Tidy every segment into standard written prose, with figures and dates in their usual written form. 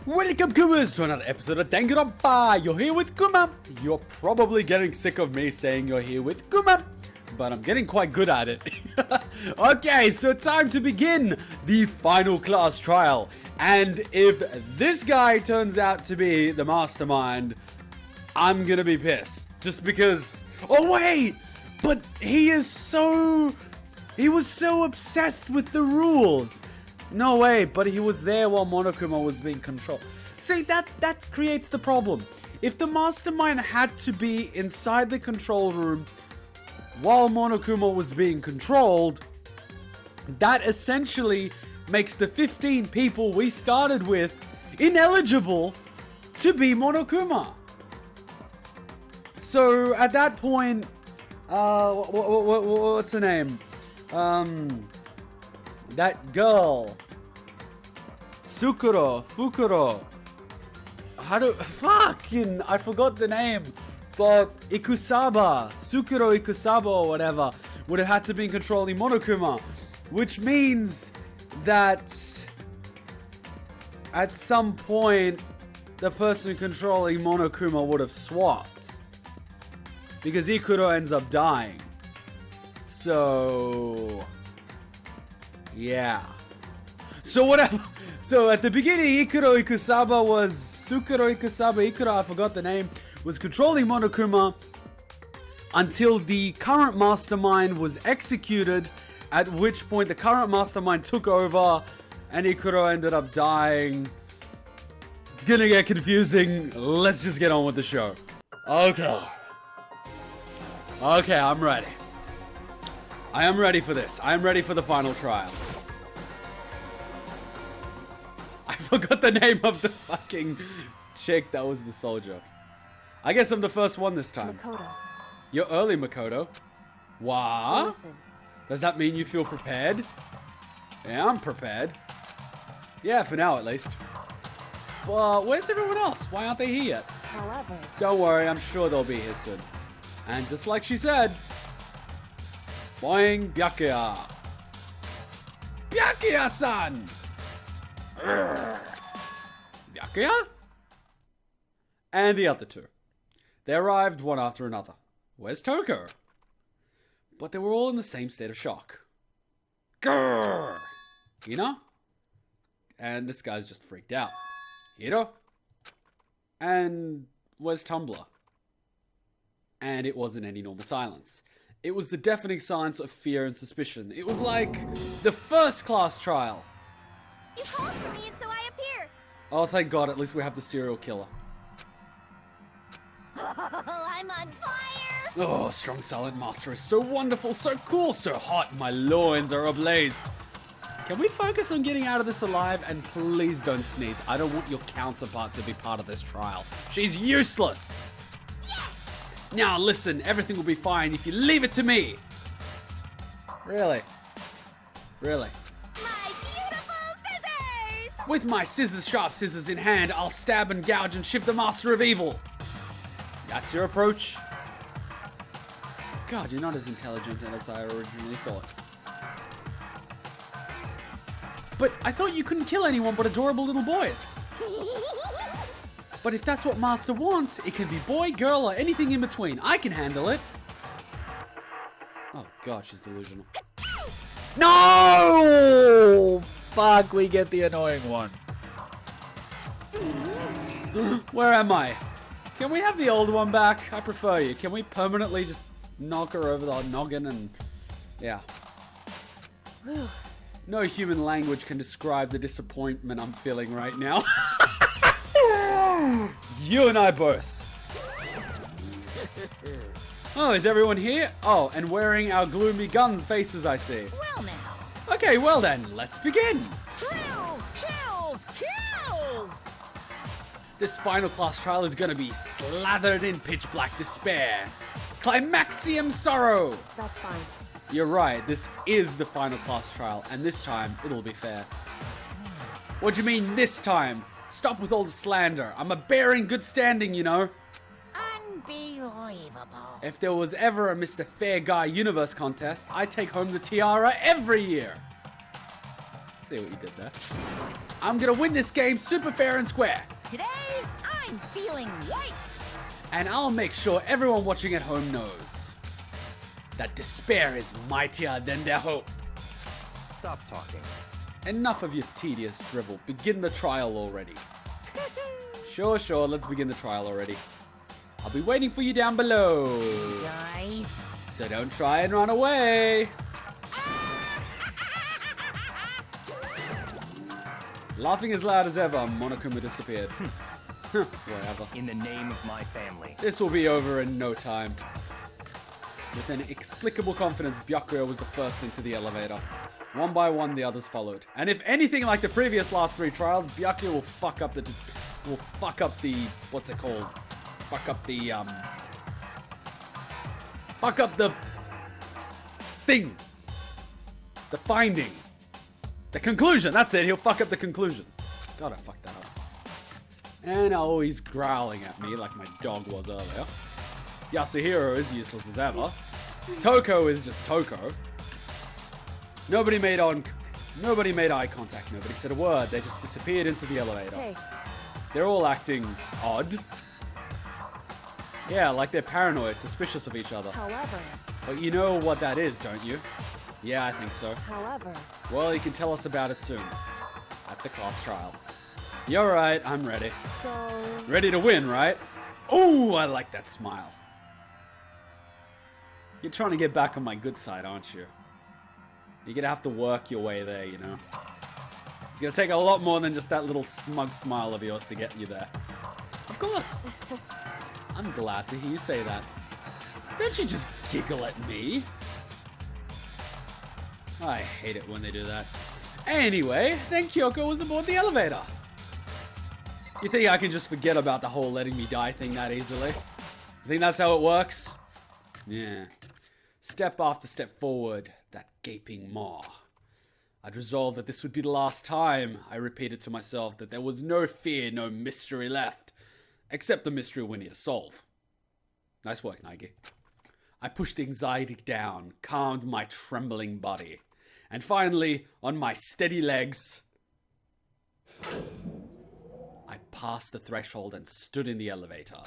Welcome, Kumas, to another episode of Danganronpa. You're here with Kuma. You're probably getting sick of me saying you're here with Kuma, but I'm getting quite good at it. Okay, so time to begin the final class trial. And if this guy turns out to be the mastermind, I'm gonna be pissed. Just because... Oh, wait! But he was so obsessed with the rules. No way, but he was there while Monokuma was being controlled. See, that creates the problem. If the mastermind had to be inside the control room while Monokuma was being controlled, that essentially makes the 15 people we started with ineligible to be Monokuma. So at that point, what's her name? That girl, Fukuro. I forgot the name. But Sukuro Ikusaba or whatever would have had to be controlling Monokuma, which means that at some point the person controlling Monokuma would have swapped, because Ikuro ends up dying. So yeah. So whatever. So at the beginning, Sukuro Ikusaba, I forgot the name, was controlling Monokuma until the current mastermind was executed, at which point the current mastermind took over and Ikuro ended up dying. It's gonna get confusing. Let's just get on with the show. Okay, I'm ready. I am ready for this. I am ready for the final trial. I forgot the name of the fucking chick that was the soldier. I guess I'm the first one this time. Makoto. You're early, Makoto. What? Listen. Does that mean you feel prepared? Yeah, I'm prepared. Yeah, for now at least. But where's everyone else? Why aren't they here yet? However... Don't worry, I'm sure they'll be here soon. And just like she said... Boing, Byakuya. Byakuya-san! Byakuya? And the other two. They arrived one after another. Where's Toko? But they were all in the same state of shock. Grrr! Hina? And this guy's just freaked out. Hiro? And where's Tumblr? And it wasn't any normal silence. It was the deafening silence of fear and suspicion. It was like the first class trial. You called for me and so I appear. Oh, thank God, at least we have the serial killer. Oh, I'm on fire! Oh, strong silent master is so wonderful, so cool, so hot. My loins are ablaze. Can we focus on getting out of this alive? And please don't sneeze. I don't want your counterpart to be part of this trial. She's useless. Yes! Now listen, everything will be fine if you leave it to me. Really? Really? My beautiful scissors! With my sharp scissors in hand, I'll stab and gouge and shift the master of evil. That's your approach? God, you're not as intelligent as I originally thought. But I thought you couldn't kill anyone but adorable little boys. But if that's what Master wants, it can be boy, girl, or anything in between. I can handle it. Oh God, she's delusional. No! Fuck, we get the annoying one. Where am I? Can we have the old one back? I prefer you. Can we permanently just knock her over the noggin and... Yeah. No human language can describe the disappointment I'm feeling right now. You and I both. Oh, is everyone here? Oh, and wearing our gloomy guns faces, I see. Well now. Okay, well then, let's begin. Thrills, chills, kills! This final class trial is gonna be slathered in pitch black despair. Climaxium sorrow! That's fine. You're right, this is the final class trial, and this time, it'll be fair. What do you mean, this time? Stop with all the slander. I'm a bear in good standing, you know. Unbelievable. If there was ever a Mr. Fair Guy Universe contest, I'd take home the tiara every year. See what you did there. I'm gonna win this game super fair and square. Today, I'm feeling white. And I'll make sure everyone watching at home knows that despair is mightier than their hope. Stop talking. Enough of your tedious drivel. Begin the trial already. Sure, let's begin the trial already. I'll be waiting for you down below. Guys. So don't try and run away. Laughing as loud as ever, Monokuma disappeared. Whatever. In the name of my family. This will be over in no time. With an inexplicable confidence, Byakuya was the first into the elevator. One by one, the others followed. And if anything like the previous last 3 trials, Byakuya will fuck up the... what's it called? Fuck up the thing. The finding. The conclusion. That's it. He'll fuck up the conclusion. God, I fucked that up. And oh, he's growling at me like my dog was earlier. Yasuhiro is useless as ever. Toko is just Toko. Nobody made eye contact. Nobody said a word. They just disappeared into the elevator. Hey. They're all acting odd. Yeah, like they're paranoid, suspicious of each other. However. But you know what that is, don't you? Yeah, I think so. However. Well, you can tell us about it soon. At the class trial. You're right, I'm ready. So. Ready to win, right? Oh, I like that smile. You're trying to get back on my good side, aren't you? You're gonna have to work your way there, you know? It's gonna take a lot more than just that little smug smile of yours to get you there. Of course. I'm glad to hear you say that. Don't you just giggle at me. I hate it when they do that. Anyway, then Kyoko was aboard the elevator. You think I can just forget about the whole letting me die thing that easily? You think that's how it works? Yeah. Step after step forward, that gaping maw. I'd resolved that this would be the last time. I repeated to myself that there was no fear, no mystery left. Except the mystery we need to solve. Nice work, Naegi. I pushed the anxiety down, calmed my trembling body. And finally, on my steady legs, I passed the threshold and stood in the elevator.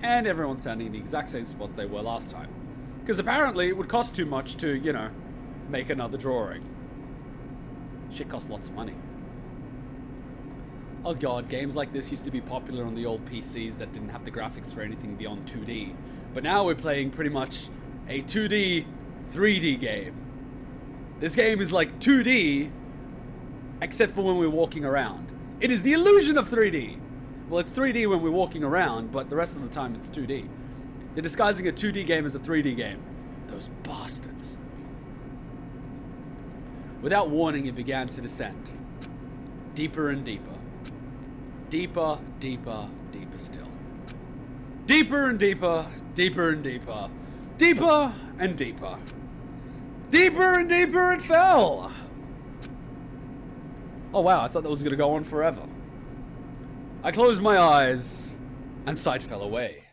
And everyone's standing in the exact same spots they were last time. Because apparently it would cost too much to, you know, make another drawing. Shit costs lots of money. Oh god, games like this used to be popular on the old PCs that didn't have the graphics for anything beyond 2D. But now we're playing pretty much a 2D, 3D game. This game is like 2D, except for when we're walking around. It is the illusion of 3D. Well, it's 3D when we're walking around, but the rest of the time it's 2D. They're disguising a 2D game as a 3D game. Those bastards. Without warning, it began to descend. Deeper and deeper. Deeper, deeper, deeper still. Deeper and deeper, deeper and deeper. Deeper and deeper. Deeper and deeper it fell! Oh wow, I thought that was gonna go on forever. I closed my eyes, and sight fell away.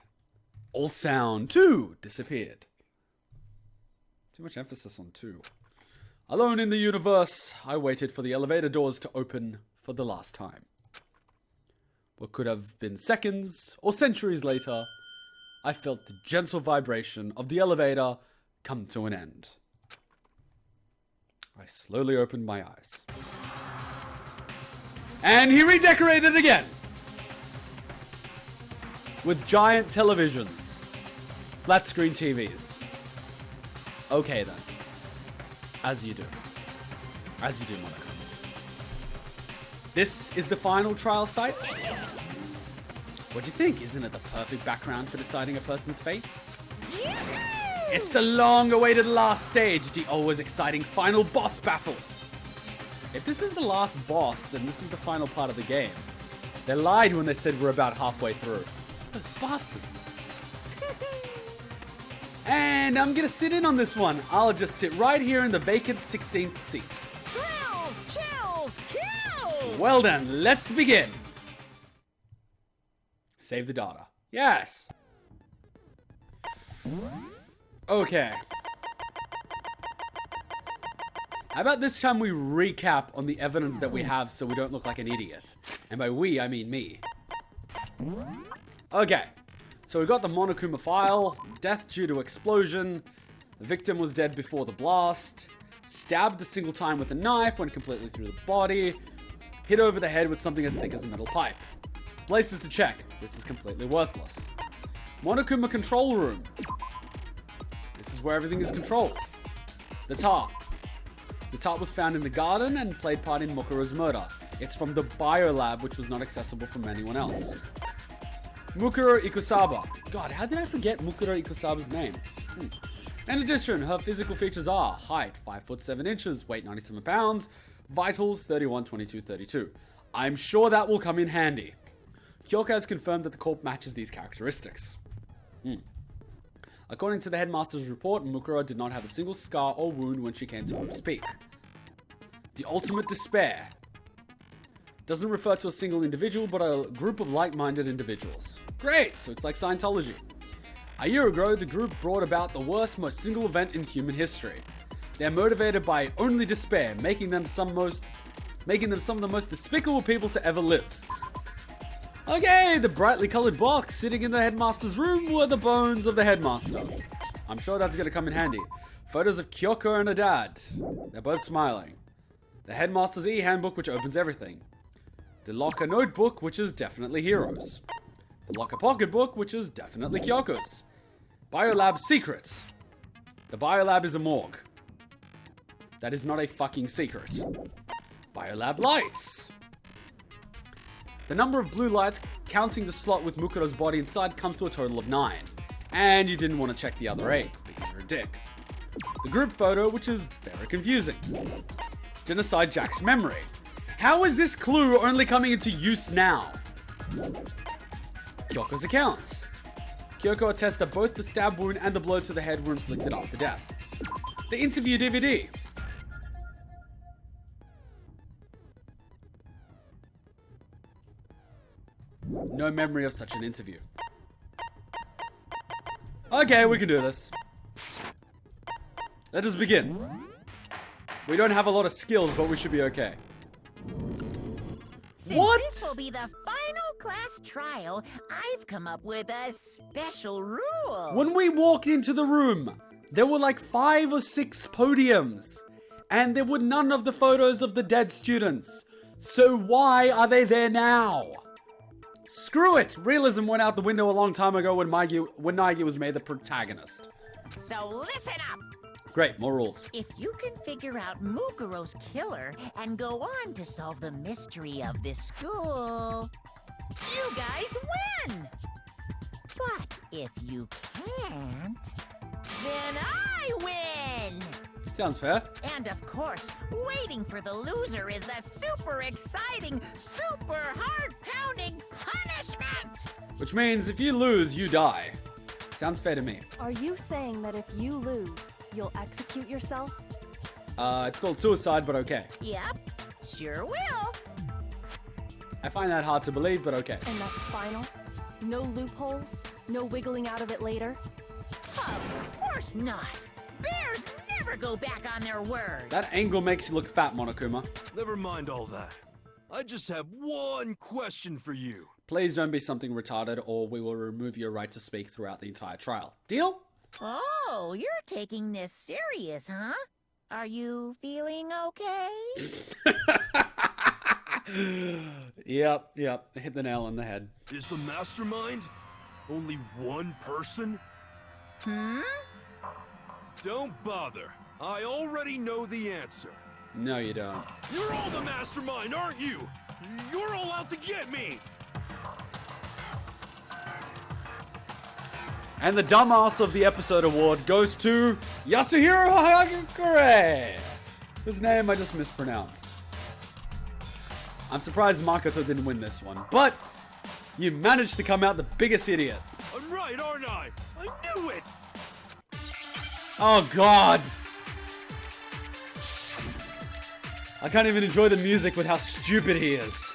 All sound, too, disappeared. Too much emphasis on too. Alone in the universe, I waited for the elevator doors to open for the last time. What could have been seconds or centuries later, I felt the gentle vibration of the elevator come to an end. I slowly opened my eyes. And he redecorated again! With giant televisions. Flat screen TVs. Okay then. As you do. As you do, Monaco. This is the final trial site? What do you think? Isn't it the perfect background for deciding a person's fate? It's the long-awaited last stage, the always exciting final boss battle. If this is the last boss, then this is the final part of the game. They lied when they said we're about halfway through. Those bastards. And I'm gonna sit in on this one. I'll just sit right here in the vacant 16th seat. Thrills, chills, kills! Well then, let's begin. Save the data. Yes. Okay. How about this time we recap on the evidence that we have so we don't look like an idiot? And by we, I mean me. Okay. So we got the Monokuma file. Death due to explosion. The victim was dead before the blast. Stabbed a single time with a knife, went completely through the body. Hit over the head with something as thick as a metal pipe. Places to check. This is completely worthless. Monokuma control room. This is where everything is controlled. The tart. The tart was found in the garden and played part in Mukuro's murder. It's from the biolab, which was not accessible from anyone else. Mukuro Ikusaba. God, how did I forget Mukuro Ikusaba's name? In addition, her physical features are height 5 foot 7 inches, weight 97 pounds, vitals 31, 22, 32. I'm sure that will come in handy. Kyoko has confirmed that the corpse matches these characteristics. According to the headmaster's report, Mukuro did not have a single scar or wound when she came to Hope's Peak. The ultimate despair. Doesn't refer to a single individual, but a group of like-minded individuals. Great, so it's like Scientology. A year ago, the group brought about the worst, most single event in human history. They're motivated by only despair, making them some of the most despicable people to ever live. Okay, the brightly colored box sitting in the headmaster's room were the bones of the headmaster. I'm sure that's gonna come in handy. Photos of Kyoko and her dad. They're both smiling. The headmaster's e-handbook, which opens everything. The locker notebook, which is definitely Hero's. The locker pocketbook, which is definitely Kyoko's. Biolab secret. The biolab is a morgue. That is not a fucking secret. Biolab lights. The number of blue lights, counting the slot with Mukuro's body inside, comes to a total of 9. And you didn't want to check the other 8, because you're a dick. The group photo, which is very confusing. Genocide Jack's memory. How is this clue only coming into use now? Kyoko's account. Kyoko attests that both the stab wound and the blow to the head were inflicted after death. The interview DVD. No memory of such an interview. Okay, we can do this. Let us begin. We don't have a lot of skills, but we should be okay. Since this will be the final class trial, I've come up with a special rule. When we walked into the room, there were like 5 or 6 podiums. And there were none of the photos of the dead students. So why are they there now? Screw it! Realism went out the window a long time ago when Naegi was made the protagonist. So listen up! Great, more rules. If you can figure out Mukuro's killer and go on to solve the mystery of this school, you guys win! But if you can't, then I win! Sounds fair. And of course, waiting for the loser is the super exciting, super heart-pounding punishment! Which means if you lose, you die. Sounds fair to me. Are you saying that if you lose, you'll execute yourself? It's called suicide, but okay. Yep, sure will. I find that hard to believe, but okay. And that's final? No loopholes? No wiggling out of it later? Of course not. Bears never go back on their word. That angle makes you look fat, Monokuma. Never mind all that. I just have one question for you. Please don't be something retarded or we will remove your right to speak throughout the entire trial. Deal? Oh, you're taking this serious, huh? Are you feeling okay? Yep. Hit the nail on the head. Is the mastermind only one person? Don't bother. I already know the answer. No, you don't. You're all the mastermind, aren't you? You're all out to get me! And the dumbass of the episode award goes to Yasuhiro Hagakure, whose name I just mispronounced. I'm surprised Makoto didn't win this one, but you managed to come out the biggest idiot. I'm right, aren't I? I knew it! Oh god! I can't even enjoy the music with how stupid he is.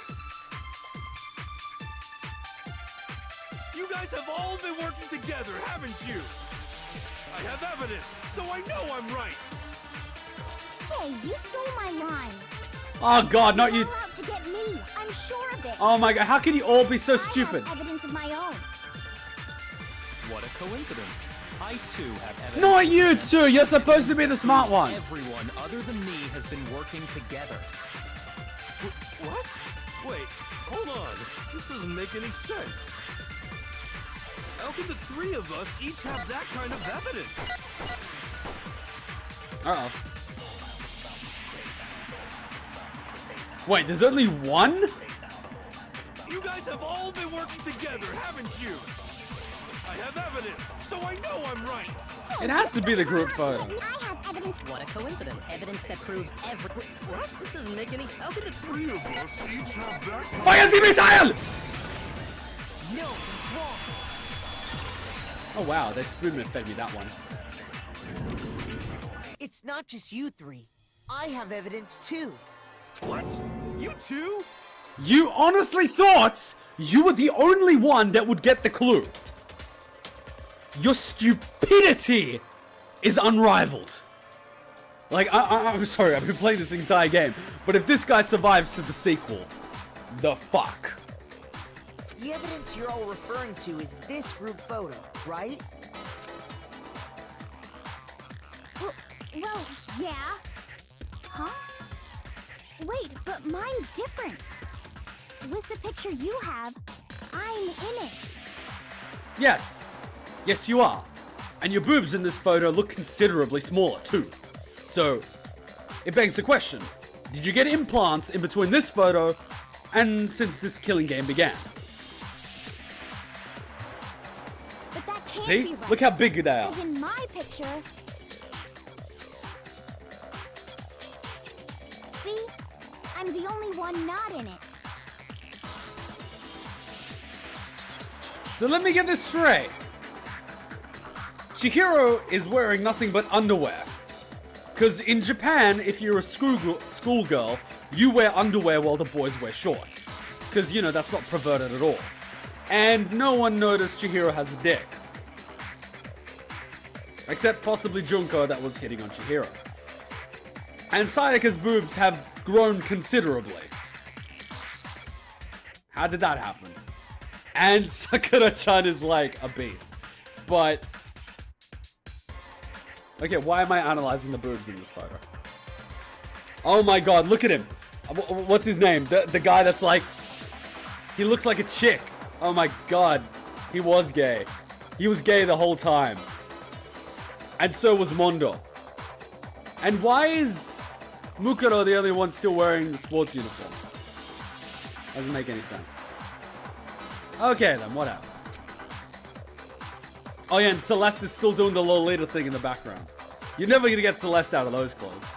You guys have all been working together, haven't you? I have evidence, so I know I'm right. Hey, you stole my line. Oh god, not you. You're out to get me. I'm sure of it. Oh my god, how can you all be so stupid? I have evidence of my own. What a coincidence. I too have evidence. Not you two, you're supposed to be the smart one. Everyone other than me has been working together. What? Wait, hold on. This doesn't make any sense. How can the three of us each have that kind of evidence? Uh-oh. Wait, there's only one? You guys have all been working together, haven't you? I have evidence, so I know I'm right. It has to be the group photo. I have evidence. What a coincidence. Evidence that proves every... What? This doesn't make any sense. How can the Three of us each have that kind Fire see missile! No, it's wrong. Oh wow, they spoon fed me that one. It's not just you three. I have evidence too. What? You two? You honestly thought you were the only one that would get the clue. Your stupidity is unrivaled. Like, I'm sorry, I've been playing this entire game, but if this guy survives to the sequel, the fuck? The evidence you're all referring to is this group photo, right? Well, yeah. Huh? Wait, but mine's different. With the picture you have, I'm in it. Yes. Yes, you are. And your boobs in this photo look considerably smaller, too. So, it begs the question, did you get implants in between this photo and since this killing game began? But that can't See? be right. Look how big they are. Because in my picture... See? I'm the only one not in it. So let me get this straight. Chihiro is wearing nothing but underwear. Because in Japan, if you're a schoolgirl, you wear underwear while the boys wear shorts. Because, you know, that's not perverted at all. And no one noticed Chihiro has a dick. Except possibly Junko that was hitting on Chihiro. And Sayaka's boobs have grown considerably. How did that happen? And Sakura-chan is like a beast. But... okay, why am I analyzing the boobs in this photo? Oh my god, look at him. What's his name? The guy that's like... he looks like a chick. Oh my god. He was gay. He was gay the whole time. And so was Mondo. And why is Mukuro the only one still wearing the sports uniform? Doesn't make any sense. Okay then, whatever. Oh yeah, and Celeste is still doing the Lolita thing in the background. You're never gonna get Celeste out of those clothes.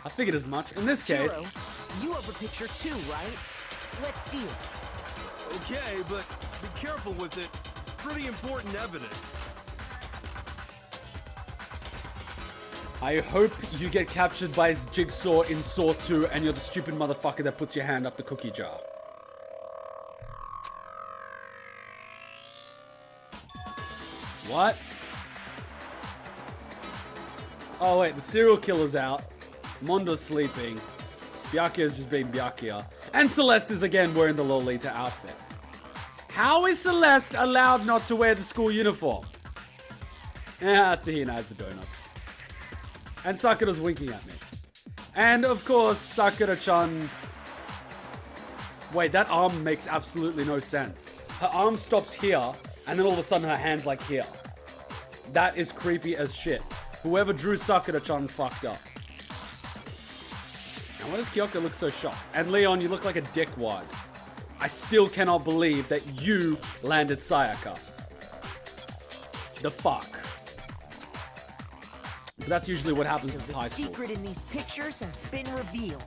I figured as much. In this case... Hero, you have a picture too, right? Let's see it. Okay, but be careful with it. It's pretty important evidence. I hope you get captured by his jigsaw in Saw 2 and you're the stupid motherfucker that puts your hand up the cookie jar. What? Oh wait, the serial killer's out. Mondo's sleeping. Byakuya's just being Byakuya. And Celeste is again wearing the Lolita outfit. How is Celeste allowed not to wear the school uniform? Yeah, see, he knows the donuts. And Sakura's winking at me. And of course, Sakura-chan... wait, that arm makes absolutely no sense. Her arm stops here, and then all of a sudden her hand's like here. That is creepy as shit. Whoever drew Sakura-chan fucked up. And why does Kyoko look so shocked? And Leon, you look like a dickwad. I still cannot believe that you landed Sayaka. The fuck? But that's usually what happens So in the high schools. secret in these pictures has been revealed.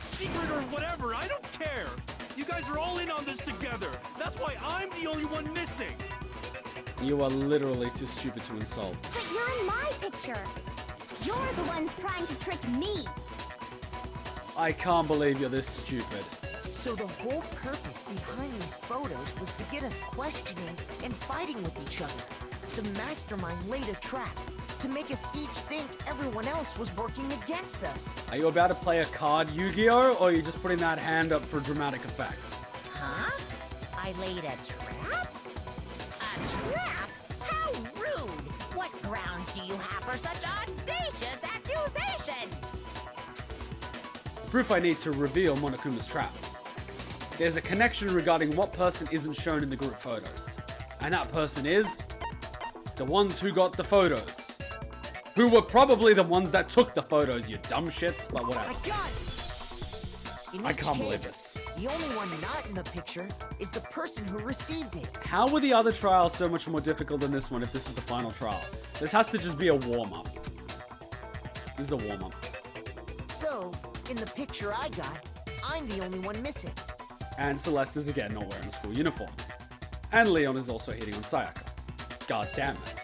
Secret or whatever, I don't care. You guys are all in on this together. That's why I'm the only one missing. You are literally too stupid to insult. But you're in my picture. You're the ones trying to trick me. I can't believe you're this stupid. So the whole purpose behind these photos was to get us questioning and fighting with each other. The Mastermind laid a trap to make us each think everyone else was working against us. Are you about to play a card Yu-Gi-Oh, or are you just putting that hand up for dramatic effect? Huh? I laid a trap? A trap? How rude! What grounds do you have for such audacious accusations? The proof I need to reveal Monokuma's trap. There's a connection regarding what person isn't shown in the group photos. And that person is... the ones who got the photos. Who were probably the ones that took the photos, you dumb shits, but whatever. My God! In I each can't believe case, this. The only one not in the picture is the person who received it. How were the other trials so much more difficult than this one if this is the final trial? This has to just be a warm-up. This is a warm-up. So, in the picture I got, I'm the only one missing. And Celeste is again not wearing a school uniform. And Leon is also hitting on Sayaka. God damn it.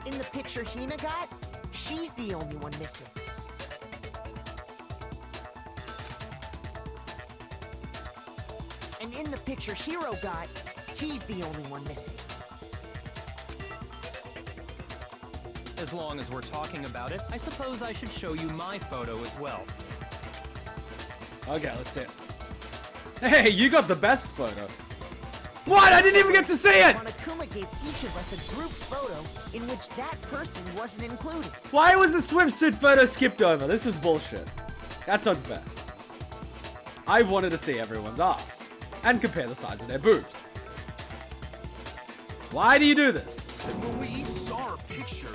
In the picture Hina got, she's the only one missing. And in the picture Hiro got, he's the only one missing. As long as we're talking about it, I suppose I should show you my photo as well. Okay, let's see it. Hey, you got the best photo. What? I didn't even get to see it! Monokuma gave each of us a group photo in which that person wasn't included. Why was the swimsuit photo skipped over? This is bullshit. That's unfair. I wanted to see everyone's ass and compare the size of their boobs. Why do you do this? And when we each saw our picture,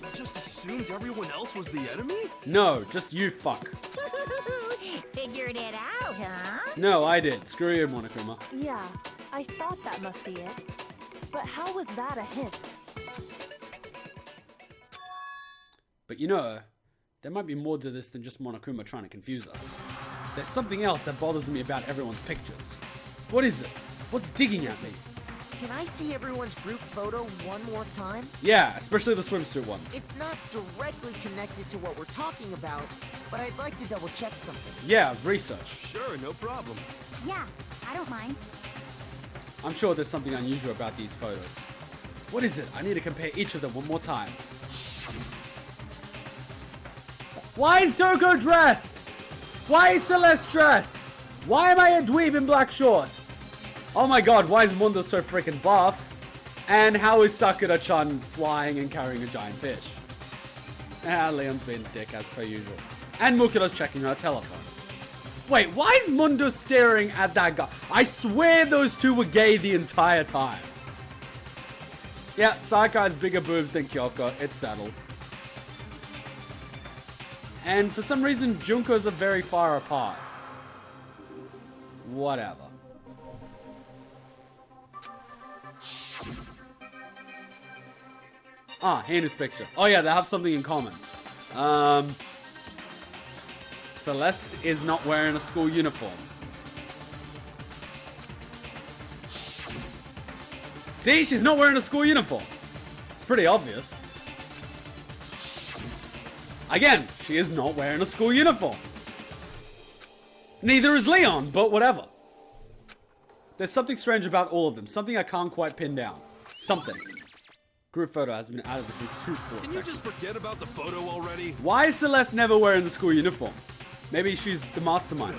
we just assumed everyone else was the enemy? No, just you fuck. Figured it out, huh? No, I did. Screw you, Monokuma. Yeah, I thought that must be it. But how was that a hint? But you know, there might be more to this than just Monokuma trying to confuse us. There's something else that bothers me about everyone's pictures. What is it? What's digging at me? Can I see everyone's group photo one more time? Yeah, especially the swimsuit one. It's not directly connected to what we're talking about, but I'd like to double check something. Yeah, research. Sure, no problem. Yeah, I don't mind. I'm sure there's something unusual about these photos. What is it? I need to compare each of them one more time. Why is Toko dressed? Why is Celeste dressed? Why am I a dweeb in black shorts? Oh my god, why is Mondo so freaking buff? And how is Sakura-chan flying and carrying a giant fish? Ah, Leon's being a dick as per usual. And Mukuro's checking her telephone. Wait, why is Mondo staring at that guy? I swear those two were gay the entire time. Yeah, Sayaka has bigger boobs than Kyoko. It's settled. And for some reason, Junko's are very far apart. Whatever. Ah, Hina's picture. Oh yeah, they have something in common. Celeste is not wearing a school uniform. See, she's not wearing a school uniform. It's pretty obvious. Again, she is not wearing a school uniform. Neither is Leon, but whatever. There's something strange about all of them. Something I can't quite pin down. Something. Group photo has been added to the truth board Can you section. just forget about the photo already? Why is Celeste never wearing the school uniform? Maybe she's the mastermind.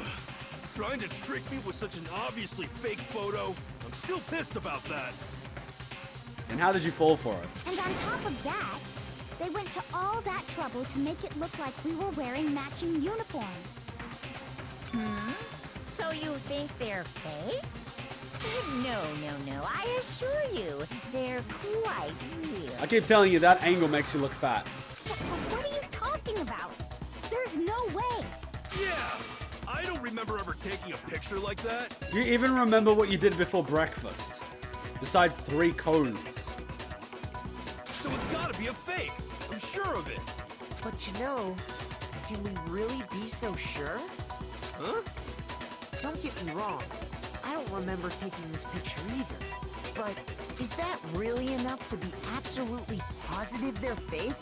Trying to trick me with such an obviously fake photo? I'm still pissed about that. And how did you fall for it? And on top of that, they went to all that trouble to make it look like we were wearing matching uniforms. So you think they're fake? No, I assure you, they're quite real. I keep telling you that angle makes you look fat. What are you talking about? There's no way. Yeah! I don't remember ever taking a picture like that. Do you even remember what you did before breakfast? Besides 3 cones. So it's gotta be a fake. I'm sure of it. But you know, can we really be so sure? Huh? Don't get me wrong, I don't remember taking this picture either. But is that really enough to be absolutely positive they're fake?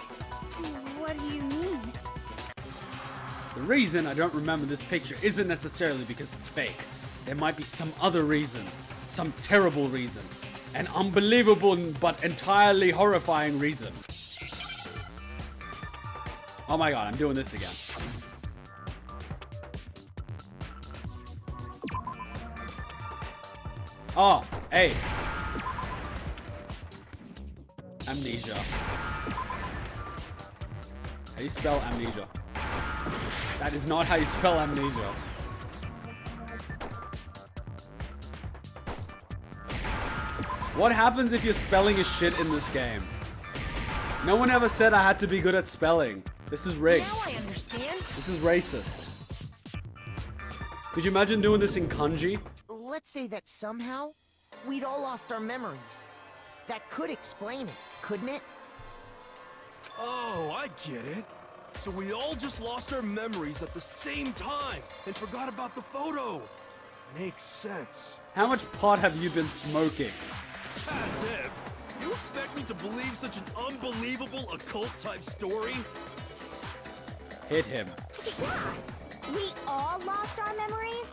What do you mean? The reason I don't remember this picture isn't necessarily because it's fake. There might be some other reason. Some terrible reason. an unbelievable but entirely horrifying reason. Oh my god, I'm doing this again. Oh, hey. Amnesia. How do you spell amnesia? That is not how you spell amnesia. What happens if you're spelling a shit in this game? No one ever said I had to be good at spelling. This is rigged. Now I understand. This is racist. Could you imagine doing this in kanji? Let's say that somehow we'd all lost our memories. That could explain it, couldn't it? Oh, I get it. So we all just lost our memories at the same time and forgot about the photo. Makes sense. How much pot have you been smoking? As if. You expect me to believe such an unbelievable occult-type story? Hit him. Yeah, we all lost our memories?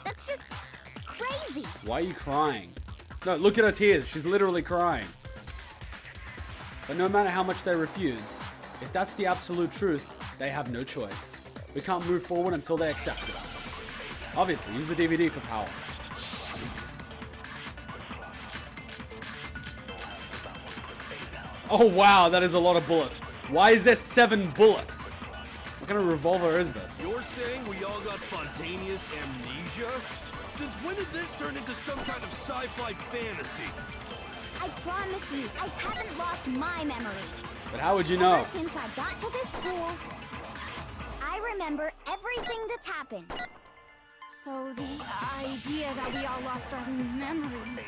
That's just crazy. Why are you crying? No, look at her tears. She's literally crying. But no matter how much they refuse, if that's the absolute truth, they have no choice. We can't move forward until they accept it. Obviously, use the DVD for power. Oh wow, that is a lot of bullets. Why is there 7 bullets? What kind of revolver is this? You're saying we all got spontaneous amnesia? Since when did this turn into some kind of sci-fi fantasy? I promise you, I haven't lost my memory. But how would you know? Ever since I got to this school, I remember everything that's happened. So the idea that we all lost our memories.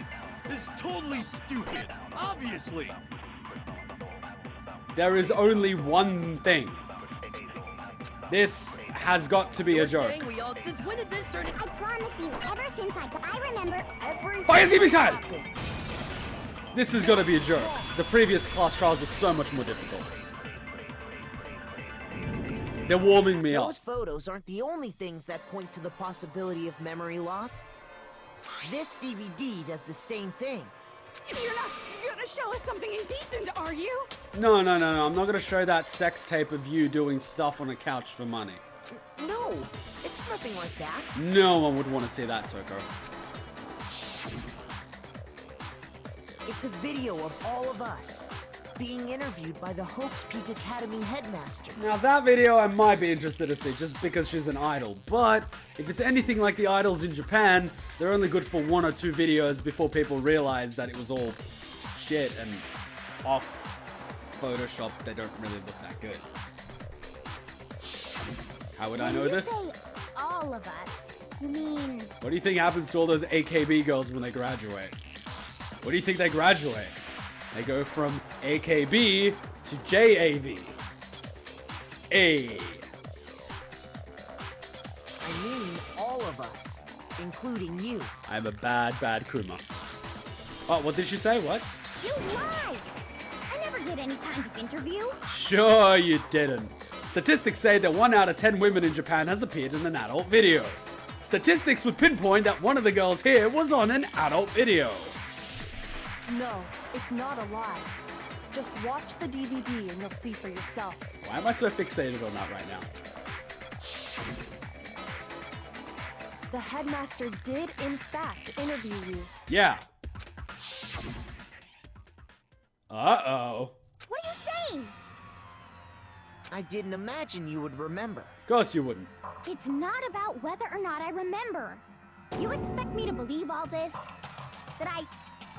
It's totally stupid, obviously. There is only one thing. This has got to be a joke. Saying we all, since when did this turn into... I promise you, ever since I remember everything. Fire that missile! happened. This has got to be a joke. The previous class trials were so much more difficult. They're warming me up. Those photos aren't the only things that point to the possibility of memory loss. This DVD does the same thing. You're not gonna show us something indecent, are you? No. I'm not going to show that sex tape of you doing stuff on a couch for money. No, it's nothing like that. No one would want to see that, Toko. It's a video of all of us being interviewed by the Hope's Peak Academy headmaster. Now that video I might be interested to see just because she's an idol, but if it's anything like the idols in Japan, they're only good for 1 or 2 videos before people realize that it was all shit and off Photoshop. They don't really look that good. How would I know When you this? say all of us, you mean What do you think happens to all those AKB girls when they graduate? What do you think they graduate? They go from AKB to JAV. A. I mean all of us, including you. I'm a bad Kuma. Oh, what did she say? What? you lied? I never did any kind of interview. Sure you didn't. Statistics say that 1 out of 10 women in Japan has appeared in an adult video. Statistics would pinpoint that one of the girls here was on an adult video. No, it's not a lie. Just watch the DVD and you'll see for yourself. Why am I so fixated on that right now? The headmaster did, in fact, interview you. Yeah. Uh-oh. What are you saying? I didn't imagine you would remember. Of course you wouldn't. It's not about whether or not I remember. You expect me to believe all this? That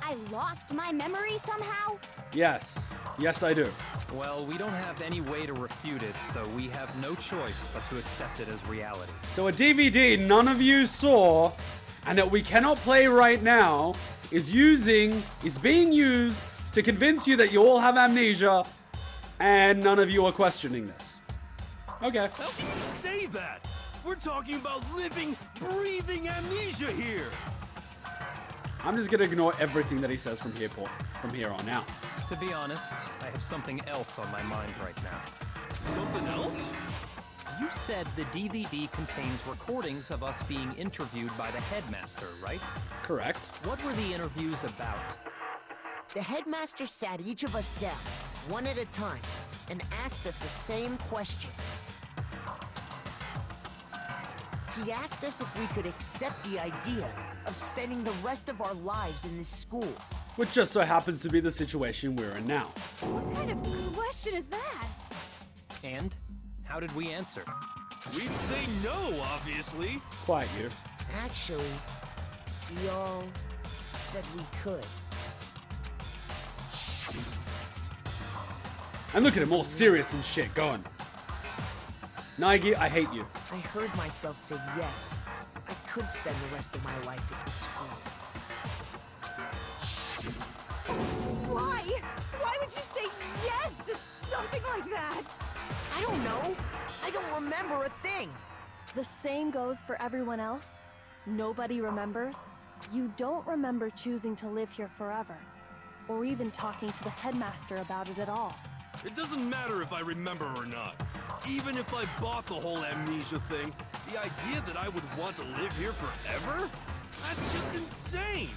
I lost my memory somehow? Yes. Yes, I do. Well, we don't have any way to refute it, so we have no choice but to accept it as reality. So a DVD none of you saw and that we cannot play right now is being used to convince you that you all have amnesia and none of you are questioning this. Okay. How can you say that? We're talking about living, breathing amnesia here. I'm just gonna ignore everything that he says from here on out. To be honest, I have something else on my mind right now. Something else? You said the DVD contains recordings of us being interviewed by the headmaster, right? Correct. What were the interviews about? the headmaster sat each of us down, one at a time, and asked us the same question. He asked us if we could accept the idea of spending the rest of our lives in this school. Which just so happens to be the situation we're in now. What kind of question is that? And how did we answer? We'd say no, obviously. Quiet you. Actually, we all said we could. And look at him all serious and shit, going. Naegi, I hate you. I heard myself say yes. I could spend the rest of my life at this school. Why? Why would you say yes to something like that? I don't know. I don't remember a thing. The same goes for everyone else. Nobody remembers. You don't remember choosing to live here forever, or even talking to the headmaster about it at all. It doesn't matter if I remember or not. Even if I bought the whole amnesia thing, the idea that I would want to live here forever? That's just insane!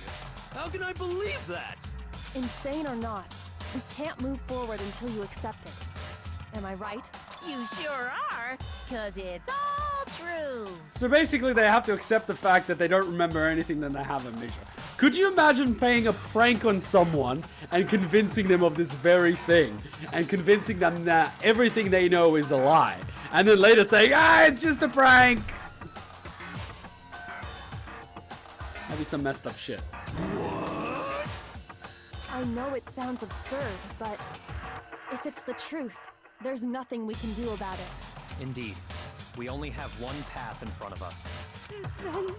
How can I believe that? Insane or not, we can't move forward until you accept it. Am I right? You sure are, 'cause it's all true. So basically they have to accept the fact that they don't remember anything that they have amnesia. Could you imagine playing a prank on someone and convincing them of this very thing? And convincing them that everything they know is a lie. And then later saying, it's just a prank. That'd be some messed up shit. I know it sounds absurd, but if it's the truth, there's nothing we can do about it. Indeed. We only have one path in front of us. Then,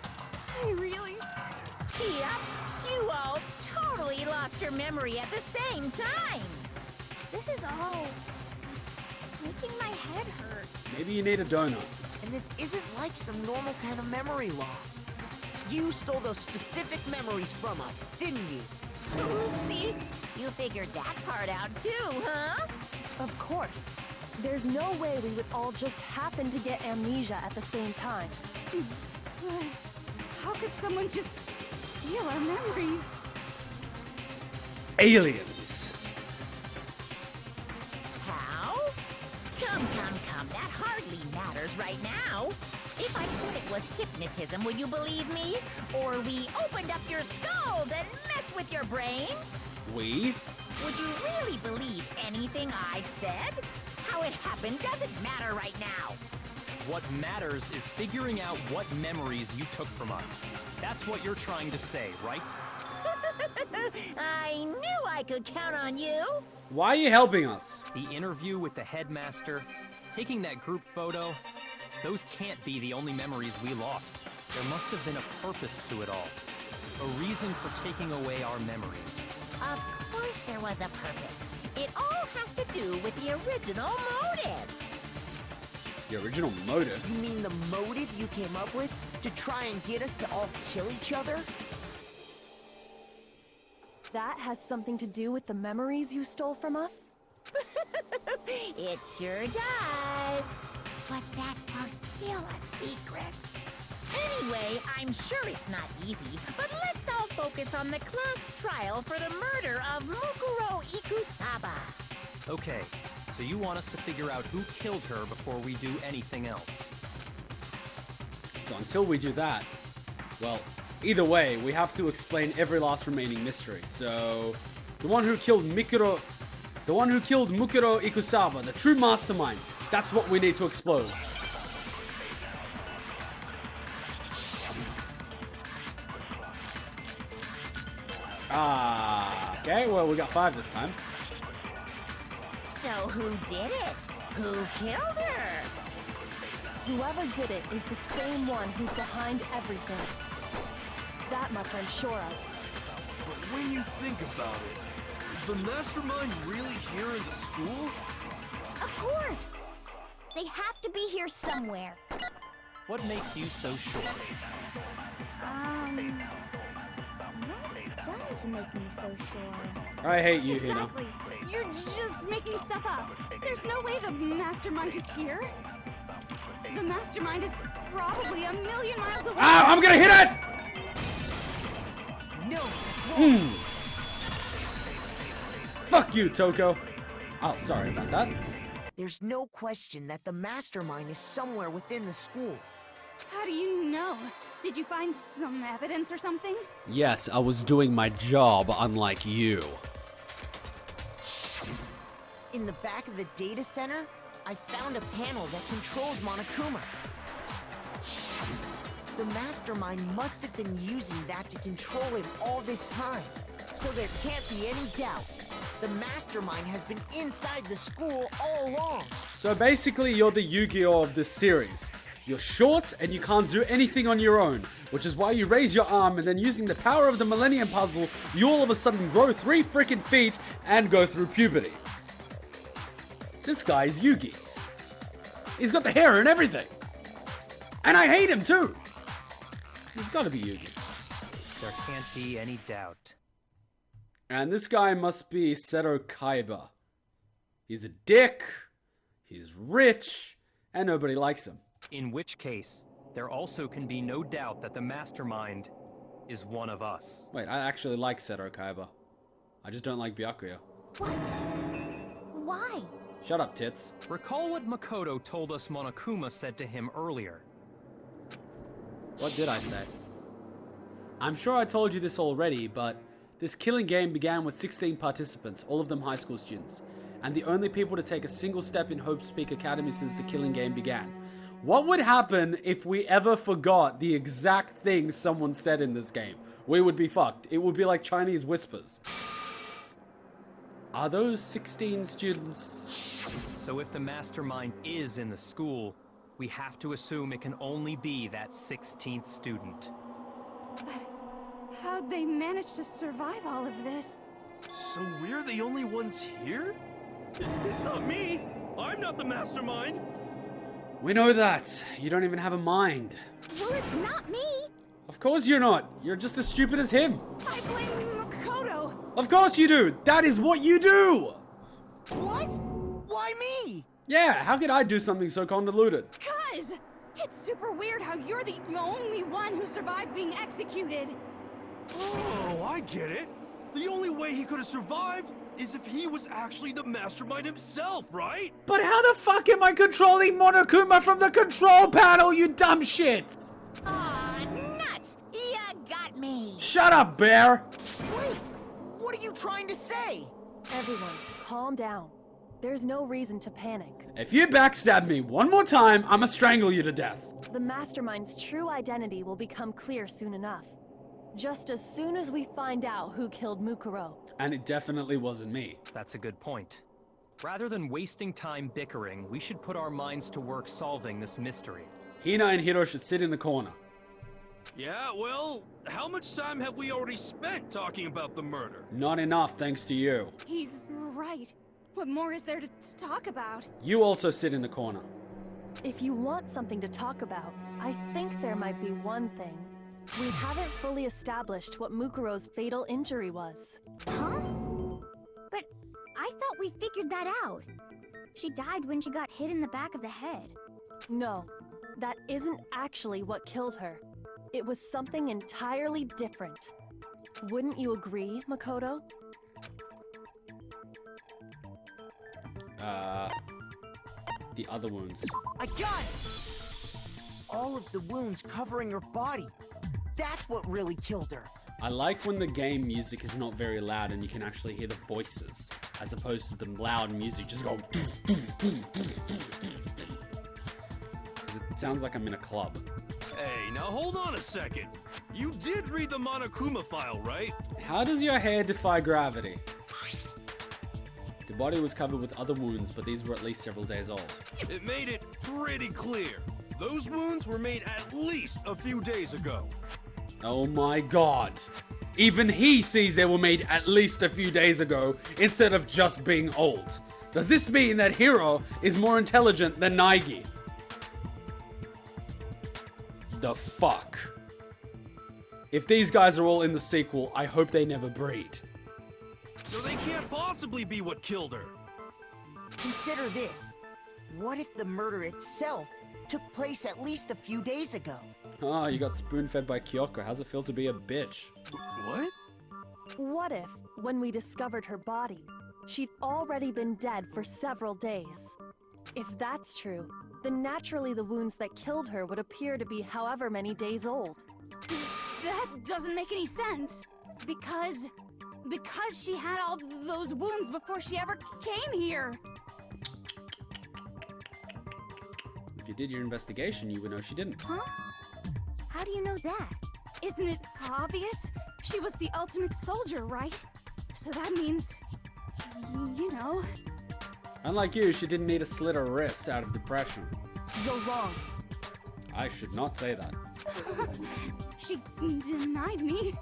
I really... Yep, you all totally lost your memory at the same time. This is all making my head hurt. Maybe you need a donut. And this isn't like some normal kind of memory loss. You stole those specific memories from us, didn't you? Oopsie, you figured that part out too, huh? Of course. There's no way we would all just happen to get amnesia at the same time. But how could someone just steal our memories? Aliens. How? Come, that hardly matters right now. If I said it was hypnotism, would you believe me? Or we opened up your skulls and messed with your brains? We? Would you really believe anything I said? How it happened doesn't matter right now. What matters is figuring out what memories you took from us. That's what you're trying to say, right? I knew I could count on you. Why are you helping us? The interview with the headmaster, taking that group photo, those can't be the only memories we lost. There must have been a purpose to it all. A reason for taking away our memories. Of course there was a purpose. It all has to do with the original motive. The original motive? You mean the motive you came up with to try and get us to all kill each other? That has something to do with the memories you stole from us? It sure does. But that part's still a secret. Anyway, I'm sure it's not easy, but let's all focus on the class trial for the murder of Mukuro Ikusaba. Okay, so you want us to figure out who killed her before we do anything else. So until we do that, well, either way, we have to explain every last remaining mystery. So, the one who killed Mukuro Ikusaba, the true mastermind, that's what we need to expose. Okay, well, we got 5 this time. So who did it? Who killed her? Whoever did it is the same one who's behind everything. That much I'm sure of. But when you think about it, is the mastermind really here in the school? Of course! They have to be here somewhere. What makes you so sure? What does make me so sure? I hate you, Hina. Exactly. You're just making stuff up. There's no way the mastermind is here. The mastermind is probably a million miles away. Ow, I'm gonna hit it! No, that's wrong. Fuck you, Toko. Oh, sorry about that. There's no question that the Mastermind is somewhere within the school. How do you know? Did you find some evidence or something? Yes, I was doing my job, unlike you. In the back of the data center, I found a panel that controls Monokuma. The Mastermind must have been using that to control him all this time. So there can't be any doubt. The Mastermind has been inside the school all along. So basically, you're the Yu-Gi-Oh! Of this series. You're short and you can't do anything on your own, which is why you raise your arm and then using the power of the Millennium Puzzle, you all of a sudden grow 3 freaking feet and go through puberty. This guy is Yugi. He's got the hair and everything. And I hate him too. He's gotta be Yugi. There can't be any doubt. And this guy must be Seto Kaiba. He's a dick, he's rich, and nobody likes him. In which case, there also can be no doubt that the Mastermind is one of us. Wait, I actually like Seto Kaiba. I just don't like Byakuya. What? Why? Shut up, tits. Recall what Makoto told us Monokuma said to him earlier. What did I say? I'm sure I told you this already, but this killing game began with 16 participants, all of them high school students, and the only people to take a single step in Hope's Peak Academy since the killing game began. What would happen if we ever forgot the exact thing someone said in this game? We would be fucked. It would be like Chinese whispers. Are those 16 students? So if the Mastermind is in the school, we have to assume it can only be that 16th student. How'd they manage to survive all of this? So we're the only ones here? It's not me! I'm not the Mastermind! We know that. You don't even have a mind. Well, it's not me! Of course you're not. You're just as stupid as him. I blame Makoto! Of course you do. That is what you do. What? Why me? Yeah, how could I do something so convoluted? Cuz! It's super weird how you're the only one who survived being executed. Oh, I get it. The only way he could have survived is if he was actually the Mastermind himself, right? But how the fuck am I controlling Monokuma from the control panel, you dumb shits? Aw, nuts! Ya got me! Shut up, bear! Wait! What are you trying to say? Everyone, calm down. There's no reason to panic. If you backstab me one more time, I'ma strangle you to death. The Mastermind's true identity will become clear soon enough. Just as soon as we find out who killed Mukuro. And it definitely wasn't me. That's a good point. Rather than wasting time bickering, we should put our minds to work solving this mystery. Hina and Hiro should sit in the corner. Yeah, well, how much time have we already spent talking about the murder? Not enough, thanks to you. He's right. What more is there to talk about? You also sit in the corner. If you want something to talk about, I think there might be one thing. We haven't fully established what Mukuro's fatal injury was. Huh? But I thought we figured that out. She died when she got hit in the back of the head. No, that isn't actually what killed her. It was something entirely different. Wouldn't you agree, Makoto? The other wounds. I got it! All of the wounds covering her body. That's what really killed her. I like when the game music is not very loud and you can actually hear the voices, as opposed to the loud music just going. It sounds like I'm in a club. Hey, now hold on a second. You did read the Monokuma file, right? How does your hair defy gravity? The body was covered with other wounds, but these were at least several days old. It made it pretty clear. Those wounds were made at least a few days ago. Oh my god. Even he sees they were made at least a few days ago instead of just being old. Does this mean that Hiro is more intelligent than Naegi? The fuck? If these guys are all in the sequel, I hope they never breed. So they can't possibly be what killed her. Consider this. What if the murder itself took place at least a few days ago? Oh, you got spoon-fed by Kyoko. How's it feel to be a bitch? What? What if, when we discovered her body, she'd already been dead for several days. If that's true, then naturally the wounds that killed her would appear to be however many days old. That doesn't make any sense. Because she had all those wounds before she ever came here. If you did your investigation, you would know she didn't. Huh? How do you know that? Isn't it obvious? She was the ultimate soldier, right? So that means, you know. Unlike you, she didn't need to slit her wrist out of depression. You're wrong. I should not say that. She denied me.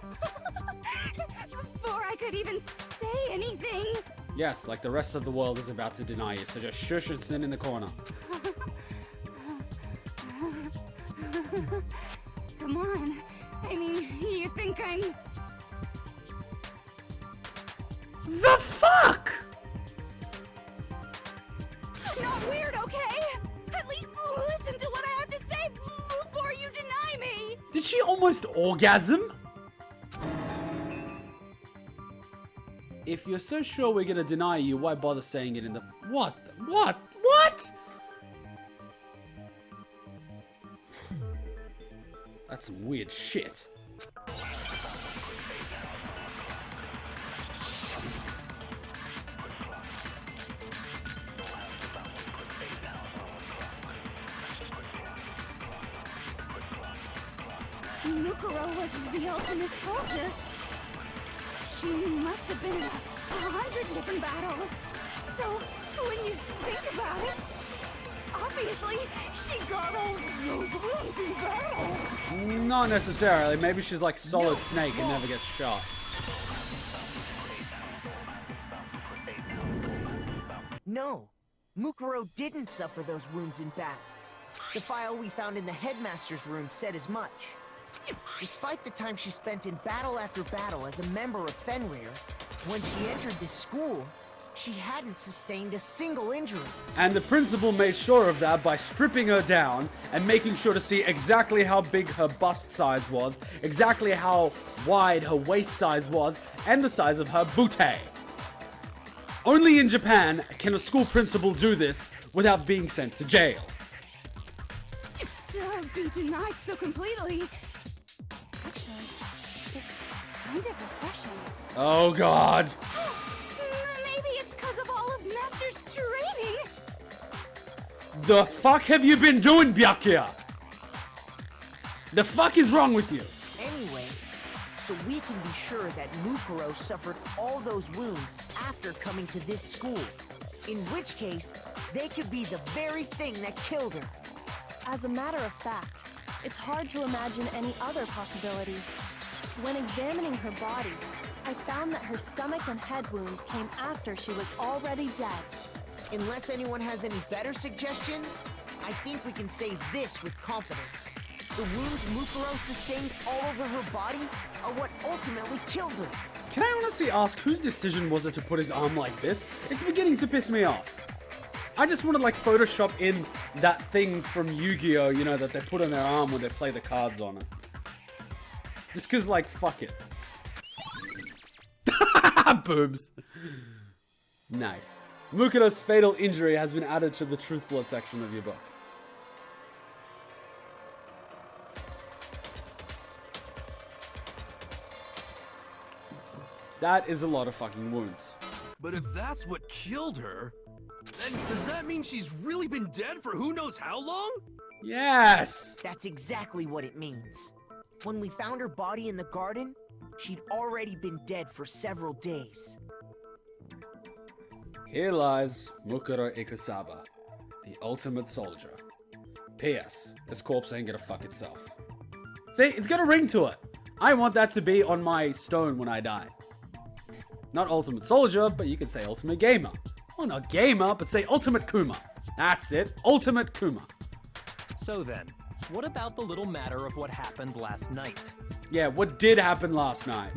Before I could even say anything. Yes, like the rest of the world is about to deny you, so just shush and sit in the corner. Come on. I mean, you think I'm... The fuck?! I'm not weird, okay? At least listen to what I have to say before you deny me! Did she almost orgasm? If you're so sure we're gonna deny you, why bother saying it in the... What? What? What?! That's some weird shit. Mukuro was the ultimate soldier. She must have been in 100 different battles. So, when you think about it, obviously, she got all those wounds in battle. Not necessarily. Maybe she's like Solid Snake and never gets shot. No, Mukuro didn't suffer those wounds in battle. The file we found in the headmaster's room said as much. Despite the time she spent in battle after battle as a member of Fenrir, when she entered this school, she hadn't sustained a single injury. And the principal made sure of that by stripping her down and making sure to see exactly how big her bust size was, exactly how wide her waist size was, and the size of her butte. Only in Japan can a school principal do this without being sent to jail. To be denied so completely. Actually, it's kind of refreshing. Oh god. Maybe it's because of all of Master's training. The fuck have you been doing, Byakuya? The fuck is wrong with you? Anyway, so we can be sure that Mukuro suffered all those wounds after coming to this school. In which case, they could be the very thing that killed her. As a matter of fact, it's hard to imagine any other possibility. When examining her body, I found that her stomach and head wounds came after she was already dead. Unless anyone has any better suggestions, I think we can say this with confidence. The wounds Mukuro sustained all over her body are what ultimately killed her. Can I honestly ask whose decision was it to put his arm like this? It's beginning to piss me off. I just want to like Photoshop in that thing from Yu-Gi-Oh, you know, that they put on their arm when they play the cards on it. Just cause like, fuck it. Boobs. Nice. Mukuro's fatal injury has been added to the Truth Blood section of your book. That is a lot of fucking wounds. But if that's what killed her, then does that mean she's really been dead for who knows how long? Yes! That's exactly what it means. When we found her body in the garden, she'd already been dead for several days. Here lies Mukuro Ikusaba, the ultimate soldier. P.S. This corpse ain't gonna fuck itself. See, it's got a ring to it. I want that to be on my stone when I die. Not ultimate soldier, but you could say ultimate gamer. Well, not gamer, but say ultimate Kuma. That's it, ultimate Kuma. So then, what about the little matter of what happened last night? Yeah, what did happen last night?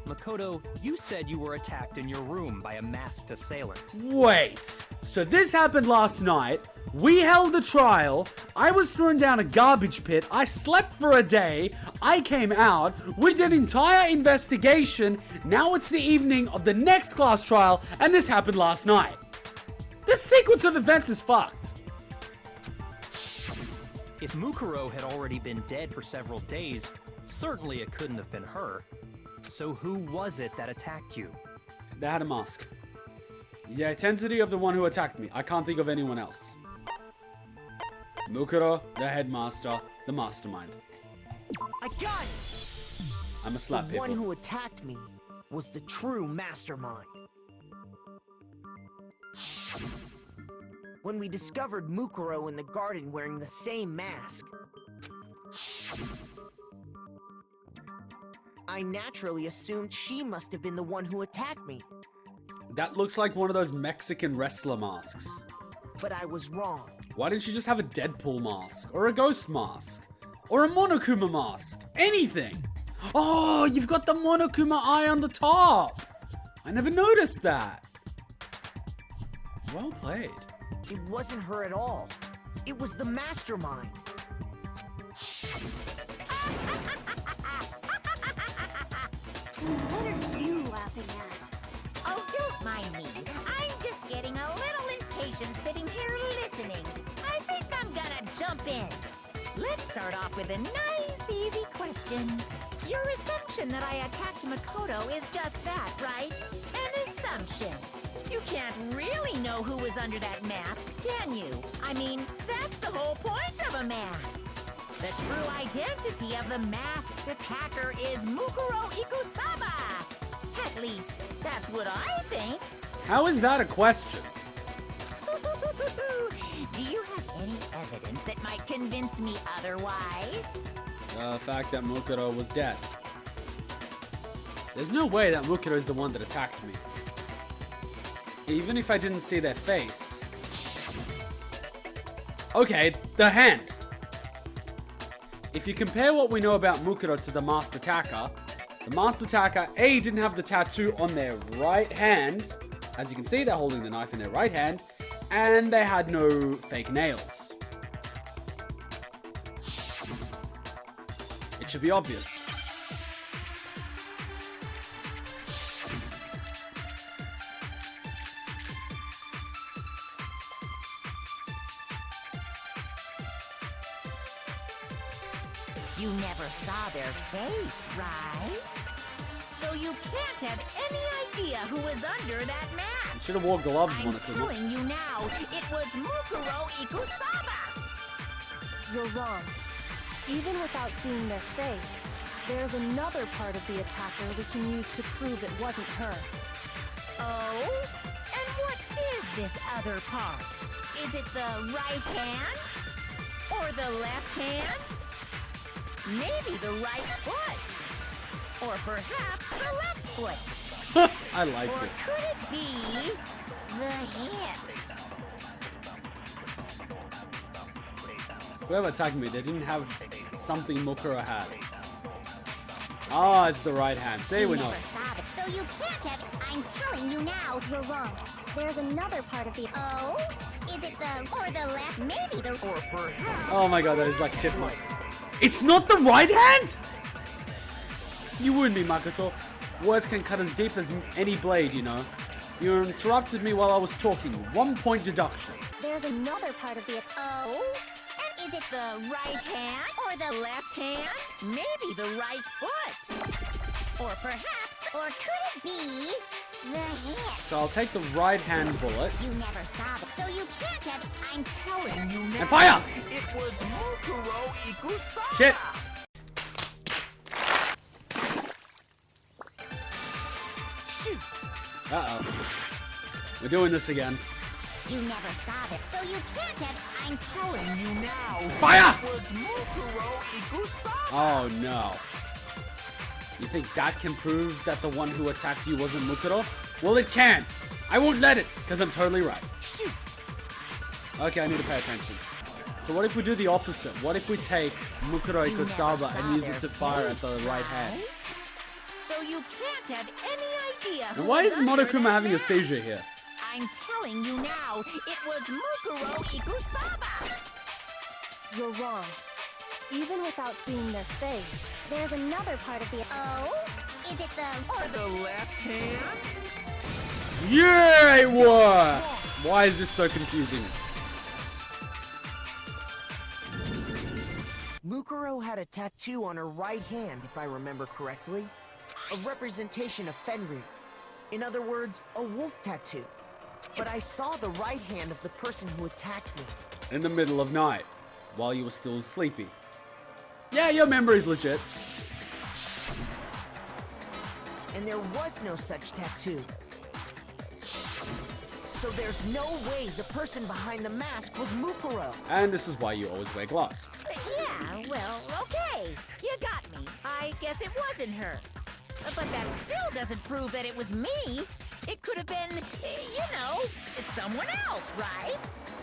Makoto, you said you were attacked in your room by a masked assailant. Wait. So this happened last night. We held a trial. I was thrown down a garbage pit. I slept for a day. I came out. We did an entire investigation. Now it's the evening of the next class trial, and this happened last night. This sequence of events is fucked. If Mukuro had already been dead for several days, certainly it couldn't have been her. So who was it that attacked you? They had a mask. The identity of the one who attacked me. I can't think of anyone else. Mukuro, the headmaster, the mastermind. I got it! I'm a slap The people. one who attacked me was the true mastermind. When we discovered Mukuro in the garden wearing the same mask, I naturally assumed she must have been the one who attacked me. That looks like one of those Mexican wrestler masks. But I was wrong. Why didn't she just have a Deadpool mask? Or a ghost mask? Or a Monokuma mask? Anything! Oh, you've got the Monokuma eye on the top! I never noticed that. Well played. It wasn't her at all. It was the mastermind. What are you laughing at? Oh, don't mind me. I'm just getting a little impatient sitting here listening. I think I'm gonna jump in. Let's start off with a nice, easy question. Your assumption that I attacked Makoto is just that, right? An assumption. You can't really know who was under that mask, can you? I mean, that's the whole point of a mask. The true identity of the masked attacker is Mukuro Ikusaba. At least, that's what I think. How is that a question? Do you have any evidence that might convince me otherwise? The fact that Mukuro was dead. There's no way that Mukuro is the one that attacked me. Even if I didn't see their face. Okay, the hand. If you compare what we know about Mukuro to the masked attacker, the masked attacker, A, didn't have the tattoo on their right hand. As you can see, they're holding the knife in their right hand. And they had no fake nails. It should be obvious. You never saw their face, right? So you can't have any idea who was under that mask. Should have worn gloves, I'm Monokuma. telling you now, it was Mukuro Ikusaba. You're wrong. Even without seeing their face, there's another part of the attacker we can use to prove it wasn't her. Oh? And what is this other part? Is it the right hand? Or the left hand? Maybe the right foot? Or perhaps the left foot? I like Or it. could it be the hips? Whoever attacked me, they didn't have something Mukuro had. Oh, it's the right hand. See, we know. Never saw it, so you can't have. I'm telling you now. You're wrong. There's another part of the... Oh? Is it the... or the left? Maybe the... or perhaps... Oh my god, that is like chipmunk. It's not the right hand? You wound me, Makoto. Words can cut as deep as any blade, you know. You interrupted me while I was talking. 1 point deduction. There's another part of the... Oh? And is it the right hand or the left hand? Maybe the right foot. Or perhaps... or could it be the hip? So I'll take the right hand bullet. You never saw it, so you can't have... I'm telling you now. And fire! It was Mukuro Ikusaba! Shit! Shoot! Uh-oh. We're doing this again. You never saw it, so you can't have... I'm telling you now. Fire! It was Mukuro Ikusaba! Oh no. You think that can prove that the one who attacked you wasn't Mukuro? Well, it can. I won't let it, because I'm totally right. Shoot! Okay, I need to pay attention. So what if we do the opposite? What if we take Mukuro You never Ikusaba saw and use it their to fire at the face, right hand? right? So you can't have any idea who And why was is under Monokuma that having a mask. seizure here? I'm telling you now, it was Mukuro Ikusaba! You're wrong. Even without seeing their face. There's another part of the... Oh? Is it the... Or the left hand? Yeah, it was! Why is this so confusing? Mukuro had a tattoo on her right hand, if I remember correctly. A representation of Fenrir. In other words, a wolf tattoo. But I saw the right hand of the person who attacked me. In the middle of night, while you were still sleepy. Yeah, your memory's legit. And there was no such tattoo. So there's no way the person behind the mask was Mukuro. And this is why you always wear gloves. Yeah, well, okay. You got me. I guess it wasn't her. But that still doesn't prove that it was me. It could have been, you know, someone else, right?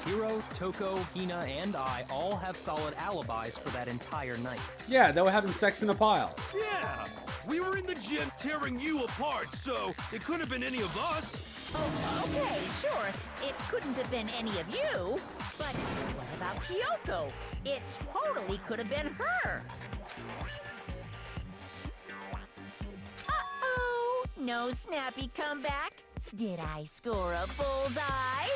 Hiro, Toko, Hina, and I all have solid alibis for that entire night. Yeah, they were having sex in a pile. Yeah, we were in the gym tearing you apart, so it couldn't have been any of us. Oh, okay, sure. It couldn't have been any of you. But what about Kyoko? It totally could have been her. Uh-oh, no snappy comeback. Did I score a bullseye?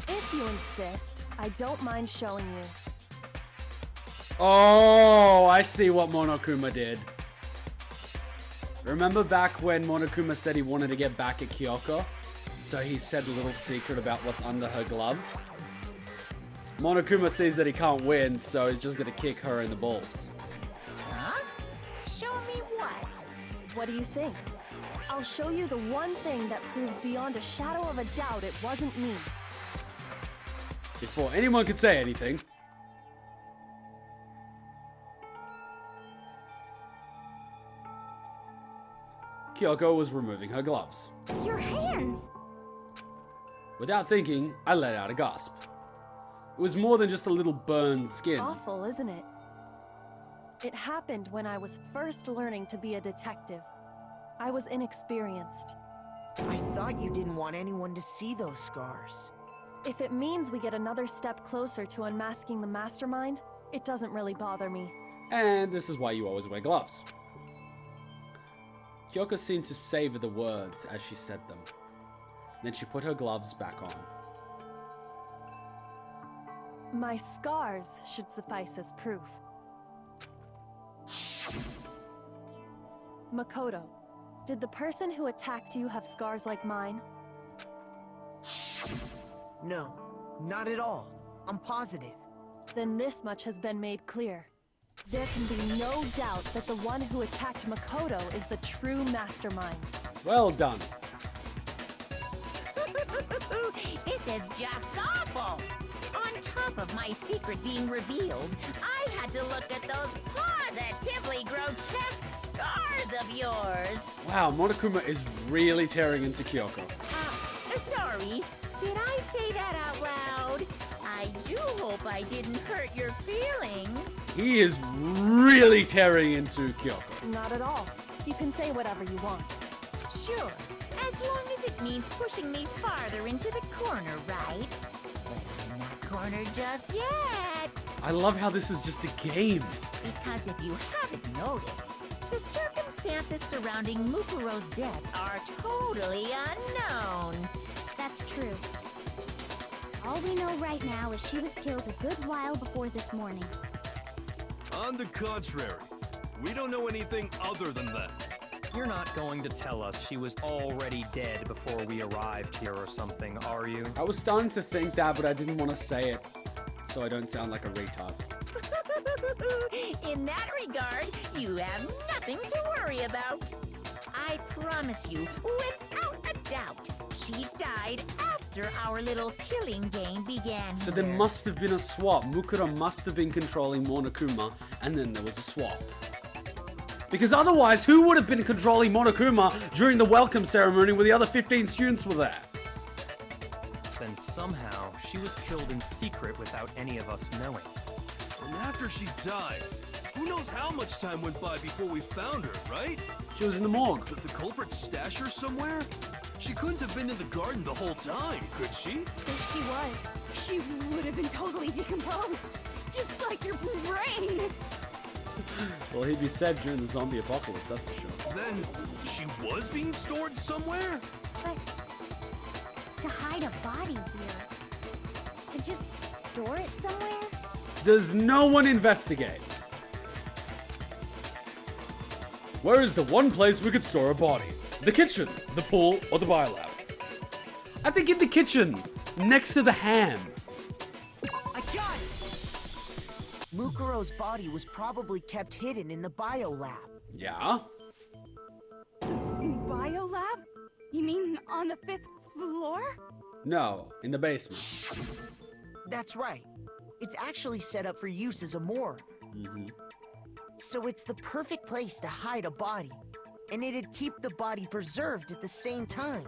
If you insist, I don't mind showing you. Oh, I see what Monokuma did. Remember back when Monokuma said he wanted to get back at Kyoko? So he said a little secret about what's under her gloves? Monokuma sees that he can't win, so he's just gonna kick her in the balls. Huh? Show me what? What do you think? I'll show you the one thing that proves beyond a shadow of a doubt it wasn't me. Before anyone could say anything, Kyoko was removing her gloves. Your hands! Without thinking, I let out a gasp. It was more than just a little burned skin. Awful, isn't it? It happened when I was first learning to be a detective. I was inexperienced. I thought you didn't want anyone to see those scars. If it means we get another step closer to unmasking the Mastermind, it doesn't really bother me. And this is why you always wear gloves. Kyoko seemed to savor the words as she said them. Then she put her gloves back on. My scars should suffice as proof. Makoto, did the person who attacked you have scars like mine? No, not at all. I'm positive. Then this much has been made clear. There can be no doubt that the one who attacked Makoto is the true mastermind. Well done. This is just awful. On top of my secret being revealed, I had to look at those positively grotesque scars of yours. Wow, Monokuma is really tearing into Kyoko. Sorry. Did I say that out loud? I do hope I didn't hurt your feelings. He is really tearing into Kyoko. Not at all. You can say whatever you want. Sure, as long as it means pushing me farther into the corner, right? But I'm not cornered just yet. I love how this is just a game. Because if you haven't noticed, the circumstances surrounding Mukuro's death are totally unknown. That's true. All we know right now is she was killed a good while before this morning. On the contrary, we don't know anything other than that. You're not going to tell us she was already dead before we arrived here or something, are you? I was starting to think that, but I didn't want to say it, so I don't sound like a retard. In that regard, you have nothing to worry about. I promise you, without a doubt, she died after our little killing game began. So there must have been a swap. Mukuro must have been controlling Monokuma, and then there was a swap. Because otherwise, who would have been controlling Monokuma during the welcome ceremony where the other 15 students were there? Then somehow she was killed in secret without any of us knowing. And after she died, who knows how much time went by before we found her, right? She was in the morgue. Did the culprit stash her somewhere? She couldn't have been in the garden the whole time, could she? If she was, she would have been totally decomposed. Just like your brain. Well, he'd be sad during the zombie apocalypse, that's for sure. Then she was being stored somewhere? But to hide a body here, to just store it somewhere? Does no one investigate? Where is the one place we could store a body? The kitchen, the pool, or the biolab? I think in the kitchen, next to the ham. I got it! Mukuro's body was probably kept hidden in the biolab. Yeah? Biolab? You mean on the 5th floor? No, in the basement. That's right. It's actually set up for use as a morgue. So it's the perfect place to hide a body, and it'd keep the body preserved at the same time.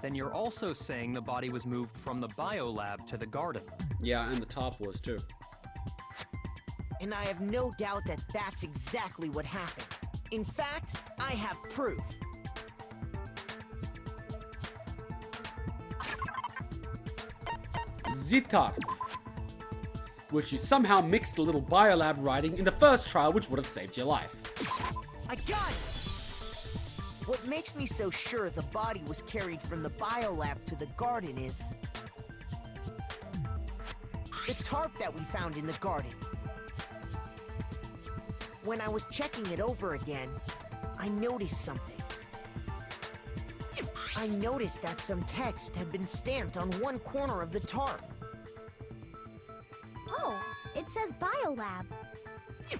Then you're also saying the body was moved from the biolab to the garden. Yeah, and the top was too. And I have no doubt that that's exactly what happened. In fact, I have proof. Zitar, which you somehow mixed the little biolab writing in the first trial, which would have saved your life. I got it! What makes me so sure the body was carried from the biolab to the garden is the tarp that we found in the garden. When I was checking it over again, I noticed something. I noticed that some text had been stamped on one corner of the tarp. Oh, it says biolab.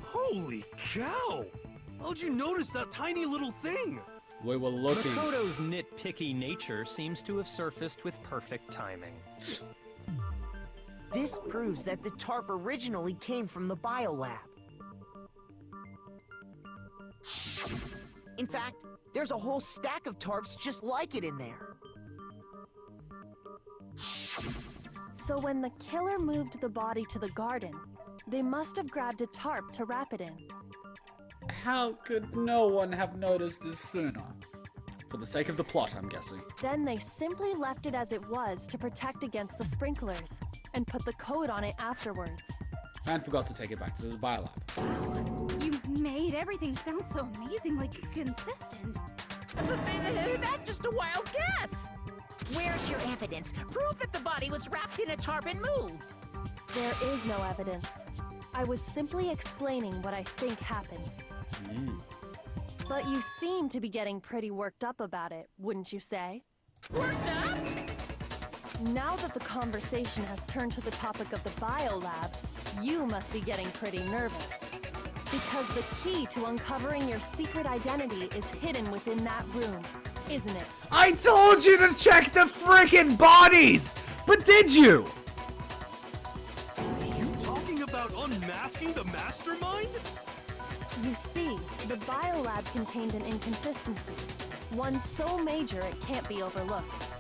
Holy cow! How'd you notice that tiny little thing? We were looking. Makoto's nitpicky nature seems to have surfaced with perfect timing. This proves that the tarp originally came from the biolab. In fact, there's a whole stack of tarps just like it in there. So when the killer moved the body to the garden, they must have grabbed a tarp to wrap it in. How could no one have noticed this sooner? For the sake of the plot, I'm guessing. Then they simply left it as it was to protect against the sprinklers, and put the code on it afterwards. And forgot to take it back to the biolab. You made everything sound so amazingly consistent. That's just a wild guess. Where's your evidence? Prove that the body was wrapped in a tarp and moved. There is no evidence. I was simply explaining what I think happened. But you seem to be getting pretty worked up about it, wouldn't you say? Worked up? Now that the conversation has turned to the topic of the biolab, you must be getting pretty nervous. Because the key to uncovering your secret identity is hidden within that room, isn't it? I told you to check the freaking bodies! But did you? Are you talking about unmasking the Mastermind? You see, the biolab contained an inconsistency. One so major it can't be overlooked.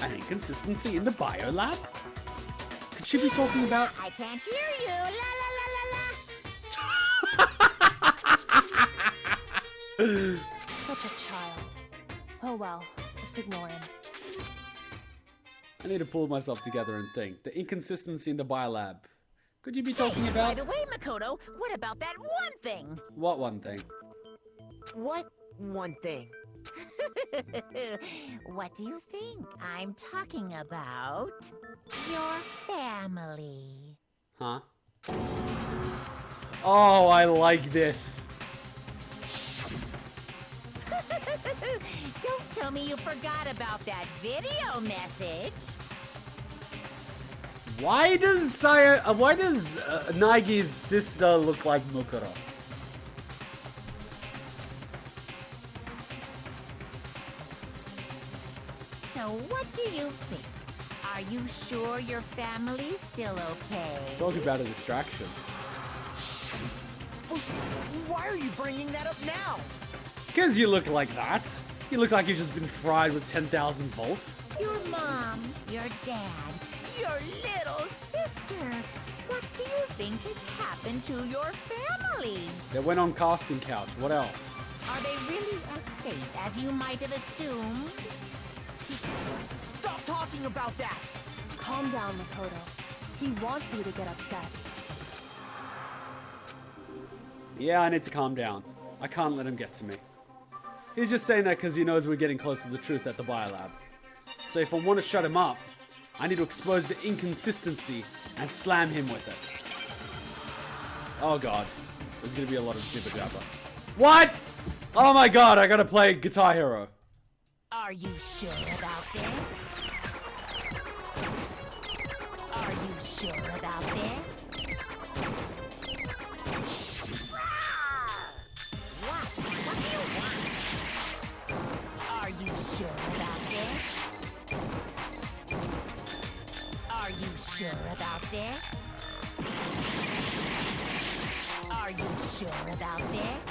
An inconsistency in the biolab? Could she be talking about... I can't hear you. La la la la la. Such a child. Oh well, just ignore him. I need to pull myself together and think. The inconsistency in the biolab. Could you be talking about... By the way, Makoto, what about that one thing? What one thing? What one thing? What do you think I'm talking about? Your family. Huh? Oh, I like this. Don't tell me you forgot about that video message. Why does Naegi's sister look like Mukuro? So what do you think? Are you sure your family's still okay? Talk about a distraction. Why are you bringing that up now? Because you look like that. You look like you've just been fried with 10,000 volts. Your mom, your dad, your little sister. What do you think has happened to your family? They went on casting couch. What else? Are they really as safe as you might have assumed? Stop talking about that! Calm down, Makoto. He wants you to get upset. Yeah, I need to calm down. I can't let him get to me. He's just saying that because he knows we're getting close to the truth at the biolab. So if I want to shut him up, I need to expose the inconsistency and slam him with it. Oh god. There's gonna be a lot of jibber jabber. What? Oh my god, I gotta play Guitar Hero. Are you sure about this? Are you sure about this? What? What do you want? Are you sure about this? Are you sure about this? Are you sure about this?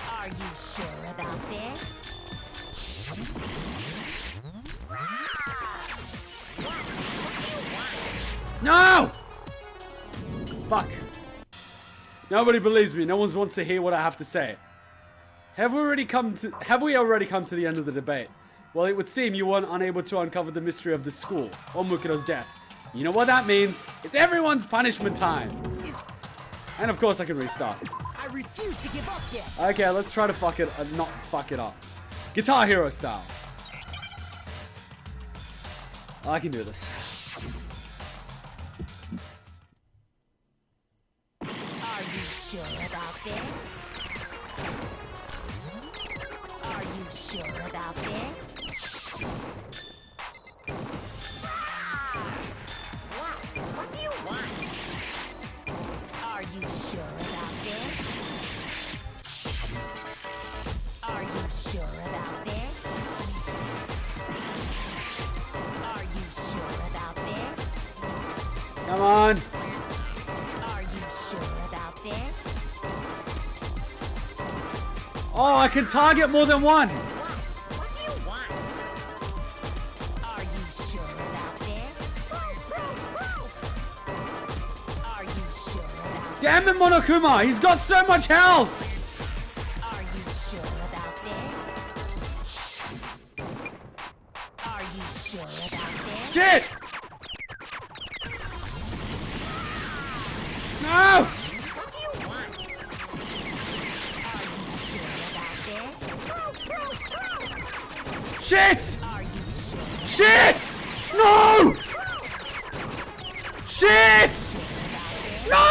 Are you sure about this? What do you want? No! Fuck. Nobody believes me. No one wants to hear what I have to say. Have we already come to the end of the debate? Well, it would seem you weren't unable to uncover the mystery of the school or Mukuro's death. You know what that means? It's everyone's punishment time. And of course I can restart. I refuse to give up yet! Okay, let's try to not fuck it up. Guitar Hero style. I can do this. Are you sure about this? Are you sure about this? What do you want? Are you sure about this? Are you sure about this? Are you sure about this? Come on. Are you sure about this? Oh, I can target more than one. What do you want? Are you sure about this? Are you sure about this? Damn it, Monokuma. He's got so much health. Are you sure about this? Are you sure about this? Shit. No. What do you want? Are you sure about this? Shit. Are you sure? Shit. No. Shit. No.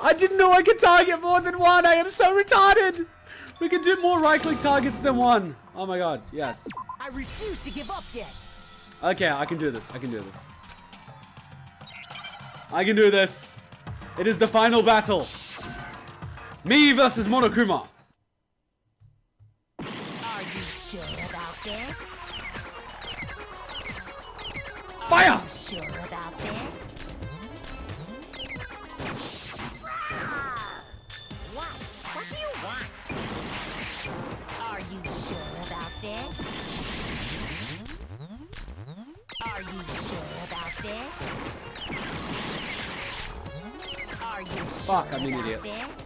I didn't know I could target more than one. I am so retarded. We can do more right-click targets than one. Oh my god, yes. I refuse to give up yet! Okay, I can do this. I can do this. I can do this. It is the final battle. Me versus Monokuma. Are you sure about this? Fire! Are you sure about this? What do you want? Are you sure about this? Are you sure about this? Are you sure Fuck, I'm an about idiot. this?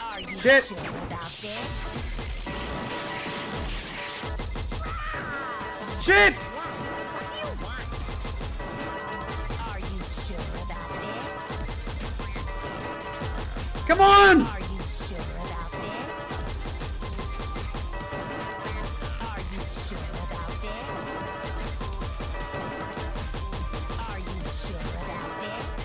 Are you Shit. sure about this? Shit! What do you want? Are you sure about this? Come on! Are you sure about this? Are you sure about this? Are you sure about this?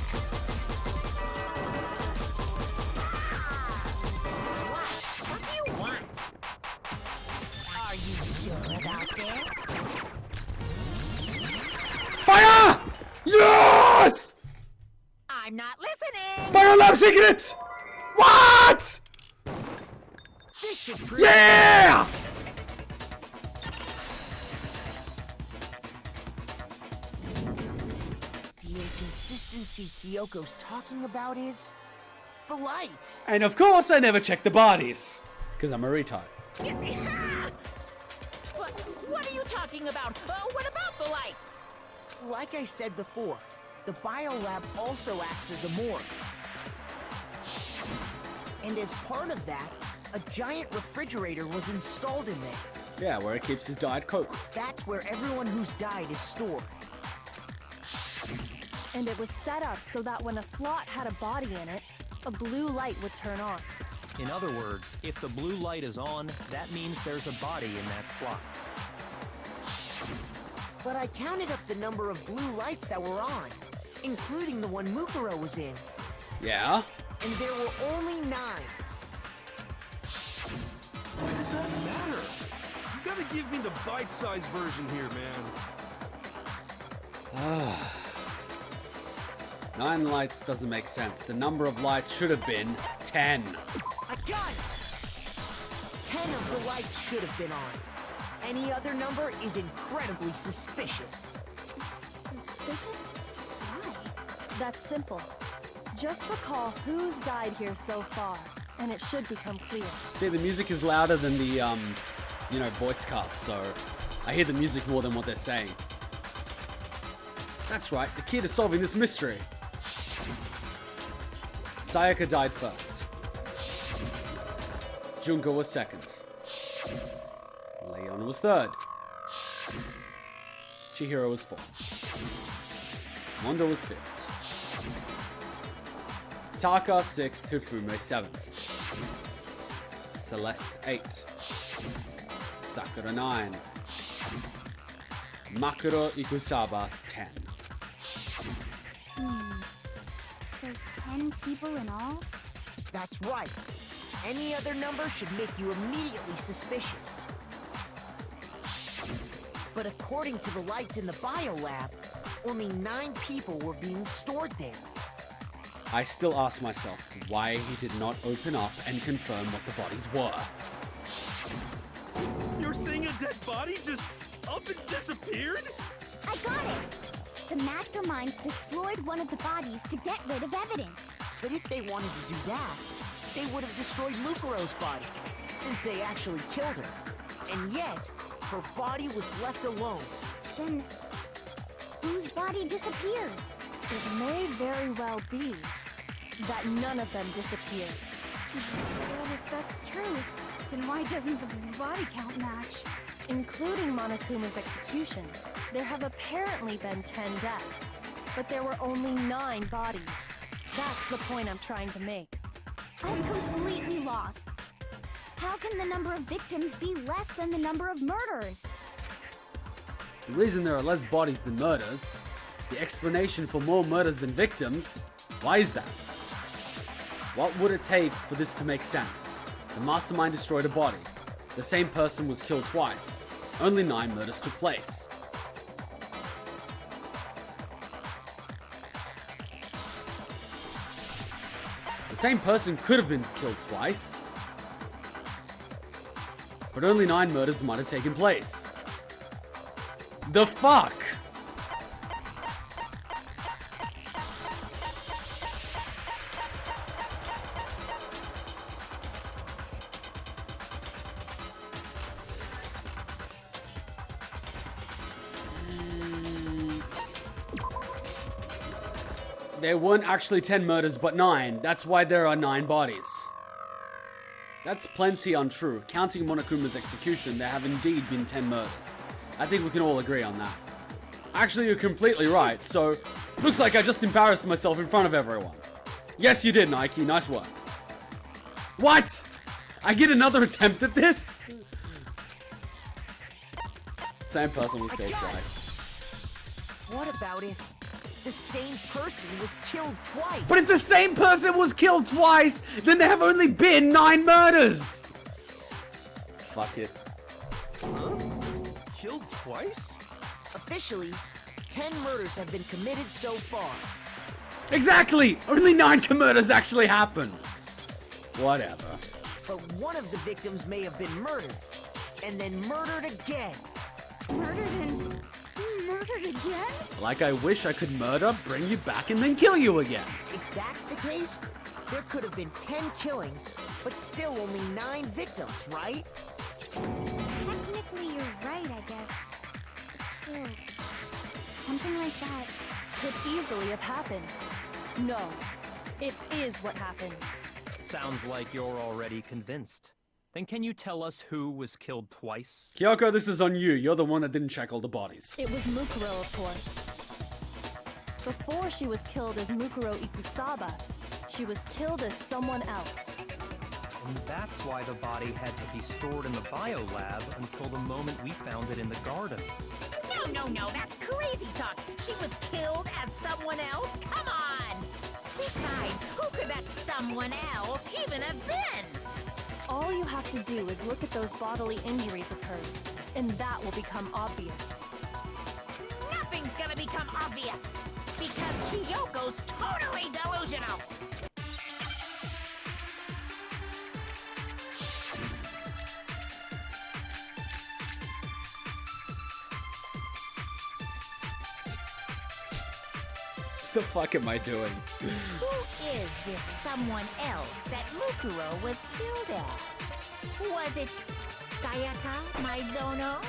What do you want? Are you sure about this? Fire! Yes! I'm not listening! Fire alarm secret! What? This should prove Yeah! the inconsistency Kyoko's talking about is the lights. And of course I never check the bodies. Because I'm a retard. What are you talking about? What about the lights? Like I said before, the biolab also acts as a morgue. And as part of that, a giant refrigerator was installed in there. Yeah, where it keeps his Diet Coke. That's where everyone who's died is stored. And it was set up so that when a slot had a body in it, a blue light would turn on. In other words, if the blue light is on, that means there's a body in that slot. But I counted up the number of blue lights that were on, including the one Mukuro was in. Yeah? And there were only 9. Why does that matter? You gotta give me the bite-sized version here, man. 9 lights doesn't make sense. The number of lights should have been 10. I got it! 10 of the lights should have been on. Any other number is incredibly suspicious. Suspicious? Why? That's simple. Just recall who's died here so far, and it should become clear. See, the music is louder than the, voice cast, so I hear the music more than what they're saying. That's right, the key to solving this mystery. Sayaka died first. Junko was second. Leon was third. Chihiro was fourth. Mondo was fifth. Taka 6th, Hifume 7th. Celeste 8th. Sakura 9. Makoto Ikusaba 10. So 10 people in all? That's right. Any other number should make you immediately suspicious. But according to the lights in the biolab, only 9 people were being stored there. I still ask myself why he did not open up and confirm what the bodies were. You're saying a dead body just up and disappeared? I got it! The Mastermind destroyed one of the bodies to get rid of evidence. But if they wanted to do that, they would have destroyed Mukuro's body, since they actually killed her. And yet, her body was left alone. Then, whose body disappeared? It may very well be that none of them disappeared. Well, if that's true, then why doesn't the body count match? Including Monokuma's executions, there have apparently been 10 deaths, but there were only 9 bodies. That's the point I'm trying to make. I'm completely lost. How can the number of victims be less than the number of murderers? The reason there are less bodies than murders, the explanation for more murders than victims, why is that? What would it take for this to make sense? The Mastermind destroyed a body. The same person was killed twice. Only 9 murders took place. The same person could have been killed twice, but only 9 murders might have taken place. The fuck? There weren't actually 10 murders, but 9. That's why there are 9 bodies. That's plenty untrue. Counting Monokuma's execution, there have indeed been 10 murders. I think we can all agree on that. Actually, you're completely right, so looks like I just embarrassed myself in front of everyone. Yes, you did, Naegi. Nice work. What? I get another attempt at this? Same person was killed twice. What about if the same person was killed twice? But if the same person was killed twice, then there have only been 9 murders! Fuck it. Huh? Killed twice? Officially, 10 murders have been committed so far. Exactly! Only 9 murders actually happened. Whatever. But one of the victims may have been murdered, and then murdered again. Murdered and murdered again? Like I wish I could murder, bring you back, and then kill you again. If that's the case, there could have been 10 killings, but still only 9 victims, right? Technically, you're right, I guess. But still, something like that could easily have happened. No, it is what happened. Sounds like you're already convinced. Then can you tell us who was killed twice? Kyoko, this is on you. You're the one that didn't check all the bodies. It was Mukuro, of course. Before she was killed as Mukuro Ikusaba, she was killed as someone else. And that's why the body had to be stored in the biolab until the moment we found it in the garden. No, that's crazy talk. She was killed as someone else? Come on! Besides, who could that someone else even have been? All you have to do is look at those bodily injuries of hers, and that will become obvious. Nothing's gonna become obvious, because Kyoko's totally delusional. The fuck am I doing? Who is this someone else that Mukuro was killed as? Was it Sayaka Maizono?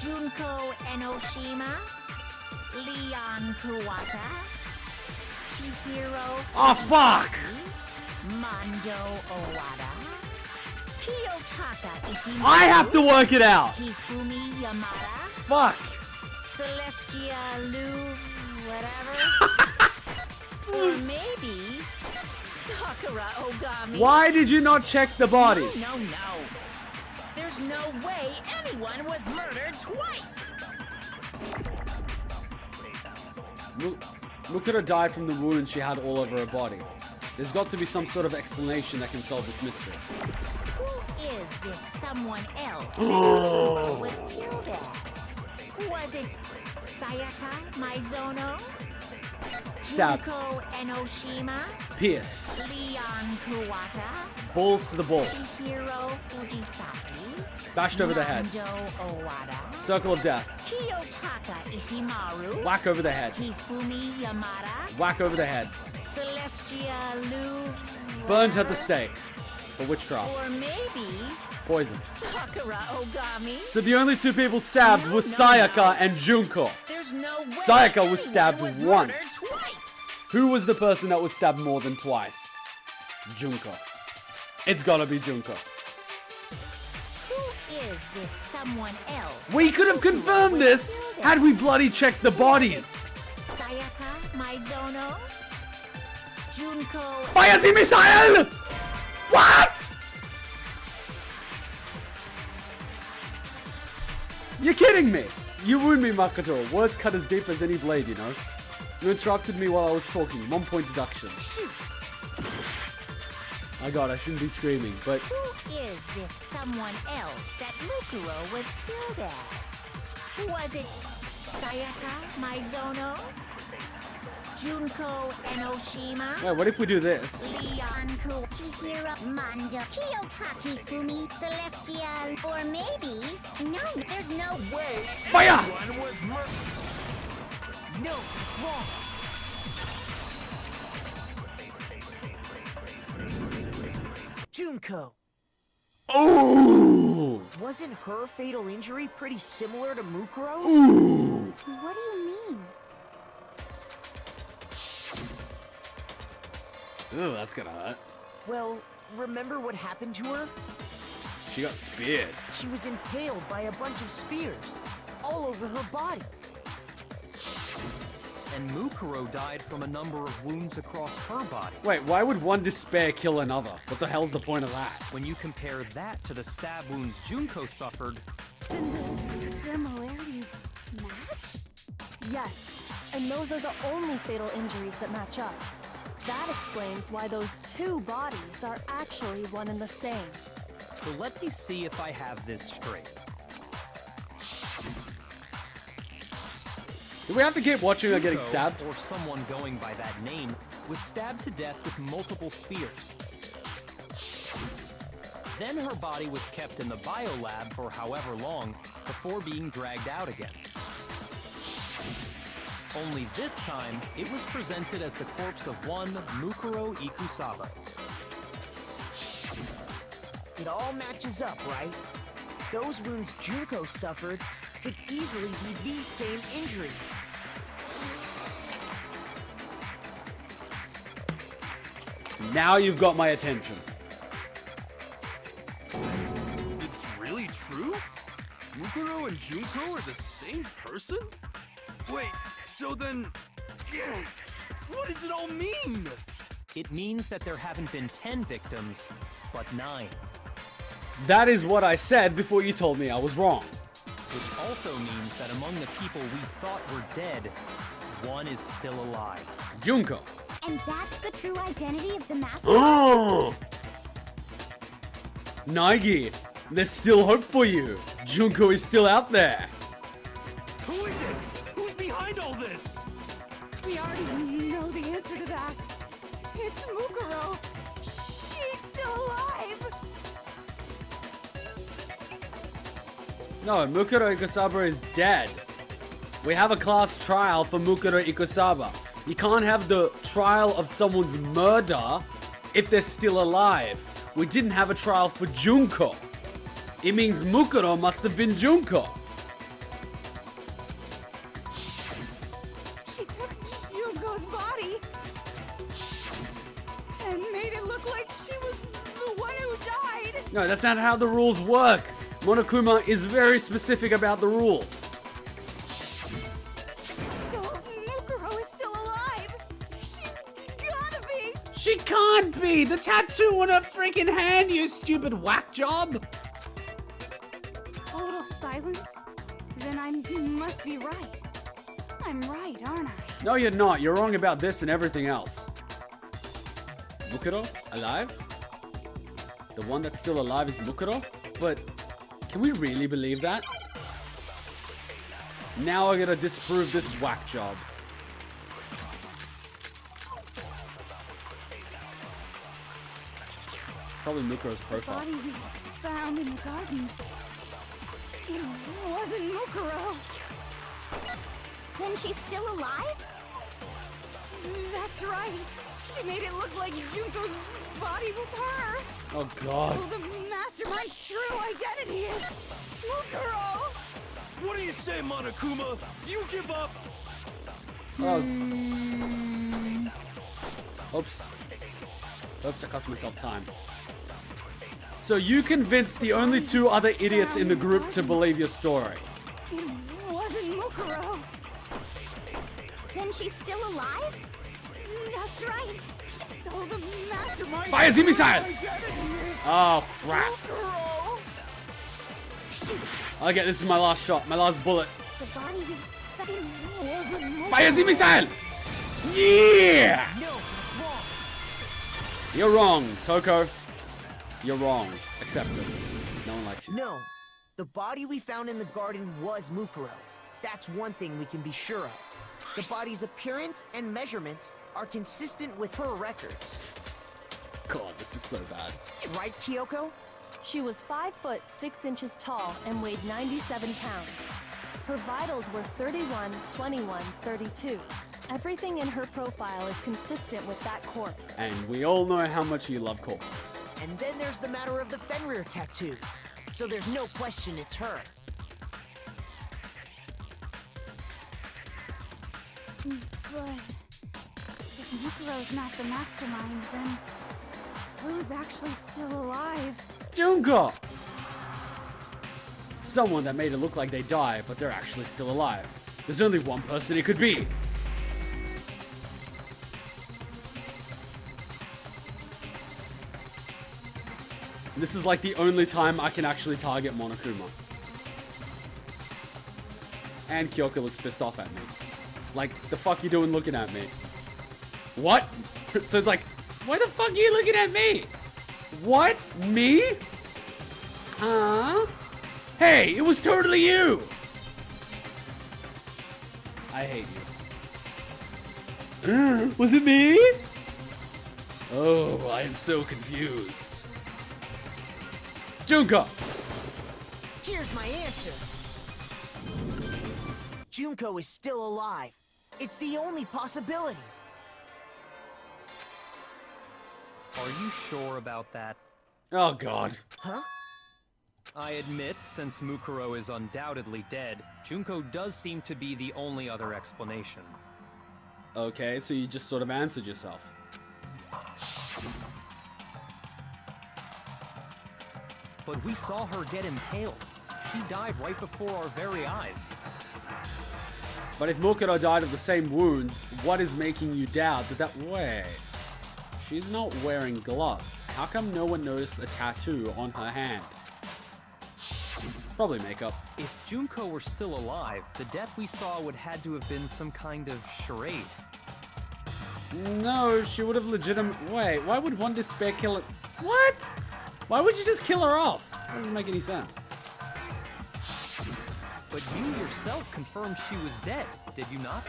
Junko Enoshima? Leon Kuwata? Chihiro? Oh, fuck! Mondo Owada? Kiyotaka Ishimaru? I have to work it out! Hifumi Yamada? Fuck! Celestia Lu... whatever? Or maybe... Sakura Ogami? Why did you not check the bodies? No. There's no way anyone was murdered twice! Mukuro died from the wounds she had all over her body. There's got to be some sort of explanation that can solve this mystery. Who is this someone else that Mukuro was killed as? Was it Sayaka Maizono? Stabbed. Junko Enoshima? Pierced. Leon Kuwata? Balls to the balls. Chihiro Fujisaki? Bashed over the head. Mondo Owada? Circle of death. Kiyotaka Ishimaru? Whack over the head. Hifumi Yamada? Whack over the head. Celestia Lu... Burned at whatever? the stake. For witchcraft. Or maybe... Poison. Sakura Ogami? So the only two people stabbed was Sayaka and Junko. There's no way Sayaka was anyone stabbed was once. murdered twice. Who was the person that was stabbed more than twice? Junko. It's gotta be Junko. Who is this someone else? We could have confirmed this had we bloody checked the bodies. Sayaka Maizono? Junko... Fire missile! What? You're kidding me! You ruined me, Makoto. Words cut as deep as any blade, you know? You interrupted me while I was talking. 1 point deduction. My god, I shouldn't be screaming, but... Who is this someone else that Mukuro was killed as? Was it Sayaka Maizono? Junko Enoshima? Wait, what if we do this? Leon Kuwata? Chihiro, Mondo, Kiyotaki, Fumi, Celestia, or maybe... No, there's no way. Fire! One was murdered. No, it's wrong. Junko. Ooh! Wasn't her fatal injury pretty similar to Mukuro's? Ooh! What do you mean? Ooh, that's gonna hurt. Well, remember what happened to her? She got speared. She was impaled by a bunch of spears, all over her body. And Mukuro died from a number of wounds across her body. Wait, why would one despair kill another? What the hell's the point of that? When you compare that to the stab wounds Junko suffered, And the similarities match? Yes, and those are the only fatal injuries that match up. That explains why those two bodies are actually one and the same. so let me see if I have this straight. Do we have to keep watching her getting Junko, stabbed? or someone going by that name, was stabbed to death with multiple spears. Then her body was kept in the biolab for however long before being dragged out again. Only this time, it was presented as the corpse of one Mukuro Ikusaba. It all matches up, right? Those wounds Junko suffered could easily be these same injuries. Now you've got my attention. It's really true? Mukuro and Junko are the same person? Wait, so then... what does it all mean? It means that there haven't been 10 victims, but 9. That is what I said before you told me I was wrong. Which also means that among the people we thought were dead, one is still alive. Junko. And that's the true identity of the master? Oh! Naegi, there's still hope for you. Junko is still out there. Who is it? Who's behind all this? We already know the answer to that. It's Mukuro. She's still alive. No, Mukuro Ikusaba is dead. We have a class trial for Mukuro Ikusaba. You can't have the trial of someone's murder if they're still alive. We didn't have a trial for Junko. It means Mukuro must have been Junko. She took Junko's body and made it look like she was the one who died. No, that's not how the rules work. Monokuma is very specific about the rules. So Mukuro is still alive. She's gotta be. She can't be! The tattoo on her freaking hand, you stupid whack job! Total silence? Then I must be right. I'm right, aren't I? No, you're not. You're wrong about this and everything else. Mukuro? Alive? The one that's still alive is Mukuro? But can we really believe that? Now I gotta disprove this whack job. Probably Mukuro's The profile. body we found in the garden. It wasn't Mukuro. Then she's still alive? That's right. She made it look like Junko's body was her. Oh god. So the Mastermind's true identity is Mukuro. What do you say, Monokuma? Do you give up? Oh. Oops. Oops, I cost myself time. So you convinced the only 2 other idiots in the group to believe your story. It wasn't Mukuro. Then she's still alive? That's right. So the Mastermind. Fire Z missile! identity is Oh crap. Mukuro. Okay, this is my last shot, my last bullet. The body we found Wasn't Mukuro. Fire Z missile! Yeah! No, it's wrong. You're wrong, Toko. You're wrong. Accept it. No one likes you. No, the body we found in the garden was Mukuro. That's one thing we can be sure of. The body's appearance and measurements are consistent with her records. God, this is so bad. Right, Kyoko? She was 5 foot 6 inches tall and weighed 97 pounds. Her vitals were 31, 21, 32. Everything in her profile is consistent with that corpse. And we all know how much you love corpses. And then there's the matter of the Fenrir tattoo. So there's no question it's her. But if Mukuro's not the Mastermind, then who's actually still alive? Junko! Someone that made it look like they died, but they're actually still alive. There's only one person it could be. This is like the only time I can actually target Monokuma. And Kyoko looks pissed off at me. Like, the fuck you doing looking at me? What? So it's like, why the fuck are you looking at me? What? Me? Huh? Hey, it was totally you! I hate you. Was it me? Oh, I am so confused. Junko! Here's my answer. Junko is still alive. It's the only possibility. Are you sure about that? Oh god. Huh? I admit, since Mukuro is undoubtedly dead, Junko does seem to be the only other explanation. Okay, so you just sort of answered yourself. But we saw her get impaled. She died right before our very eyes. But if Makoto died of the same wounds, what is making you doubt that Wait. She's not wearing gloves. How come no one noticed a tattoo on her hand? Probably makeup. If Junko were still alive, the death we saw would had to have been some kind of charade. No, she would have Wait, why would one Despair kill it? What? Why would you just kill her off? That doesn't make any sense. But you yourself confirmed she was dead, did you not?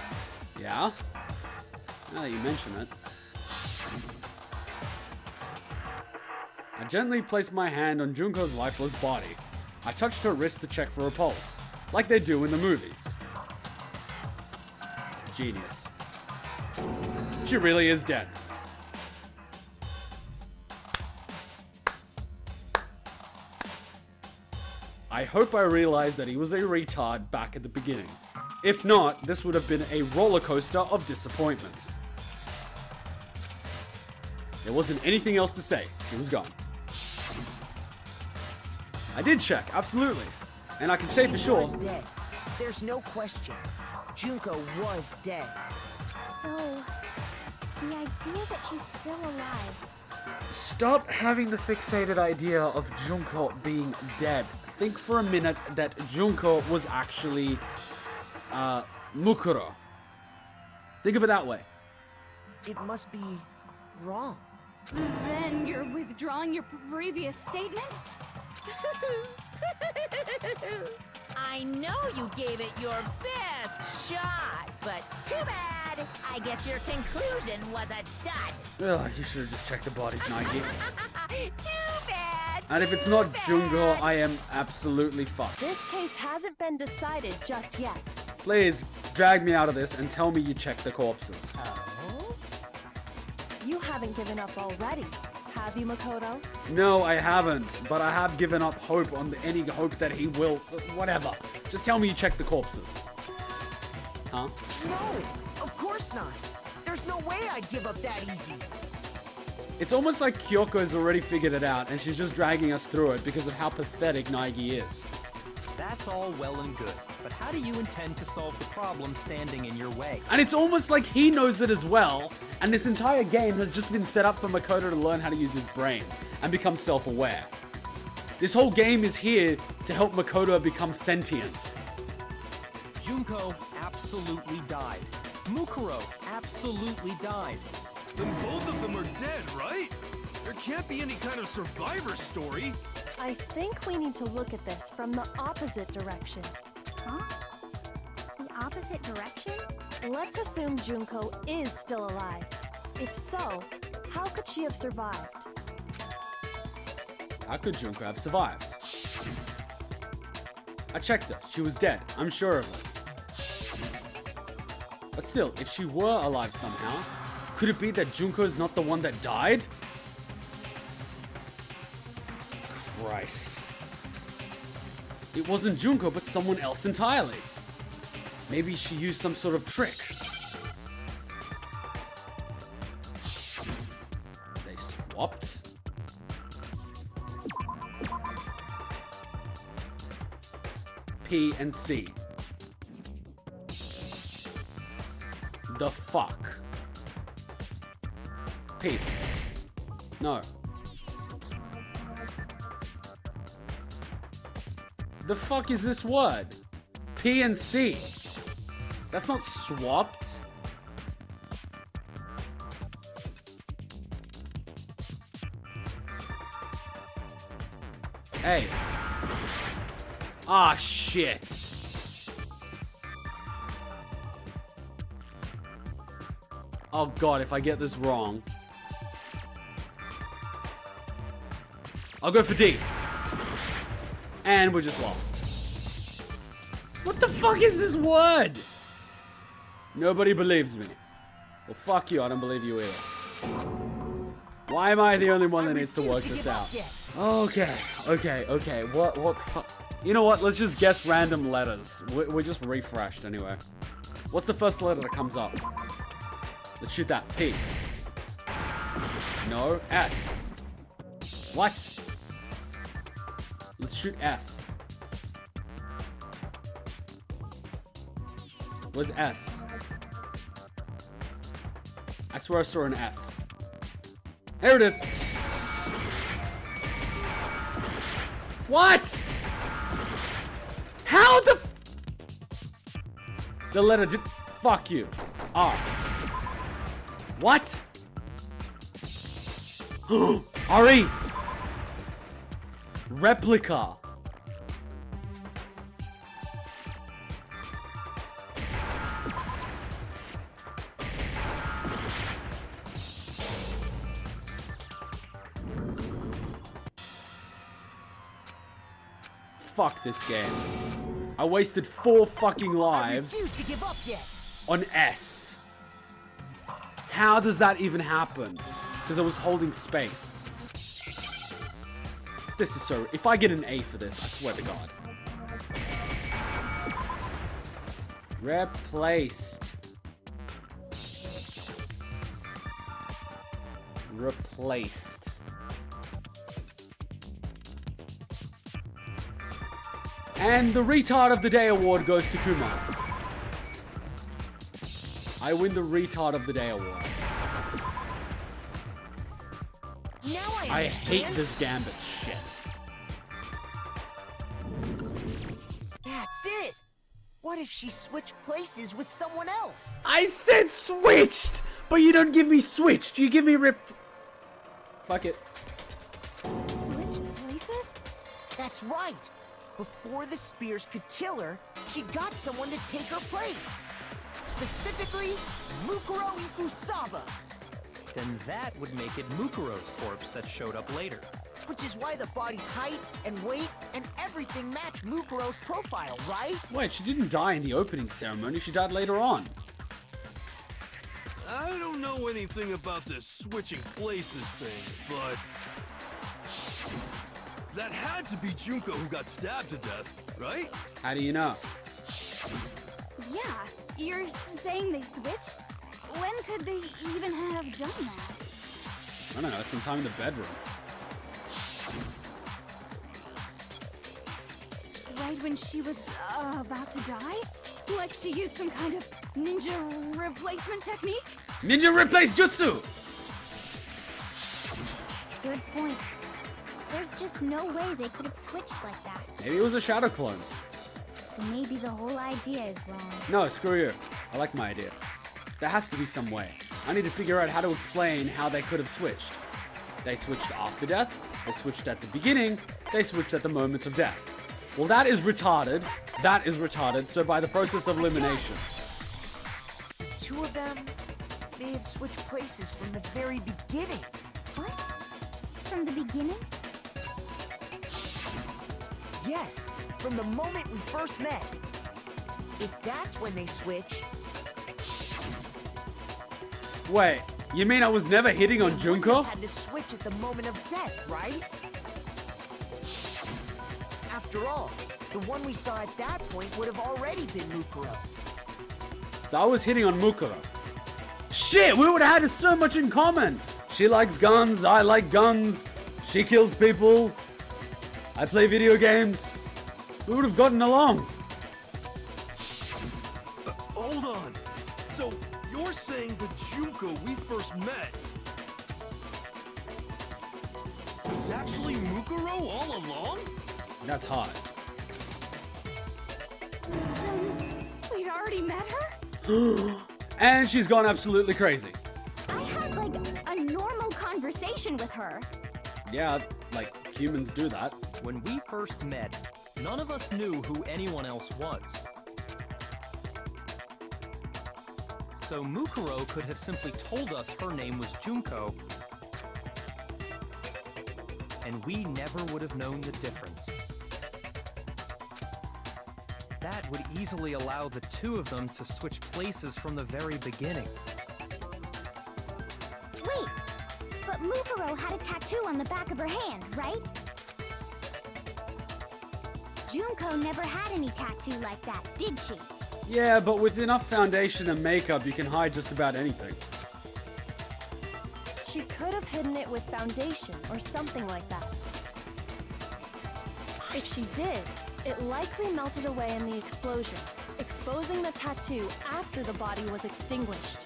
Yeah? Now that you mention it. I gently placed my hand on Junko's lifeless body. I touched her wrist to check for a pulse, like they do in the movies. Genius. She really is dead. I hope I realized that he was a retard back at the beginning. If not, this would have been a roller coaster of disappointments. There wasn't anything else to say. She was gone. I did check, absolutely. And I can say for sure. She was dead. There's no question. Junko was dead. So, the idea that she's still alive. Stop having the fixated idea of Junko being dead. Think for a minute that Junko was actually Mukuro. Think of it that way. It must be wrong. Then you're withdrawing your previous statement? I know you gave it your best shot, but too bad. I guess your conclusion was a dud. Ugh, you should have just checked the bodies, Naegi. Too bad. And if it's not Junko, I am absolutely fucked. This case hasn't been decided just yet. Please, drag me out of this and tell me you checked the corpses. Oh? You haven't given up already, have you, Makoto? No, I haven't, but I have given up hope on any hope that he will. Whatever. Just tell me you checked the corpses. Huh? No, of course not. There's no way I'd give up that easy. It's almost like Kyoko has already figured it out and she's just dragging us through it because of how pathetic Naegi is. That's all well and good, but how do you intend to solve the problem standing in your way? And it's almost like he knows it as well, and this entire game has just been set up for Makoto to learn how to use his brain and become self-aware. This whole game is here to help Makoto become sentient. Junko absolutely died. Mukuro absolutely died. Then both of them are dead, right? There can't be any kind of survivor story. I think we need to look at this from the opposite direction. Huh? The opposite direction? Let's assume Junko is still alive. If so, how could she have survived? How could Junko have survived? I checked her. She was dead. I'm sure of it. But still, if she were alive somehow, could it be that Junko's not the one that died? Christ. It wasn't Junko, but someone else entirely. Maybe she used some sort of trick. They swapped? P and C. The fuck? P. No. The fuck is this word? P and C. That's not swapped. Hey. Ah, shit. Oh god, if I get this wrong. I'll go for D. And we're just lost. What the fuck is this word? Nobody believes me. Well, fuck you, I don't believe you either. Why am I the only one that needs to work this out? Okay. What? You know what? Let's just guess random letters. We're just refreshed anyway. What's the first letter that comes up? Let's shoot that. P. No, S. What? Let's shoot S. Where's S? I swear I saw an S. Here it is. What? How the the letter did. Fuck you. R. What? RE. Replica. Fuck this game. I wasted 4 fucking lives. I refuse to give up yet. On S. How does that even happen? Because I was holding space. This is so... If I get an A for this, I swear to God. Replaced. Replaced. And the Retard of the Day award goes to Kuma. I win the Retard of the Day award. Now I hate this Gambit shit. That's it. What if she switched places with someone else? I said switched, but you don't give me switched. You give me Fuck it. Switched places? That's right. Before the spears could kill her, she got someone to take her place. Specifically, Mukuro Ikusaba. Then that would make it Mukuro's corpse that showed up later. Which is why the body's height and weight and everything match Mukuro's profile, right? Wait, she didn't die in the opening ceremony. She died later on. I don't know anything about this switching places thing, but... that had to be Junko who got stabbed to death, right? How do you know? Yeah, you're saying they switched? When could they even have done that? I don't know, sometime in the bedroom. Right when she was about to die? Like she used some kind of ninja replacement technique? Ninja replace jutsu! Good point. There's just no way they could have switched like that. Maybe it was a shadow clone. So maybe the whole idea is wrong. No, screw you. I like my idea. There has to be some way. I need to figure out how to explain how they could have switched. They switched after death, they switched at the beginning, they switched at the moment of death. Well, that is retarded. That is retarded, so by the process of elimination. Two of them, they had switched places from the very beginning. What? From the beginning? Yes, from the moment we first met. If that's when they switched... Wait, you mean I was never hitting on Junko? Had to switch at the moment of death, right? After all, the one we saw at that point would have already been Mukuro. So I was hitting on Mukuro. Shit, we would have had so much in common. She likes guns, I like guns. She kills people. I play video games. We would have gotten along. Hold on. So, you're saying the Junko we first met was actually Mukuro all along? That's hot. We'd already met her? And she's gone absolutely crazy. I had like a normal conversation with her. Yeah, like humans do that. When we first met, none of us knew who anyone else was. So Mukuro could have simply told us her name was Junko, and we never would have known the difference. That would easily allow the two of them to switch places from the very beginning. Wait, but Mukuro had a tattoo on the back of her hand, right? Junko never had any tattoo like that, did she? Yeah, but with enough foundation and makeup, you can hide just about anything. She could have hidden it with foundation or something like that. If she did, it likely melted away in the explosion, exposing the tattoo after the body was extinguished.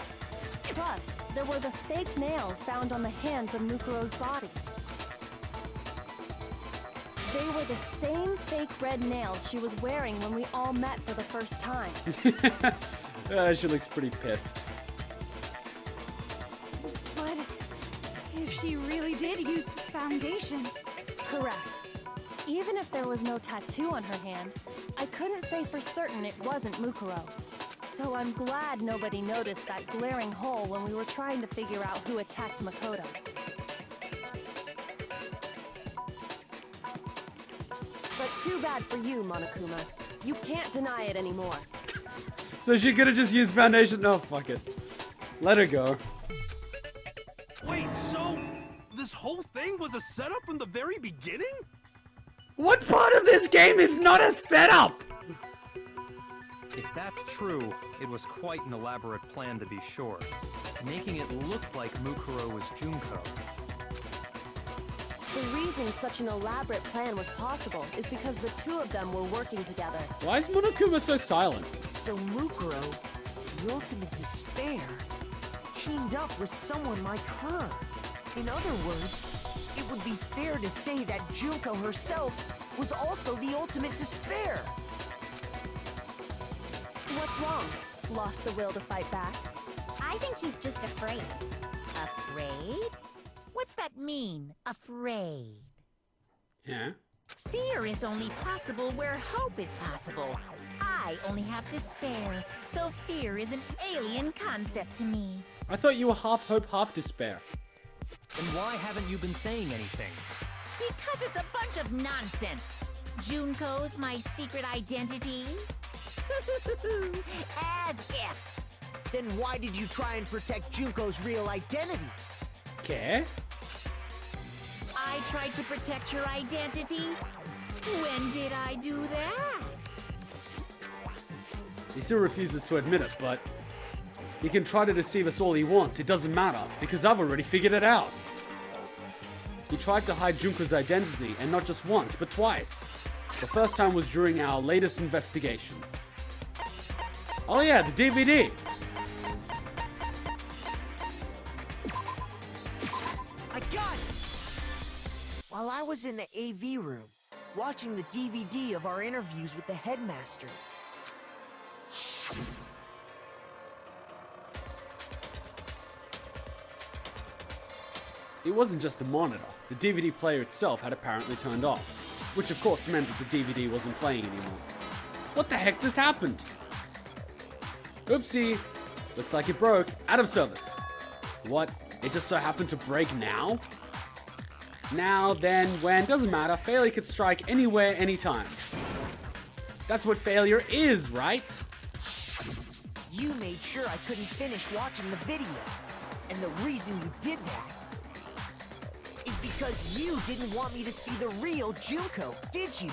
Plus, there were the fake nails found on the hands of Mukuro's body. They were the same fake red nails she was wearing when we all met for the first time. She looks pretty pissed. But if she really did use foundation... Correct. Even if there was no tattoo on her hand, I couldn't say for certain it wasn't Mukuro. So I'm glad nobody noticed that glaring hole when we were trying to figure out who attacked Makoto. But too bad for you, Monokuma. You can't deny it anymore. So she could have just used foundation. No, fuck it. Let her go. Wait, so this whole thing was a setup from the very beginning? What part of this game is not a setup? If that's true, it was quite an elaborate plan to be sure, making it look like Mukuro was Junko. The reason such an elaborate plan was possible is because the two of them were working together. Why is Monokuma so silent? So Mukuro, the ultimate despair, teamed up with someone like her. In other words, it would be fair to say that Junko herself was also the ultimate despair. What's wrong? Lost the will to fight back? I think he's just afraid. Afraid? What's that mean, afraid? Yeah. Fear is only possible where hope is possible. I only have despair, so fear is an alien concept to me. I thought you were half hope, half despair. Then why haven't you been saying anything? Because it's a bunch of nonsense. Junko's my secret identity? As if. Then why did you try and protect Junko's real identity? Okay. I tried to protect her identity? When did I do that? He still refuses to admit it, but he can try to deceive us all he wants. It doesn't matter, because I've already figured it out. He tried to hide Junko's identity, and not just once, but twice. The first time was during our latest investigation. Oh yeah, the DVD! I got it! While I was in the AV room, watching the DVD of our interviews with the headmaster. It wasn't just the monitor. The DVD player itself had apparently turned off, which of course meant that the DVD wasn't playing anymore. What the heck just happened? Oopsie. Looks like it broke. Out of service. What? It just so happened to break now? Now, then, when, doesn't matter. Failure could strike anywhere, anytime. That's what failure is, right? You made sure I couldn't finish watching the video. And the reason you did that is because you didn't want me to see the real Junko, did you?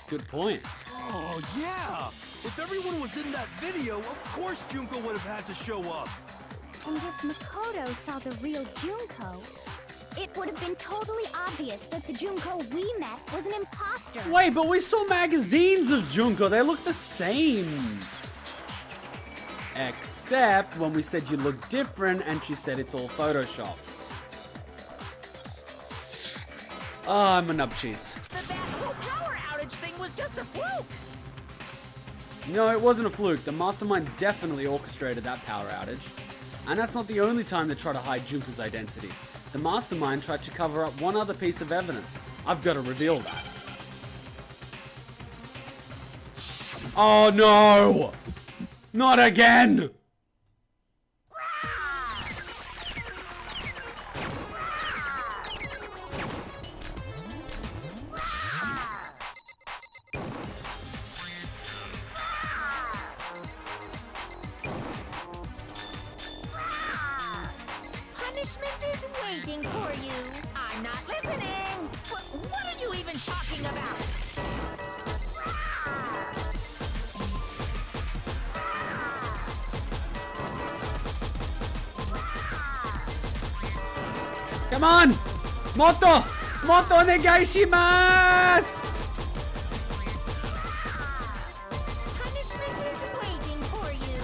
Good point. Oh, yeah! If everyone was in that video, of course Junko would have had to show up. And if Makoto saw the real Junko, it would have been totally obvious that the Junko we met was an imposter. Wait, but we saw magazines of Junko. They look the same. Except when we said you look different and she said it's all Photoshop. Ah, I'm a nubcheese. That whole power outage thing was just a fluke. No, it wasn't a fluke. The Mastermind definitely orchestrated that power outage. And that's not the only time they try to hide Junko's identity. The Mastermind tried to cover up one other piece of evidence. I've got to reveal that. Oh no! Not again! Punishment is waiting for you. I'm not listening. What are you even talking about? Come on! Moto! Moto onegai shimasu! Punishment is waiting for you.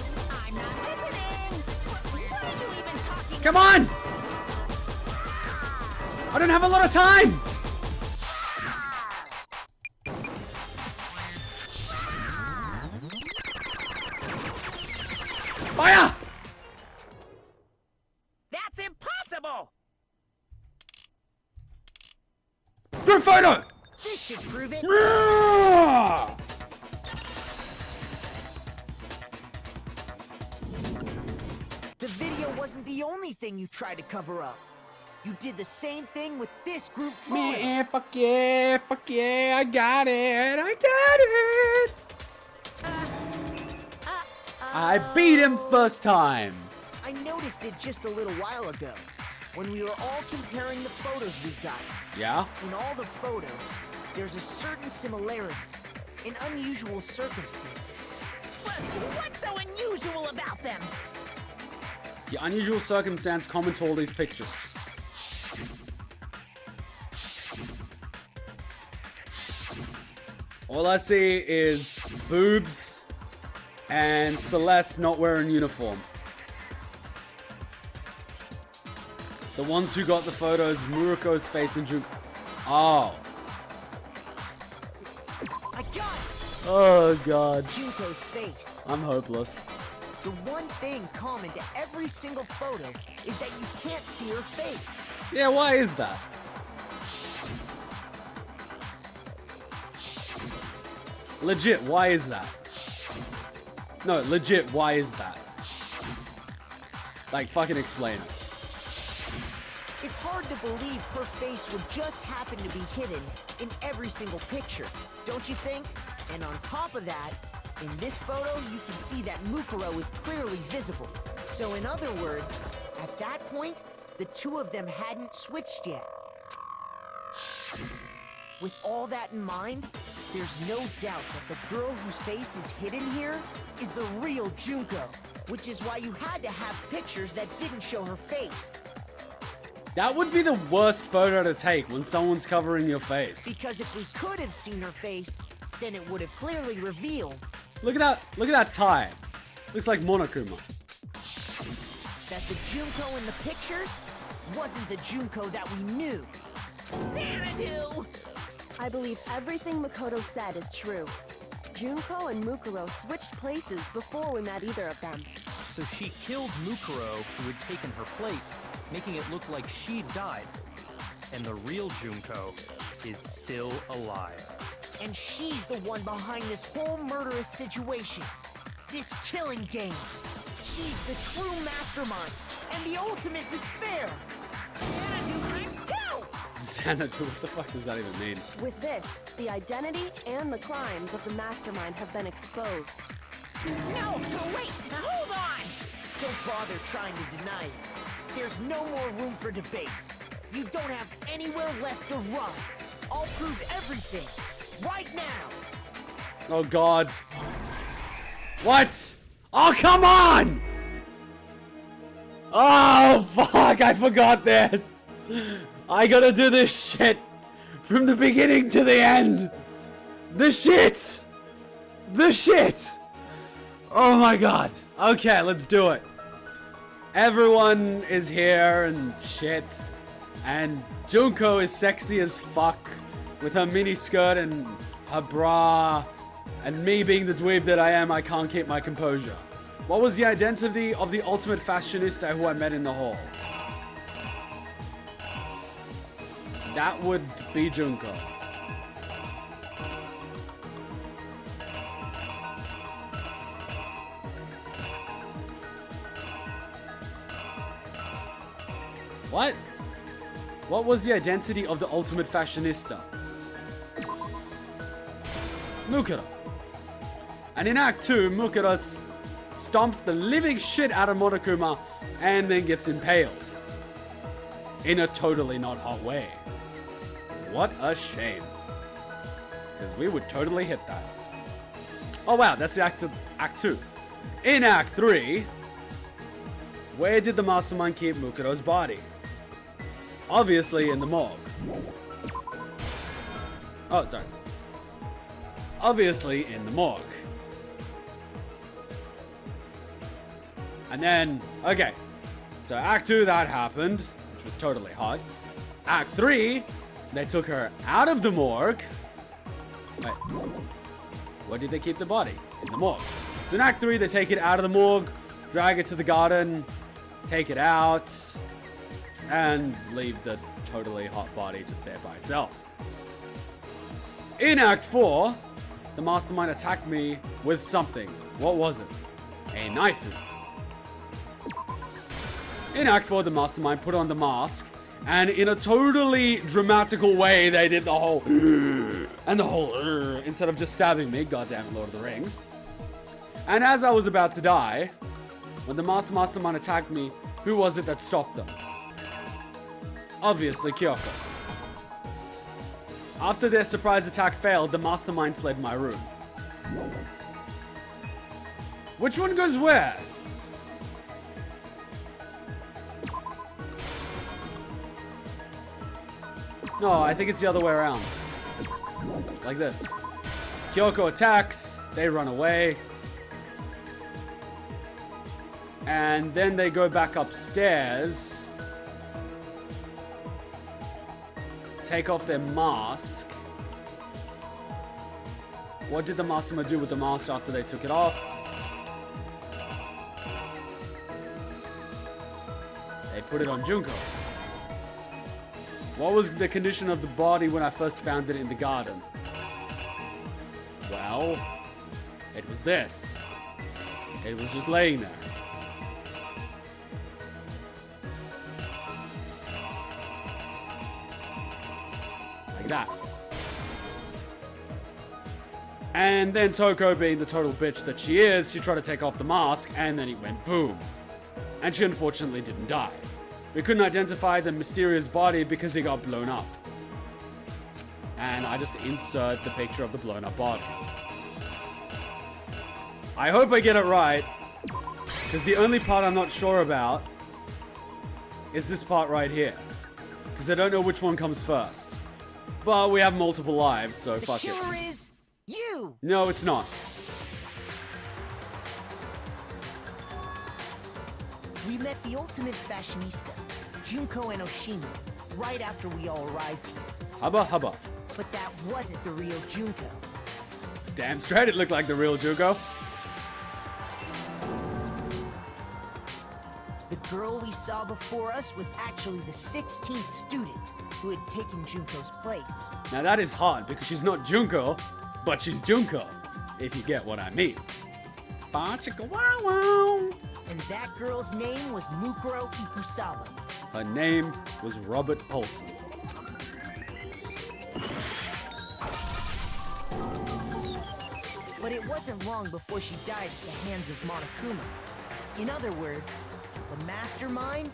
I'm not listening. What are you even talking Come on! I don't have a lot of time! Fire! That's impossible! Group photo! This should prove it. The video wasn't the only thing you tried to cover up. You did the same thing with this group photo. Man, fuck yeah, I got it, I beat him first time. I noticed it just a little while ago, when we were all comparing the photos we got. Yeah? In all the photos, there's a certain similarity, an unusual circumstance. What's so unusual about them? The unusual circumstance common to all these pictures. All I see is boobs and Celeste not wearing uniform. The ones who got the photos, Muruko's face and Junko. Oh. I got it! Oh god. Junko's face. I'm hopeless. The one thing common to every single photo is that you can't see her face. Yeah, why is that? Legit, why is that? No, legit, why is that? Like, fucking explain it. It's hard to believe her face would just happen to be hidden in every single picture, don't you think? And on top of that, in this photo, you can see that Mukuro is clearly visible. So in other words, at that point, the two of them hadn't switched yet. With all that in mind, there's no doubt that the girl whose face is hidden here is the real Junko, which is why you had to have pictures that didn't show her face. That would be the worst photo to take when someone's covering your face. Because if we could have seen her face, then it would have clearly revealed. Look at that tie. Looks like Monokuma. That the Junko in the pictures wasn't the Junko that we knew. Xanadu! I believe everything Makoto said is true. Junko and Mukuro switched places before we met either of them. So she killed Mukuro, who had taken her place, making it look like she died. And the real Junko is still alive. And she's the one behind this whole murderous situation. This killing game. She's the true mastermind and the ultimate despair. Xanadu times 2! Xanadu, what the fuck does that even mean? With this, the identity and the crimes of the Mastermind have been exposed. No, wait, hold on! Don't bother trying to deny it. There's no more room for debate. You don't have anywhere left to run. I'll prove everything, right now. Oh god. What? Oh, come on! Oh, fuck, I forgot this. I gotta do this shit from the beginning to the end. The shit. Oh my god. Okay, let's do it. Everyone is here and shit. And Junko is sexy as fuck with her mini skirt and her bra. And me being the dweeb that I am, I can't keep my composure. What was the identity of the ultimate fashionista who I met in the hall? That would be Junko. What? What was the identity of the ultimate fashionista? Mukuro. And in Act 2, Mukuro stomps the living shit out of Monokuma and then gets impaled. In a totally not hot way. What a shame. Because we would totally hit that. Oh wow, that's the Act 2. In Act 3, where did the Mastermind keep Mukuro's body? Obviously in the morgue. Oh, sorry. Obviously in the morgue. And then, okay. So Act 2, that happened, which was totally hot. Act 3, they took her out of the morgue. Wait. Where did they keep the body? In the morgue. So in Act 3, they take it out of the morgue, drag it to the garden, take it out, and leave the totally hot body just there by itself. In Act 4, the Mastermind attacked me with something. What was it? A knife. In Act 4, the Mastermind put on the mask, and in a totally dramatical way, they did the whole and the whole instead of just stabbing me. Goddamn it, Lord of the Rings. And as I was about to die, when the Mastermind attacked me, who was it that stopped them? Obviously, Kyoko. After their surprise attack failed, the Mastermind fled my room. Which one goes where? No, I think it's the other way around. Like this. Kyoko attacks, they run away. And then they go back upstairs. Take off their mask. What did the Mastermind do with the mask after they took it off? They put it on Junko. What was the condition of the body when I first found it in the garden? Well, it was this. It was just laying there. Like that. And then Toko, being the total bitch that she is, she tried to take off the mask, and then it went boom. And she unfortunately didn't die. We couldn't identify the mysterious body because it got blown up. And I just insert the picture of the blown up body. I hope I get it right, because the only part I'm not sure about is this part right here. Because I don't know which one comes first. But we have multiple lives, so fuck it. The killer is you! No, it's not. We met the ultimate fashionista, Junko Enoshima, right after we all arrived here. Hubba hubba. But that wasn't the real Junko. Damn straight it looked like the real Junko. The girl we saw before us was actually the 16th student who had taken Junko's place. Now that is hard because she's not Junko, but she's Junko, if you get what I mean. Ba chicka wow wow. And that girl's name was Mukuro Ikusaba. Her name was Robert Paulson. But it wasn't long before she died at the hands of Monokuma. In other words, the Mastermind?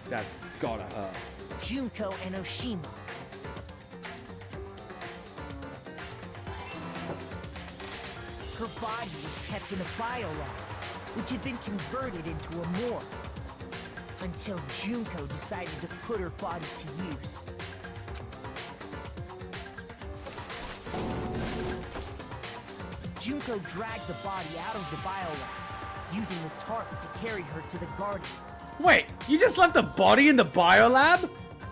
That's gotta hurt. Junko Enoshima. Her body was kept in a biolab, which had been converted into a morgue. Until Junko decided to put her body to use. Junko dragged the body out of the biolab, using the tarp to carry her to the garden. Wait, you just left the body in the biolab?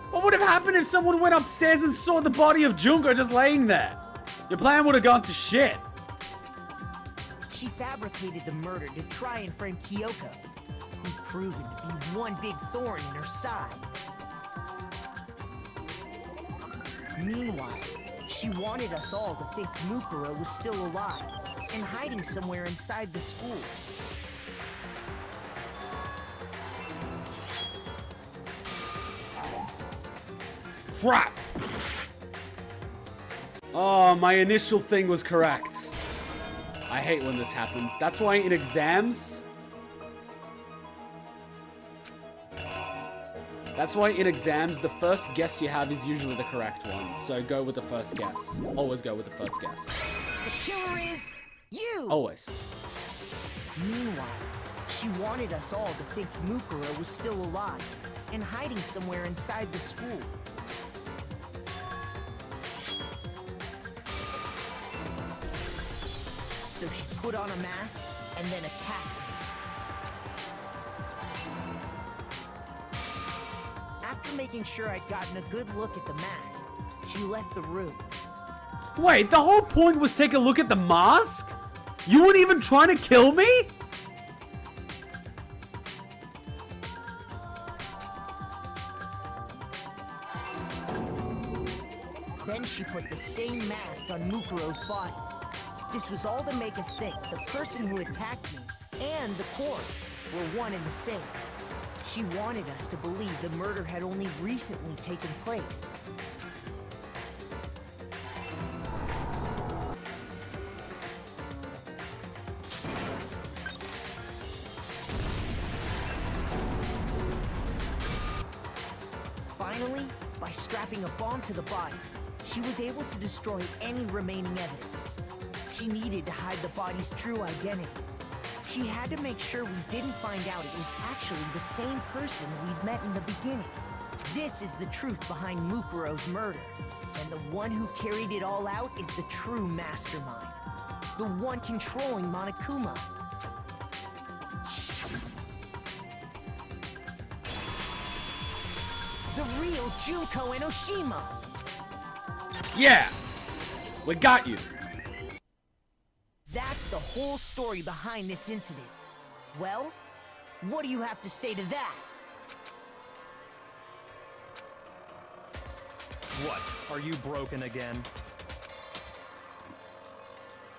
What would have happened if someone went upstairs and saw the body of Junko just laying there? Your plan would have gone to shit. She fabricated the murder to try and frame Kyoko, who'd proven to be one big thorn in her side. Meanwhile, she wanted us all to think Mukuro was still alive and hiding somewhere inside the school. Crap! Oh, my initial thing was correct. I hate when this happens. That's why in exams... the first guess you have is usually the correct one. So go with the first guess. Always go with the first guess. The killer is you! Always. Meanwhile, she wanted us all to think Mukuro was still alive and hiding somewhere inside the school. So she put on a mask and then attacked him. After making sure I'd gotten a good look at the mask, she left the room. Wait, the whole point was take a look at the mask? You weren't even trying to kill me? Then she put the same mask on Mukuro's body. This was all to make us think the person who attacked me and the corpse were one and the same. She wanted us to believe the murder had only recently taken place. Finally, by strapping a bomb to the body, she was able to destroy any remaining evidence. She needed to hide the body's true identity. She had to make sure we didn't find out it was actually the same person we'd met in the beginning. This is the truth behind Mukuro's murder. And the one who carried it all out is the true mastermind. The one controlling Monokuma. The real Junko Enoshima. Yeah! We got you. That's the whole story behind this incident. Well, what do you have to say to that? What? Are you broken again?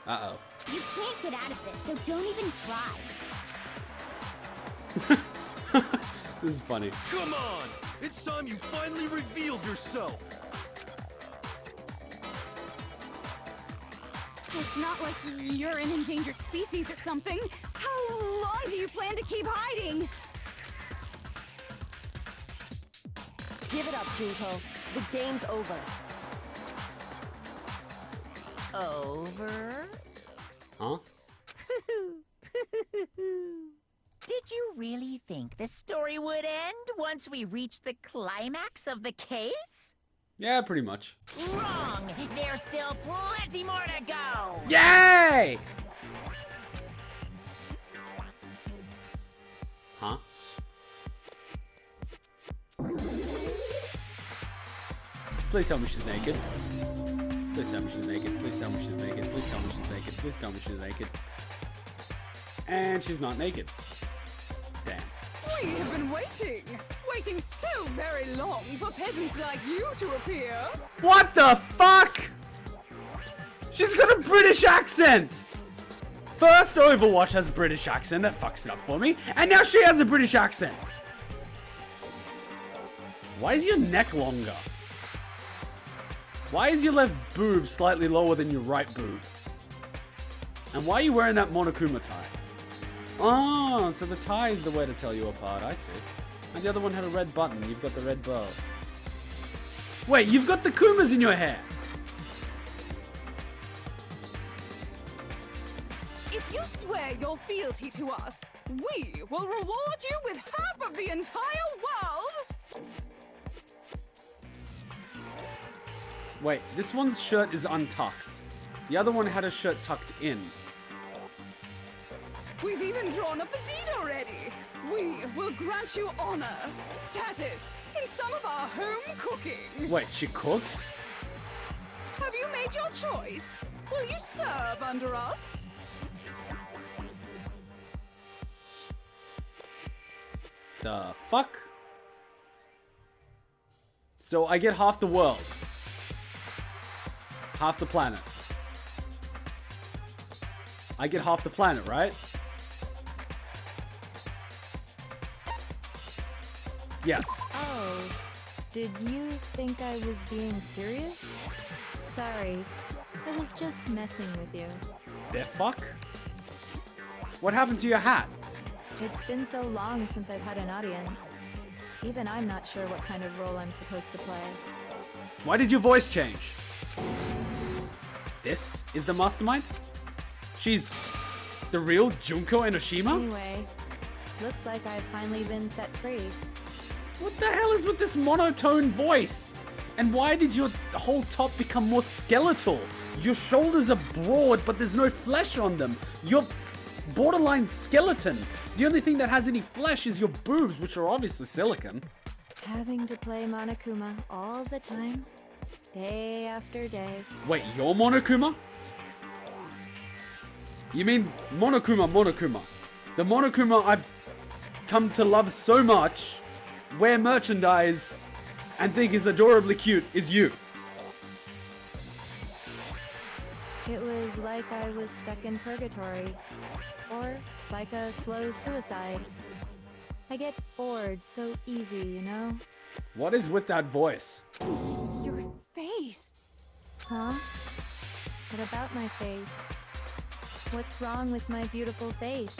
Uh-oh. You can't get out of this, so don't even try. This is funny. Come on! It's time you finally revealed yourself! It's not like you're an endangered species or something. How long do you plan to keep hiding? Give it up, Junko. The game's over. Over? Huh? Did you really think the story would end once we reached the climax of the case? Yeah, pretty much. Wrong! There's still plenty more to go! Yay! Huh? Please tell me she's naked. Please tell me she's naked. Please tell me she's naked. Please tell me she's naked. Please tell me she's naked. And she's not naked. Damn. We have been waiting so very long for peasants like you to appear. What the fuck? She's got a British accent! First Overwatch has a British accent, that fucks it up for me, and now she has a British accent. Why is your neck longer? Why is your left boob slightly lower than your right boob? And why are you wearing that Monokuma tie? Oh, so the tie is the way to tell you apart, I see. And the other one had a red button, you've got the red bow. Wait, you've got the Kumas in your hair! If you swear your fealty to us, we will reward you with half of the entire world! Wait, this one's shirt is untucked. The other one had a shirt tucked in. We've even drawn up the deed already. We will grant you honor, status, in some of our home cooking. Wait, she cooks? Have you made your choice? Will you serve under us? The fuck? So I get half the world. Half the planet. I get half the planet, right? Yes. Oh, did you think I was being serious? Sorry, I was just messing with you. The fuck? What happened to your hat? It's been so long since I've had an audience. Even I'm not sure what kind of role I'm supposed to play. Why did your voice change? This is the Mastermind? She's the real Junko Enoshima? Anyway, looks like I've finally been set free. What the hell is with this monotone voice? And why did your whole top become more skeletal? Your shoulders are broad, but there's no flesh on them. You're borderline skeleton. The only thing that has any flesh is your boobs, which are obviously silicone. Having to play Monokuma all the time, day after day. Wait, you're Monokuma? You mean Monokuma. The Monokuma I've come to love so much, wear merchandise, and think is adorably cute is you. It was like I was stuck in purgatory, or like a slow suicide. I get bored so easy, you know? What is with that voice? Your face. Huh? What about my face? What's wrong with my beautiful face?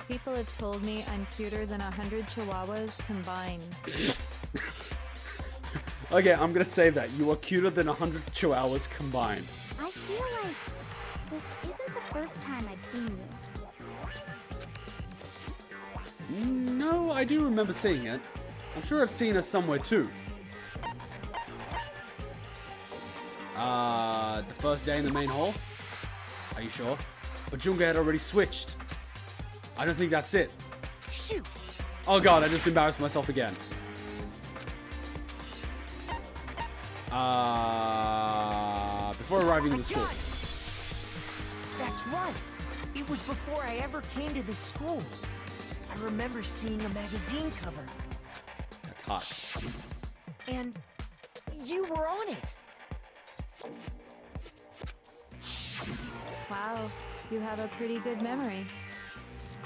People have told me I'm cuter than 100 chihuahuas combined. Okay, I'm gonna save that. You are cuter than 100 chihuahuas combined. I feel like this isn't the first time I've seen you. No, I do remember seeing it. I'm sure I've seen her somewhere too. The first day in the main hall? Are you sure? But Junko had already switched. I don't think that's it. Shoot! Oh god, I just embarrassed myself again. Before arriving in the school. That's right. It was before I ever came to this school. I remember seeing a magazine cover. That's hot. And you were on it. Wow, you have a pretty good memory.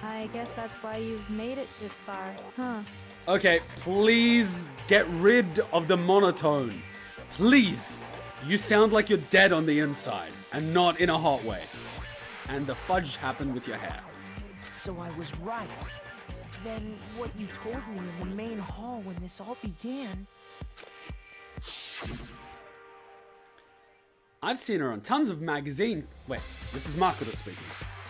I guess that's why you've made it this far, huh? Okay, please get rid of the monotone. Please. You sound like you're dead on the inside, and not in a hot way. And the fudge happened with your hair. So I was right. Then what you told me in the main hall when this all began... I've seen her on tons of magazine... Wait, this is Makoto speaking.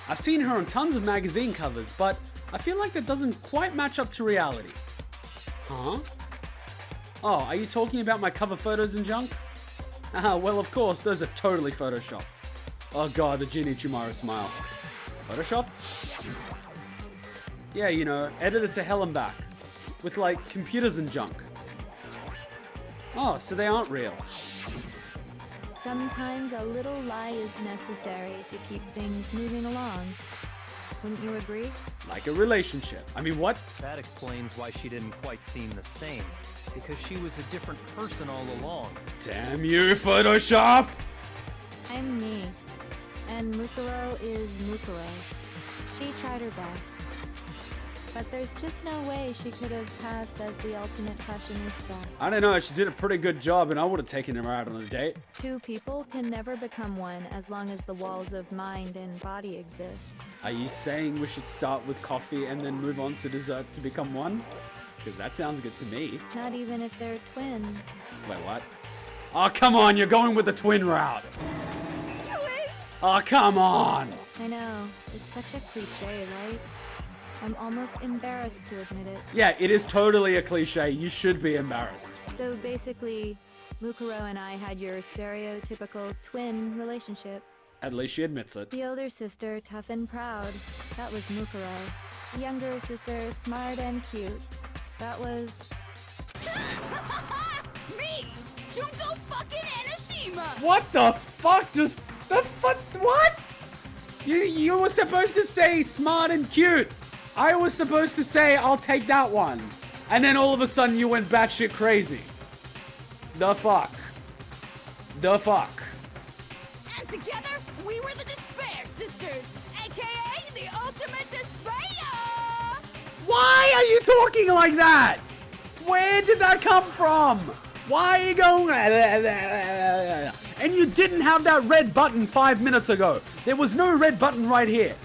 I've seen her on tons of magazine covers, but I feel like that doesn't quite match up to reality. Huh? Oh, are you talking about my cover photos and junk? Well, of course, those are totally photoshopped. Oh god, the Ishimaru smile. Photoshopped? Yeah, you know, edited to hell and back. With, like, computers and junk. Oh, so they aren't real. Sometimes a little lie is necessary to keep things moving along. Wouldn't you agree? Like a relationship. I mean, what? That explains why she didn't quite seem the same. Because she was a different person all along. Damn you, Photoshop! I'm me. And Mukuro is Mukuro. She tried her best. But there's just no way she could have passed as the ultimate fashionista. I don't know, she did a pretty good job and I would have taken her out on a date. Two people can never become one as long as the walls of mind and body exist. Are you saying we should start with coffee and then move on to dessert to become one? Because that sounds good to me. Not even if they're twins. Wait, what? Oh, come on, you're going with the twin route. Twins! Oh, come on! I know, it's such a cliche, right? I'm almost embarrassed to admit it. Yeah, it is totally a cliche. You should be embarrassed. So basically, Mukuro and I had your stereotypical twin relationship. At least she admits it. The older sister, tough and proud. That was Mukuro. The younger sister, smart and cute. That was... Me! Junko fucking Enoshima! What the fuck? Just the fuck? What? You were supposed to say smart and cute. I was supposed to say I'll take that one. And then all of a sudden you went batshit crazy. The fuck? The fuck? And together, we were the Despair Sisters, aka the Ultimate Despair! Why are you talking like that? Where did that come from? Why are you going... And you didn't have that red button 5 minutes ago. There was no red button right here.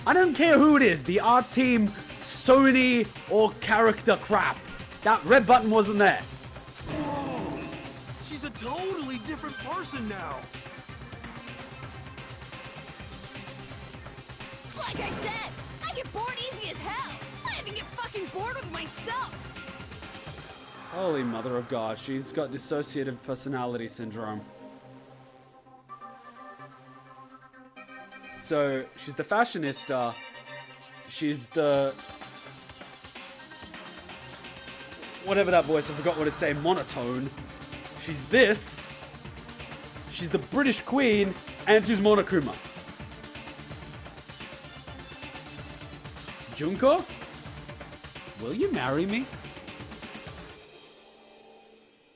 I don't care who it is, the art team, Sony, or character crap. That red button wasn't there. Whoa! She's a totally different person now. Like I said, I get bored easy as hell. I even get fucking bored with myself. Holy mother of God, she's got dissociative personality syndrome. So, she's the fashionista. She's the... whatever that voice, I forgot what to say, monotone. She's this. She's the British Queen, and she's Monokuma. Junko? Will you marry me?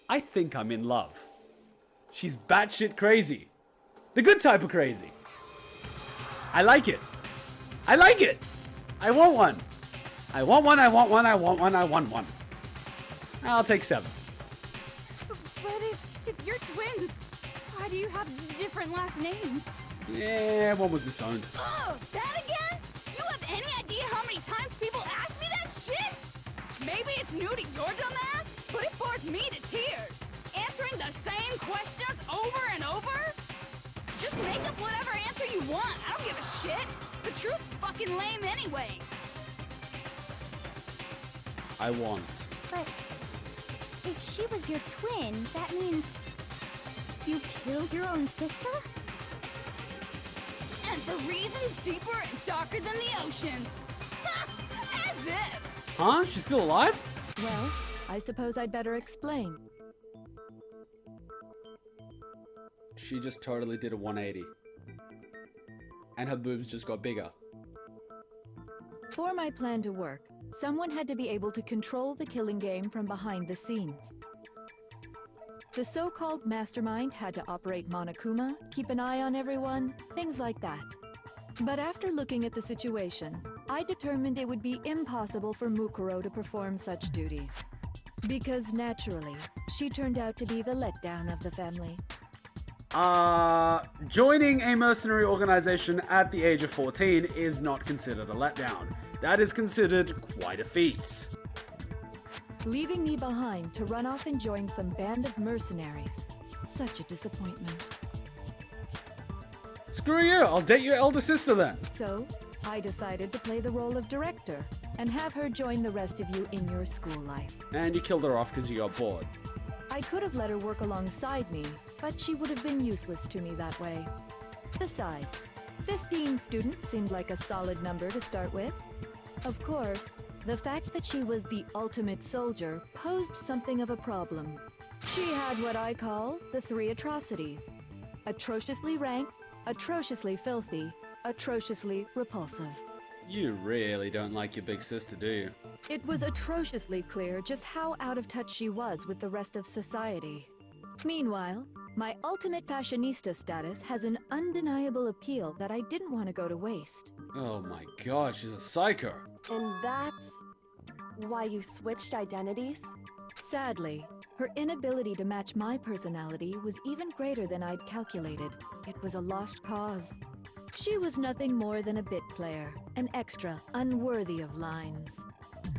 I think I'm in love. She's batshit crazy. The good type of crazy. I like it. I like it. I want one. I want one, I want one, I want one, I want one. I'll take 7. But if you're twins, why do you have different last names? Yeah, what was disowned? Oh, that again? You have any idea how many times people ask me that shit? Maybe it's new to your dumb ass, but it bores me to tears. Answering the same questions over and over? Just make up whatever answer you want. I don't give a shit. The truth's fucking lame anyway. I want. But if she was your twin, that means you killed your own sister? And for reasons deeper and darker than the ocean. As if. Huh? She's still alive? Well, I suppose I'd better explain. She just totally did a 180. And her boobs just got bigger. For my plan to work, someone had to be able to control the killing game from behind the scenes. The so-called Mastermind had to operate Monokuma, keep an eye on everyone, things like that. But after looking at the situation, I determined it would be impossible for Mukuro to perform such duties. Because naturally, she turned out to be the letdown of the family. Joining a mercenary organization at the age of 14 is not considered a letdown. That is considered quite a feat. Leaving me behind to run off and join some band of mercenaries. Such a disappointment. Screw you, I'll date your elder sister then. So, I decided to play the role of director and have her join the rest of you in your school life. And you killed her off because you got bored. I could have let her work alongside me, but she would have been useless to me that way. Besides, 15 students seemed like a solid number to start with. Of course, the fact that she was the ultimate soldier posed something of a problem. She had what I call the 3 atrocities. Atrociously rank, atrociously filthy, atrociously repulsive. You really don't like your big sister, do you? It was atrociously clear just how out of touch she was with the rest of society. Meanwhile, my ultimate fashionista status has an undeniable appeal that I didn't want to go to waste. Oh my god, she's a psycho. And that's why you switched identities? Sadly, her inability to match my personality was even greater than I'd calculated. It was a lost cause. She was nothing more than a bit player, an extra unworthy of lines.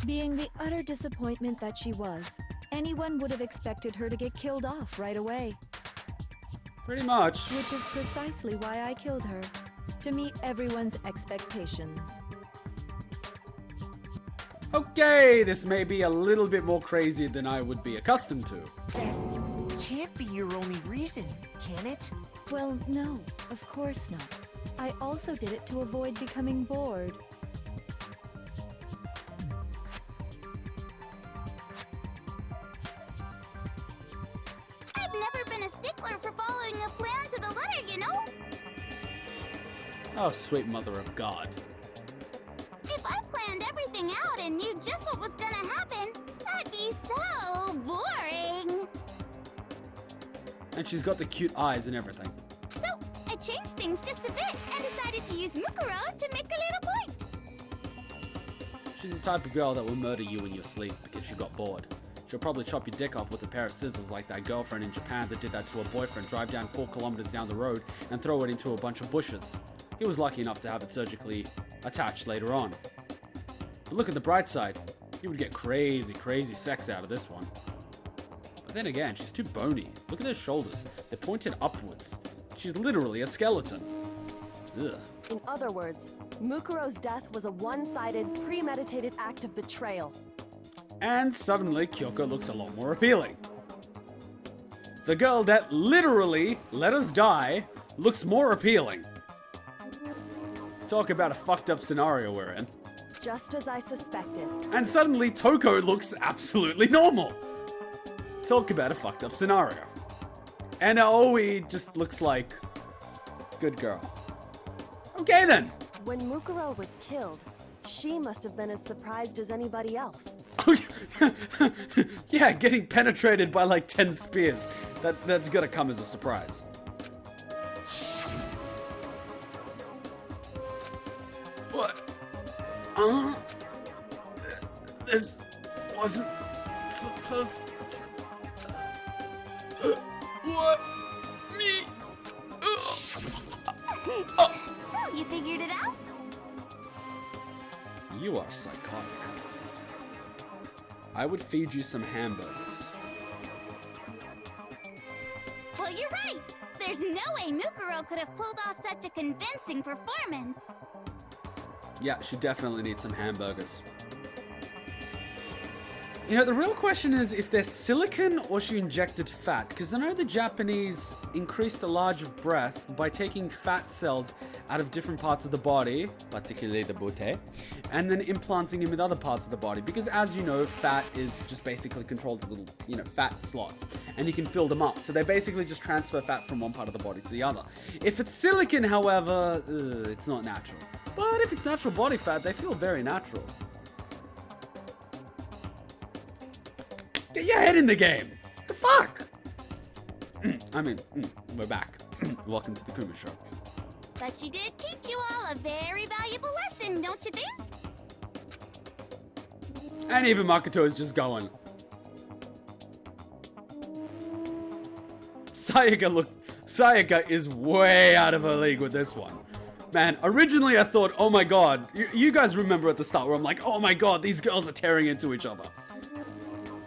Being the utter disappointment that she was, anyone would have expected her to get killed off right away. Pretty much. Which is precisely why I killed her, to meet everyone's expectations. Okay, this may be a little bit more crazy than I would be accustomed to. Can't be your only reason, can it? Well, no, of course not. I also did it to avoid becoming bored. I've never been a stickler for following a plan to the letter, you know? Oh, sweet mother of God. If I planned everything out and knew just what was gonna happen, that'd be so boring. And she's got the cute eyes and everything. So, I changed things just a bit and decided to use Mukuro to make a little point. She's the type of girl that will murder you in your sleep because she got bored. She'll probably chop your dick off with a pair of scissors like that girlfriend in Japan that did that to her boyfriend, drive down 4 kilometers down the road and throw it into a bunch of bushes. He was lucky enough to have it surgically attached later on. But look at the bright side. You would get crazy, crazy sex out of this one. But then again, she's too bony. Look at her shoulders. They're pointed upwards. She's literally a skeleton. Ugh. In other words, Mukuro's death was a one-sided, premeditated act of betrayal. And suddenly, Kyoko looks a lot more appealing. The girl that literally let us die looks more appealing. Talk about a fucked up scenario we're in. Just as I suspected. And suddenly, Toko looks absolutely normal. Talk about a fucked up scenario. And Aoi just looks like good girl. Okay then. When Mukuro was killed, she must have been as surprised as anybody else. Yeah, getting penetrated by like 10 spears. That's gonna come as a surprise. What? This wasn't supposed to... What? Me? So, you figured it out? You are psychotic. I would feed you some hamburgers. Well, you're right. There's no way Mukuro could have pulled off such a convincing performance. Yeah, she definitely needs some hamburgers. You know, the real question is if they're silicone or she injected fat. Because I know the Japanese increase the large of breasts by taking fat cells out of different parts of the body, particularly the bote, and then implanting them in other parts of the body. Because as you know, fat is just basically controlled to little, fat slots. And you can fill them up. So they basically just transfer fat from one part of the body to the other. If it's silicone, however, it's not natural. But if it's natural body fat, they feel very natural. Get your head in the game. The fuck? We're back. Welcome to the Kuma Show. But she did teach you all a very valuable lesson, don't you think? And even Makoto is just going. Sayaka is way out of her league with this one. Man, originally I thought, oh my god, you guys remember at the start where I'm like, oh my god, these girls are tearing into each other.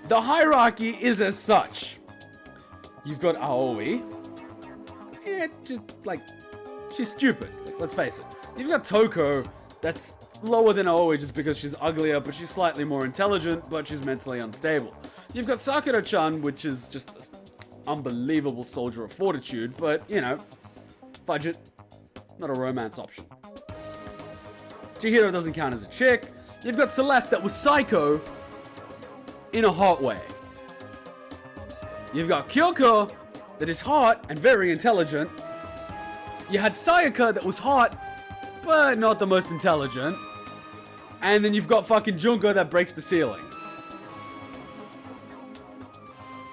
The hierarchy is as such. You've got Aoi. Yeah, just like, she's stupid. Let's face it. You've got Toko, that's lower than Aoi just because she's uglier, but she's slightly more intelligent, but she's mentally unstable. You've got Sakura-chan, which is just an unbelievable soldier of fortitude, but, fudge it. Not a romance option. Chihiro doesn't count as a chick. You've got Celeste that was psycho in a hot way. You've got Kyoko that is hot and very intelligent. You had Sayaka that was hot, but not the most intelligent. And then you've got fucking Junko that breaks the ceiling.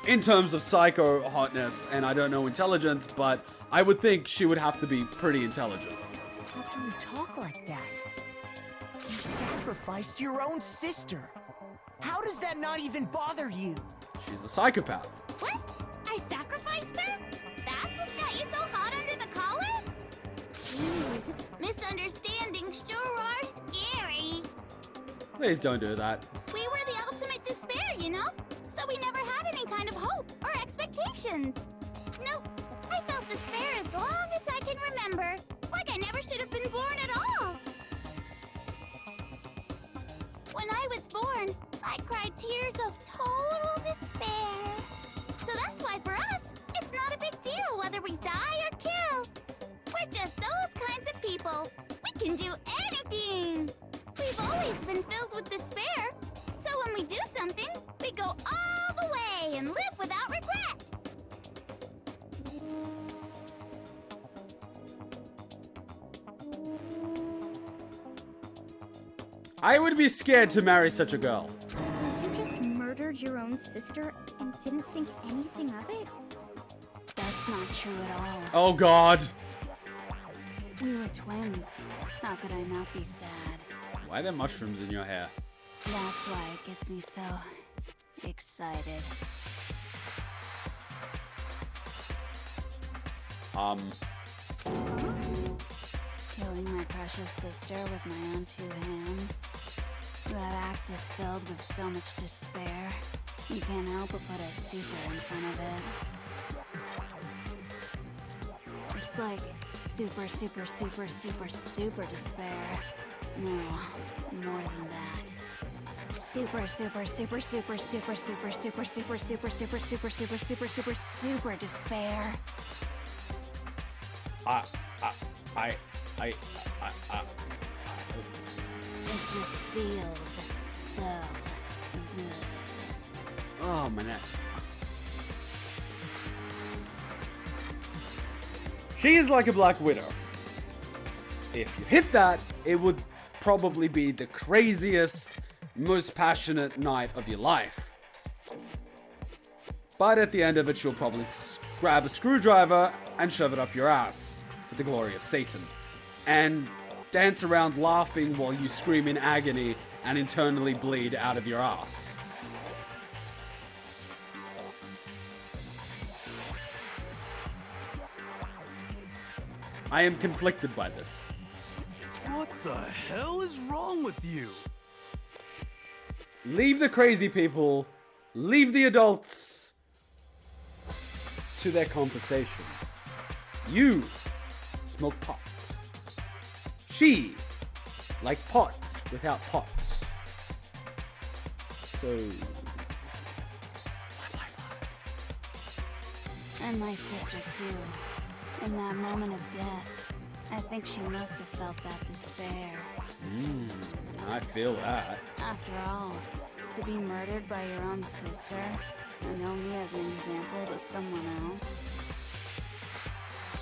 In terms of psycho hotness, and I don't know intelligence, but I would think she would have to be pretty intelligent. How can you talk like that? You sacrificed your own sister. How does that not even bother you? She's a psychopath. What? I sacrificed her? That's what's got you so hot under the collar? Jeez, misunderstandings sure are scary. Please don't do that. We were the ultimate despair, so we never had any kind of hope or expectations. Nope, I felt despair as long as I can remember. Like I never should have been born at all. When I was born, I cried tears of total despair. So that's why for us, it's not a big deal whether we die or kill. We're just those kinds of people. We can do anything. We've always been filled with despair. So when we do something, we go all the way and live without regret. I would be scared to marry such a girl. So you just murdered your own sister and didn't think anything of it? That's not true at all. Oh god. We were twins. How could I not be sad? Why are there mushrooms in your hair? That's why it gets me so excited. Killing my precious sister with my own two hands. That act is filled with so much despair. You can't help but put a super in front of it. It's like super, super, super, super, super despair. No, more than that. super despair. It just feels so good. Oh, my neck. She is like a Black Widow. If you hit that, it would probably be the craziest, most passionate night of your life. But at the end of it, she'll probably grab a screwdriver and shove it up your ass for the glory of Satan. And dance around laughing while you scream in agony and internally bleed out of your ass. I am conflicted by this. What the hell is wrong with you? Leave the crazy people, leave the adults to their conversation. You smoke pot. She like pot without pot. So... And my sister too. In that moment of death, I think she must have felt that despair. I feel that. After all, to be murdered by your own sister, and only as an example to someone else.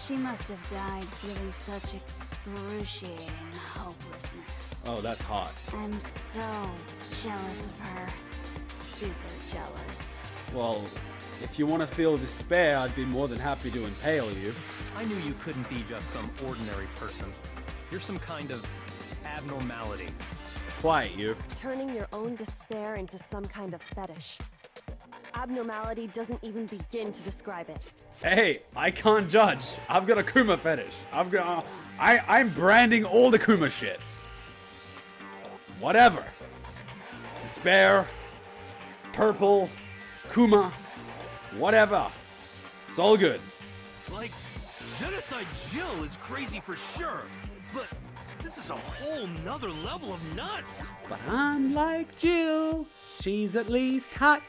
She must have died feeling such excruciating hopelessness. Oh, that's hot. I'm so jealous of her. Super jealous. Well, if you want to feel despair, I'd be more than happy to impale you. I knew you couldn't be just some ordinary person. You're some kind of abnormality. Quiet, you. Turning your own despair into some kind of fetish. Abnormality doesn't even begin to describe it. Hey, I can't judge. I've got a Kuma fetish. I'm branding all the Kuma shit. Whatever. Despair, purple, Kuma, whatever. It's all good. Like, Genocide Jill is crazy for sure, but this is a whole nother level of nuts. But I'm like Jill. She's at least hot.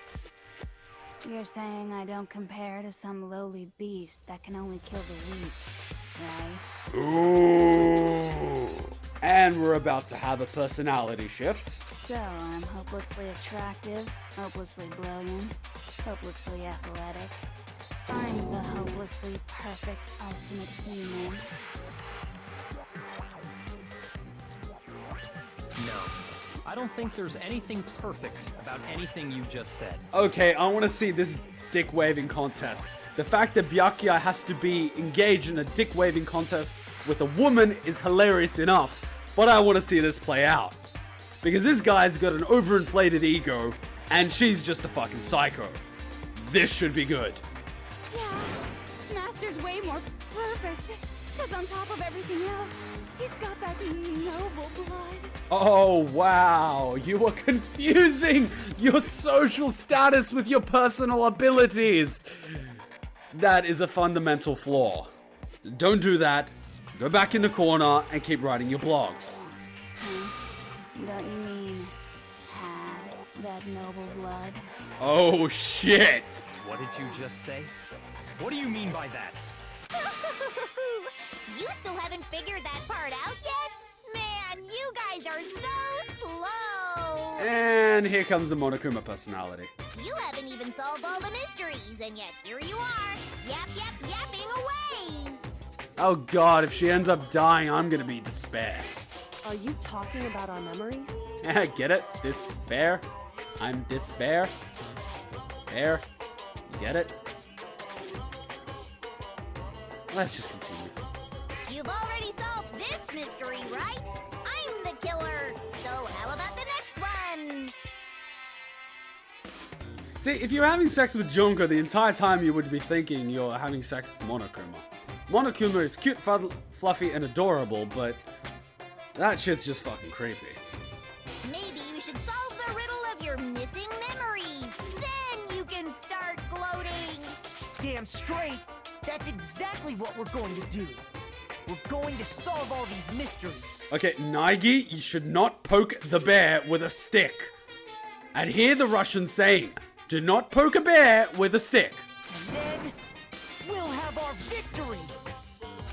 You're saying I don't compare to some lowly beast that can only kill the weak, right? Ooh. And we're about to have a personality shift. So I'm hopelessly attractive, hopelessly brilliant, hopelessly athletic. I'm the hopelessly perfect ultimate human. No. I don't think there's anything perfect about anything you just said. Okay, I want to see this dick-waving contest. The fact that Byakuya has to be engaged in a dick-waving contest with a woman is hilarious enough, but I want to see this play out. Because this guy's got an overinflated ego, and she's just a fucking psycho. This should be good. Yeah, Master's way more perfect. Because on top of everything else, he's got that noble blood. Oh, wow. You are confusing your social status with your personal abilities. That is a fundamental flaw. Don't do that. Go back in the corner and keep writing your blogs. Don't you mean had that noble blood? Oh, shit. What did you just say? What do you mean by that? You still haven't figured that part out yet? Man, you guys are so slow! And here comes the Monokuma personality. You haven't even solved all the mysteries, and yet here you are, yapping away! Oh god, if she ends up dying, I'm gonna be despair. Are you talking about our memories? Get it? Despair? I'm despair. Bear. You get it? Let's just continue. You've already solved this mystery, right? I'm the killer, so how about the next one? See, if you're having sex with Junko, the entire time you would be thinking you're having sex with Monokuma. Monokuma is cute, fluffy, and adorable, but that shit's just fucking creepy. Maybe you should solve the riddle of your missing memories. Then you can start gloating. Damn straight! That's exactly what we're going to do. We're going to solve all these mysteries. Okay, Naegi, you should not poke the bear with a stick. I'd hear the Russians saying, "Do not poke a bear with a stick." And then we'll have our victory.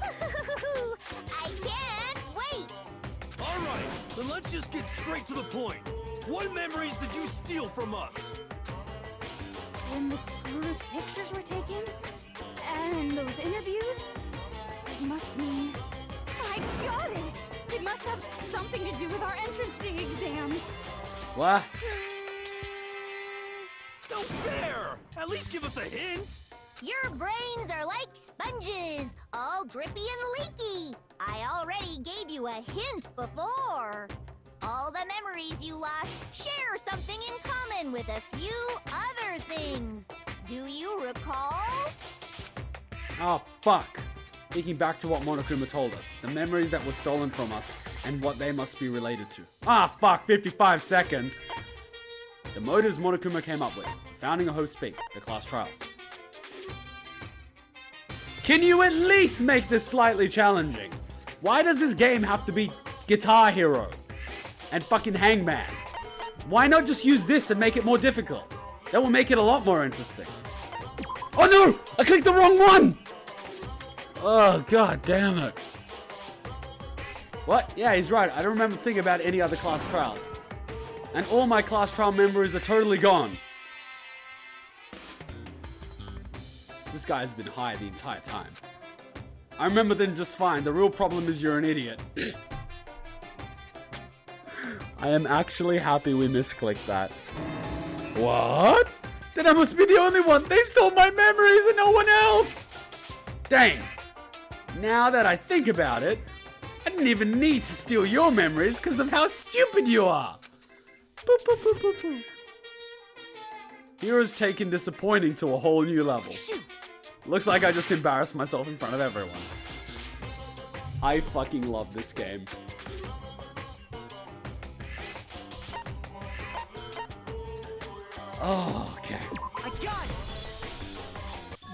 I can't wait! Alright, then let's just get straight to the point. What memories did you steal from us? When the group pictures were taken, and those interviews, it must mean... I got it! It must have something to do with our entrance exams. What? No fair! At least give us a hint! Your brains are like sponges, all drippy and leaky. I already gave you a hint before. All the memories you lost share something in common with a few other things. Do you recall? Oh, fuck. Thinking back to what Monokuma told us, the memories that were stolen from us, and what they must be related to. Ah, fuck, 55 seconds. The motives Monokuma came up with, founding a host peak, the class trials. Can you at least make this slightly challenging? Why does this game have to be Guitar Hero and fucking Hangman? Why not just use this and make it more difficult? That will make it a lot more interesting. Oh no! I clicked the wrong one! Oh, god damn it. What? Yeah, he's right. I don't remember thinking about any other class trials. And all my class trial memories are totally gone. This guy's been high the entire time. I remember them just fine. The real problem is you're an idiot. I am actually happy we misclicked that. What? Then I must be the only one. They stole my memories and no one else. Dang. Now that I think about it, I didn't even need to steal your memories because of how stupid you are. Boop, boop, boop, boop, boop. Hero's taken disappointing to a whole new level. Looks like I just embarrassed myself in front of everyone. I fucking love this game. Oh, okay. I got it!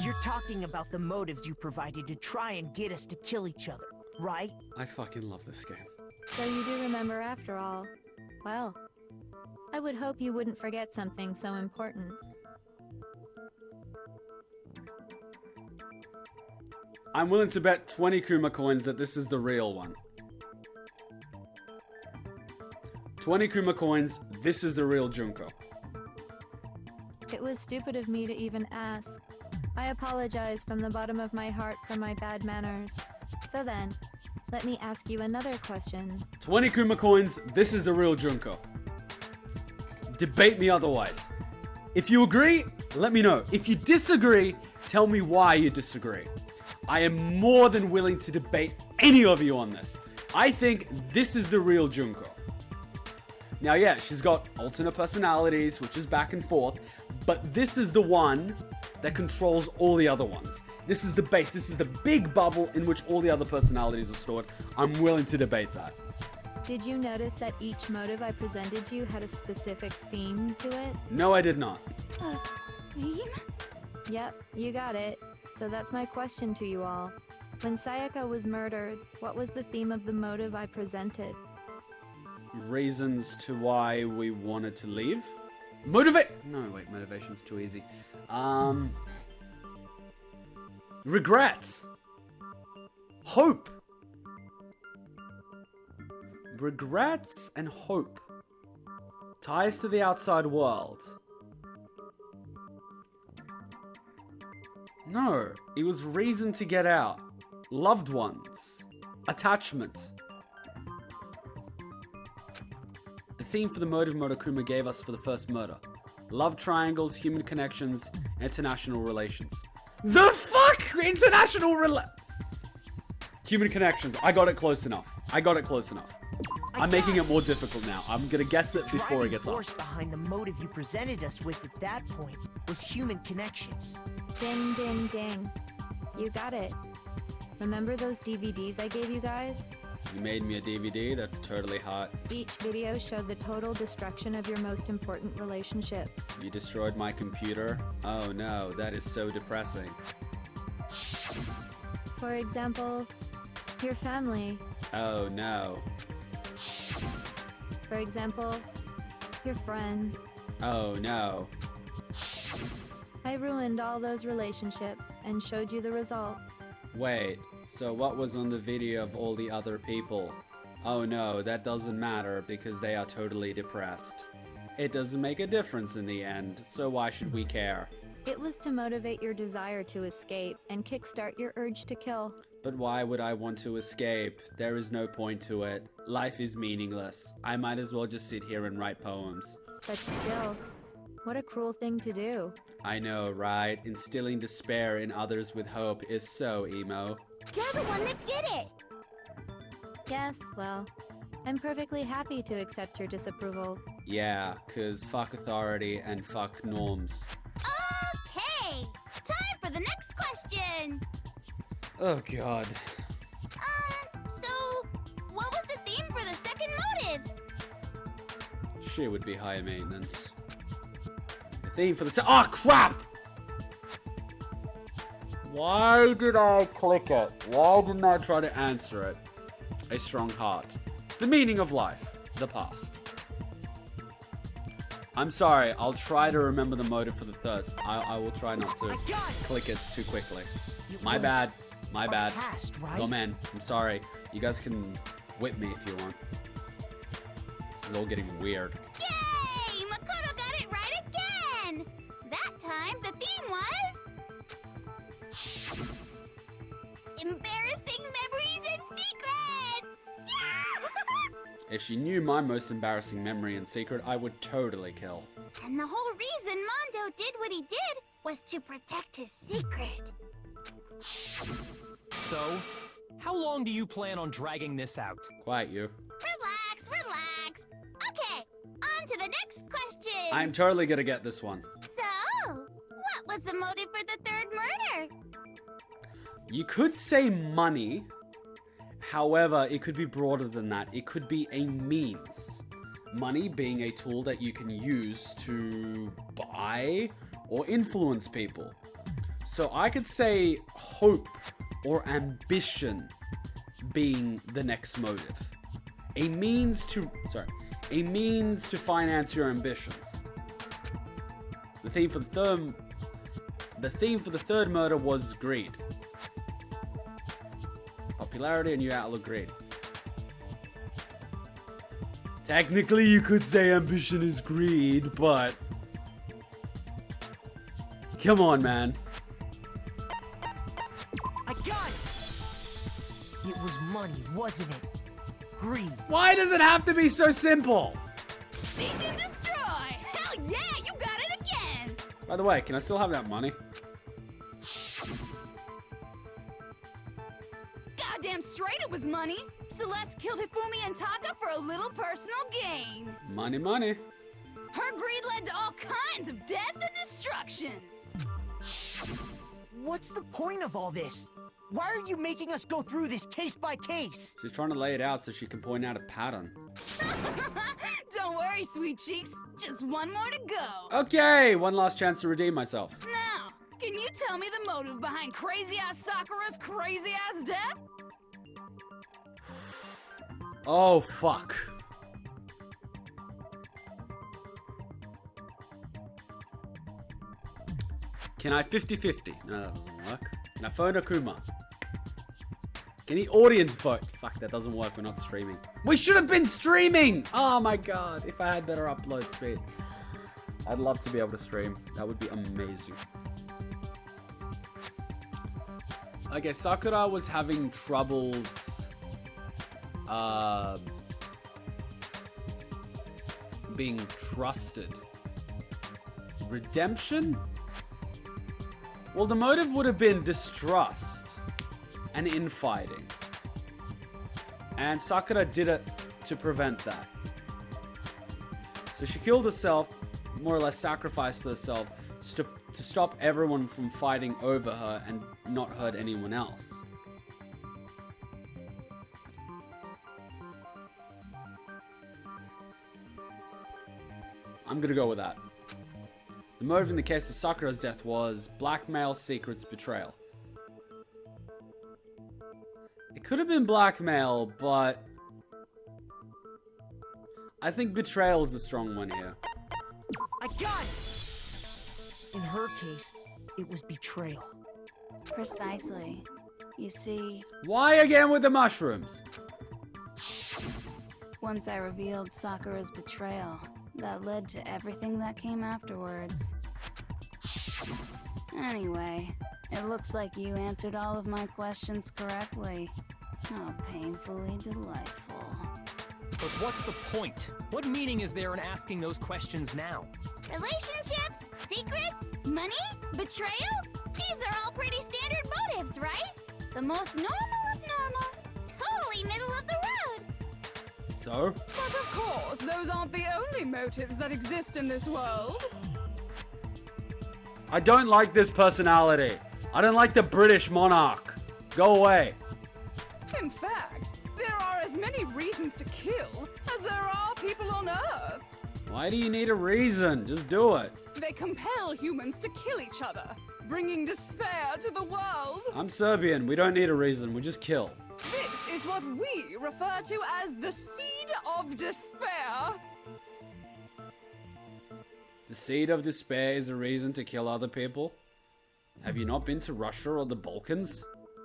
You're talking about the motives you provided to try and get us to kill each other, right? I fucking love this game. So you do remember after all. Well, I would hope you wouldn't forget something so important. I'm willing to bet 20 Kuma coins that this is the real one. 20 Kuma coins, this is the real Junko. It was stupid of me to even ask. I apologize from the bottom of my heart for my bad manners. So then, let me ask you another question. 20 Kuma coins, this is the real Junko. Debate me otherwise. If you agree, let me know. If you disagree, tell me why you disagree. I am more than willing to debate any of you on this. I think this is the real Junko. Now, yeah, she's got alternate personalities, which is back and forth, but this is the one that controls all the other ones. This is the base. This is the big bubble in which all the other personalities are stored. I'm willing to debate that. Did you notice that each motive I presented you had a specific theme to it? No, I did not. Theme? Yep, you got it. So that's my question to you all. When Sayaka was murdered, what was the theme of the motive I presented? Reasons to why we wanted to leave? Motivate! No, wait, motivation's too easy. Regrets. Hope. Regrets and hope. Ties to the outside world. No, it was reason to get out. Loved ones. Attachment. The theme for the motive Monokuma gave us for the first murder. Love triangles, human connections, international relations. The fuck? Human connections. I got it close enough. I'm making it more difficult now. I'm gonna guess it before it gets The force off. behind the motive you presented us with at that point was human connections. Ding, ding, ding. You got it. Remember those DVDs I gave you guys? You made me a DVD? That's totally hot. Each video showed the total destruction of your most important relationships. You destroyed my computer? Oh no, that is so depressing. For example, your family. Oh no. For example, your friends. Oh no. I ruined all those relationships and showed you the results. Wait, so what was on the video of all the other people? Oh no, that doesn't matter because they are totally depressed. It doesn't make a difference in the end, so why should we care? It was to motivate your desire to escape and kickstart your urge to kill. But why would I want to escape? There is no point to it. Life is meaningless. I might as well just sit here and write poems. But still, what a cruel thing to do. I know, right? Instilling despair in others with hope is so emo. You're the one that did it! Yes, well, I'm perfectly happy to accept your disapproval. Yeah, cause fuck authority and fuck norms. Okay! Time for the next question! Oh god. So, what was the theme for the second motive? She would be high maintenance. The theme for the oh crap! Why did I click it? Why didn't I try to answer it? A strong heart. The meaning of life. The past. I'm sorry, I'll try to remember the motive for the thirst. I will try not to click it too quickly. My bad. My bad. Past, right? Oh man, I'm sorry. You guys can whip me if you want. This is all getting weird. Yay! Makoto got it right again! That time, the theme was... embarrassing memories and secrets! Yeah! If she knew my most embarrassing memory and secret, I would totally kill. And the whole reason Mondo did what he did was to protect his secret. So, how long do you plan on dragging this out? Quiet you. Relax, relax. Okay, on to the next question. I'm totally gonna get this one. So, what was the motive for the third murder? You could say money. However, it could be broader than that. It could be a means. Money being a tool that you can use to buy or influence people. So I could say hope or ambition being the next motive. A means to finance your ambitions. The theme for the third murder was greed. Popularity and new outlook greed. Technically, you could say ambition is greed, but come on, man. I got it! It was money, wasn't it? Greed. Why does it have to be so simple? Seek and destroy! Hell yeah, you got it again! By the way, can I still have that money? Goddamn straight it was money! Celeste killed Hifumi and Taka for a little personal gain. Money, money. Her greed led to all kinds of death and destruction. What's the point of all this? Why are you making us go through this case by case? She's trying to lay it out so she can point out a pattern. Don't worry, sweet cheeks. Just one more to go. Okay, one last chance to redeem myself. Now, can you tell me the motive behind crazy-ass Sakura's crazy-ass death? Oh, fuck. Can I 50-50? No, that doesn't work. Can I phone Akuma? Can the audience vote? Fuck, that doesn't work. We're not streaming. We should have been streaming! Oh my god, if I had better upload speed. I'd love to be able to stream. That would be amazing. Okay, Sakura was having troubles being trusted. Redemption? Well, the motive would have been distrust and infighting. And Sakura did it to prevent that. So she killed herself, more or less sacrificed herself to stop everyone from fighting over her and not hurt anyone else. I'm gonna go with that. The motive in the case of Sakura's death was blackmail, secrets, betrayal. It could have been blackmail, but I think betrayal is the strong one here. I got it! In her case, it was betrayal. Precisely. You see, Why again with the mushrooms? once I revealed Sakura's betrayal, that led to everything that came afterwards. Anyway, it looks like you answered all of my questions correctly. How painfully delightful. But what's the point? What meaning is there in asking those questions now? Relationships? Secrets? Money? Betrayal? These are all pretty standard motives, right? The most normal of normal. Totally middle of the road. So? But of course, those aren't the only motives that exist in this world. I don't like this personality. I don't like the British monarch. Go away. In fact, there are as many reasons to kill as there are people on Earth. Why do you need a reason? Just do it. They compel humans to kill each other, bringing despair to the world. I'm Serbian. We don't need a reason. We just kill. This is what we refer to as the seed of despair. The seed of despair is a reason to kill other people? Have you not been to Russia or the Balkans?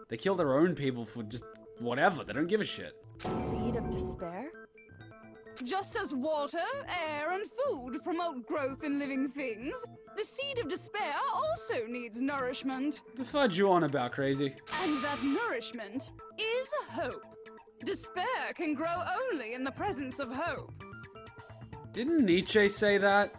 They kill their own people for just whatever. They don't give a shit. Seed of despair? Just as water, air, and food promote growth in living things, the seed of despair also needs nourishment. The fudge you on about, crazy? And that nourishment is hope. Despair can grow only in the presence of hope. Didn't Nietzsche say that?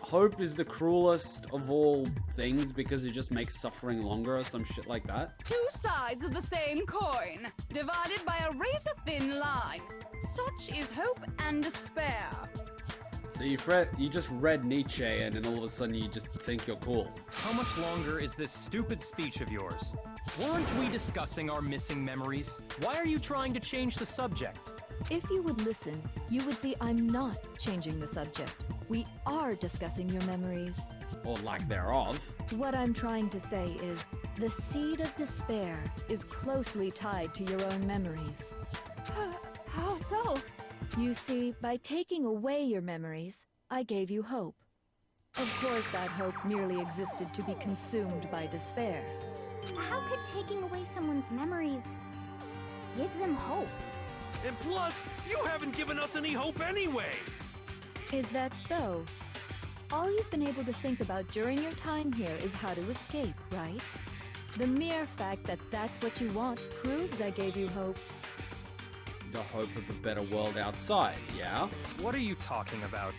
Hope is the cruelest of all things because it just makes suffering longer or some shit like that. Two sides of the same coin, divided by a razor-thin line. Such is hope and despair. So you just read Nietzsche and then all of a sudden you just think you're cool. How much longer is this stupid speech of yours? Weren't we discussing our missing memories? Why are you trying to change the subject? If you would listen, you would see I'm not changing the subject. We are discussing your memories. Or lack thereof. What I'm trying to say is, the seed of despair is closely tied to your own memories. How so? You see, by taking away your memories, I gave you hope. Of course, that hope merely existed to be consumed by despair. How could taking away someone's memories give them hope? And plus, you haven't given us any hope anyway! Is that so? All you've been able to think about during your time here is how to escape, right? The mere fact that that's what you want proves I gave you hope. The hope of a better world outside, yeah? What are you talking about?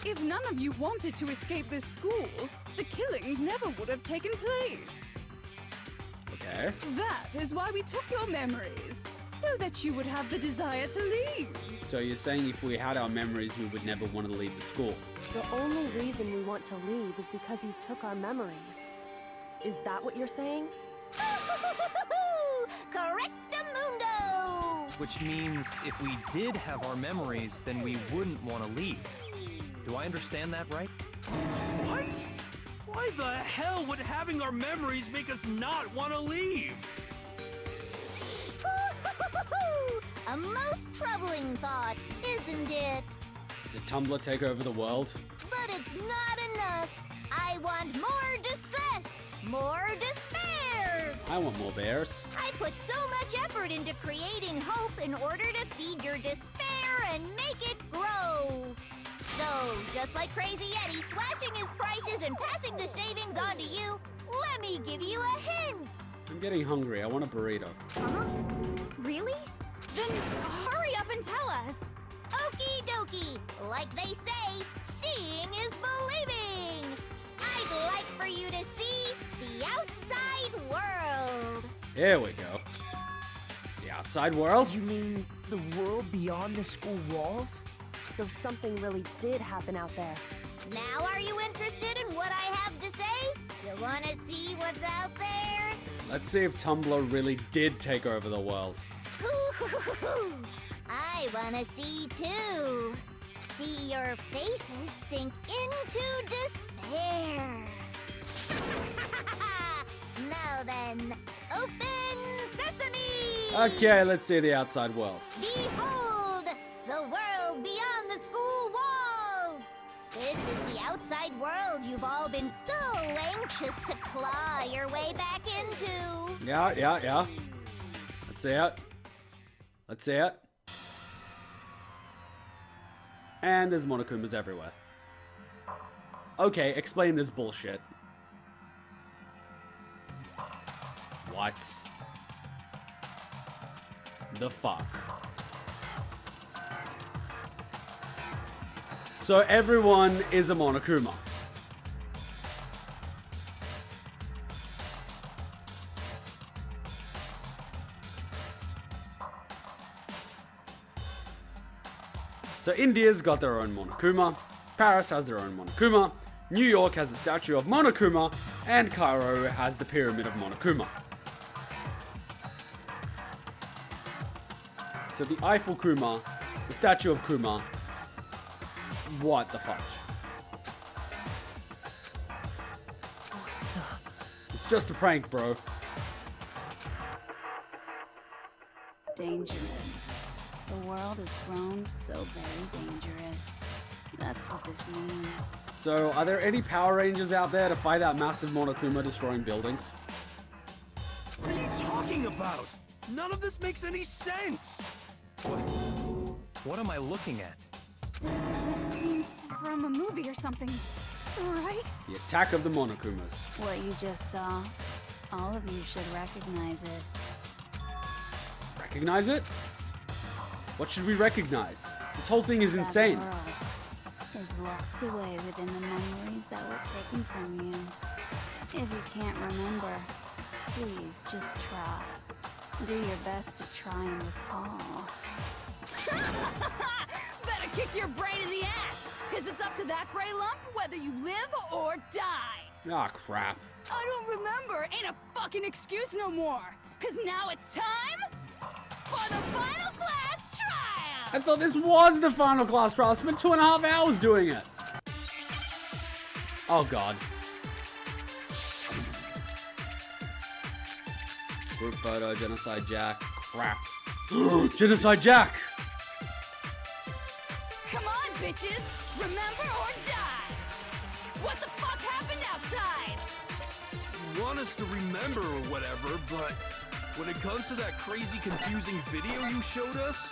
If none of you wanted to escape this school, the killings never would have taken place. Okay. That is why we took your memories, so that you would have the desire to leave. So you're saying if we had our memories, we would never want to leave the school? The only reason we want to leave is because you took our memories. Is that what you're saying? Correctamundo! Which means if we did have our memories, then we wouldn't want to leave. Do I understand that right? What? Why the hell would having our memories make us not want to leave? A most troubling thought, isn't it? Did Tumblr take over the world? But it's not enough. I want more distress, more despair. I want more bears. I put so much effort into creating hope in order to feed your despair and make it grow. So, just like Crazy Eddie slashing his prices and passing the savings on to you, let me give you a hint. I'm getting hungry. I want a burrito. Huh? Really? Then hurry up and tell us. Okie dokie. Like they say, seeing is believing. I'd like for you to see the outside world. Here we go. The outside world? You mean the world beyond the school walls? So something really did happen out there. Now are you interested in what I have to say? You want to see what's out there? Let's see if Tumblr really did take over the world. I want to see too. See your faces sink into despair. Now then, open sesame! Okay, let's see the outside world. Behold, the world beyond the school walls! you've all been so anxious to claw your way back into. Yeah. Let's see it. And there's Monokumas everywhere. Okay, explain this bullshit. What the fuck? So everyone is a Monokuma. So India's got their own Monokuma, Paris has their own Monokuma, New York has the statue of Monokuma, and Cairo has the pyramid of Monokuma. So the Eiffel Kuma, the statue of Kuma, what the fuck? It's just a prank, bro. Dangerous. The world has grown so very dangerous. That's what this means. So, are there any Power Rangers out there to fight that massive Monokuma destroying buildings? What are you talking about? None of this makes any sense! What am I looking at? This is a scene from a movie or something, right? The Attack of the Monokumas. What you just saw, all of you should recognize it. Recognize it? What should we recognize? This whole thing is insane. That world is locked away within the memories that were taken from you. If you can't remember, please just try. Do your best to try and recall. Better kick your brain in the ass, because it's up to that gray lump whether you live or die. Ah, crap. I don't remember. Ain't a fucking excuse no more. Because now it's time for the final class trial. I thought this was the final class trial. I spent 2.5 hours doing it. Oh, God. Group photo, Genocide Jack. Crap. Genocide Jack! Come on, bitches. Remember or die. What the fuck happened outside? You want us to remember or whatever, but when it comes to that crazy, confusing video you showed us,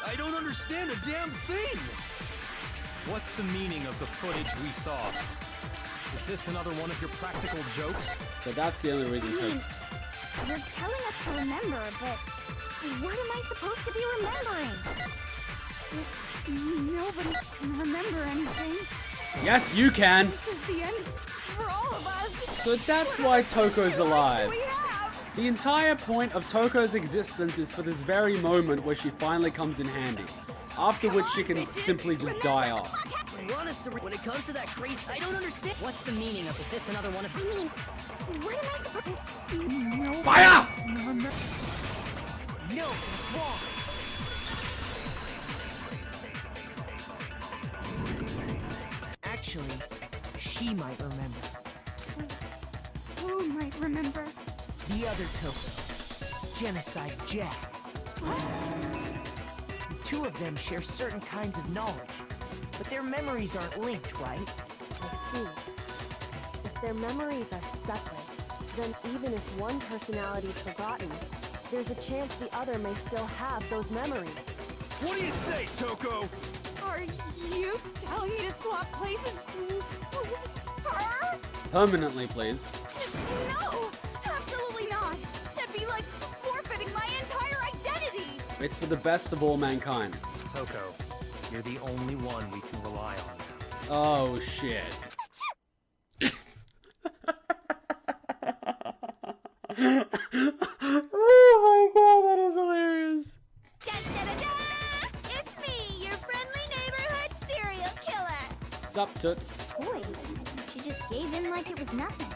I don't understand a damn thing! What's the meaning of the footage we saw? Is this another one of your practical jokes? So that's the only reason to... You're telling us to remember, but what am I supposed to be remembering? Nobody can remember anything. Yes, you can! This is the end for all of us. So that's why Toko's alive. We have. The entire point of Toko's existence is for this very moment where she finally comes in handy. After which she can simply just die off. You want us to when it comes to that crazy, I don't understand. What's the meaning of, is this another one of... I mean, what am I supposed to... Fire! No, it's wrong. Actually, she might remember. Who might remember? The other Toko, Genocide Jack. The two of them share certain kinds of knowledge, but their memories aren't linked, right? I see. If their memories are separate, then even if one personality's forgotten, there's a chance the other may still have those memories. What do you say, Toko? Are you telling me to swap places with her? Permanently, please. No, absolutely not. That'd be like forfeiting my entire identity. It's for the best of all mankind. Toko, you're the only one we can rely on now. Oh, shit. Oh my god, that is hilarious. Da-da-da-da! It's me, your friendly neighborhood serial killer. Sup, toots. Boy, she just gave in like it was nothing.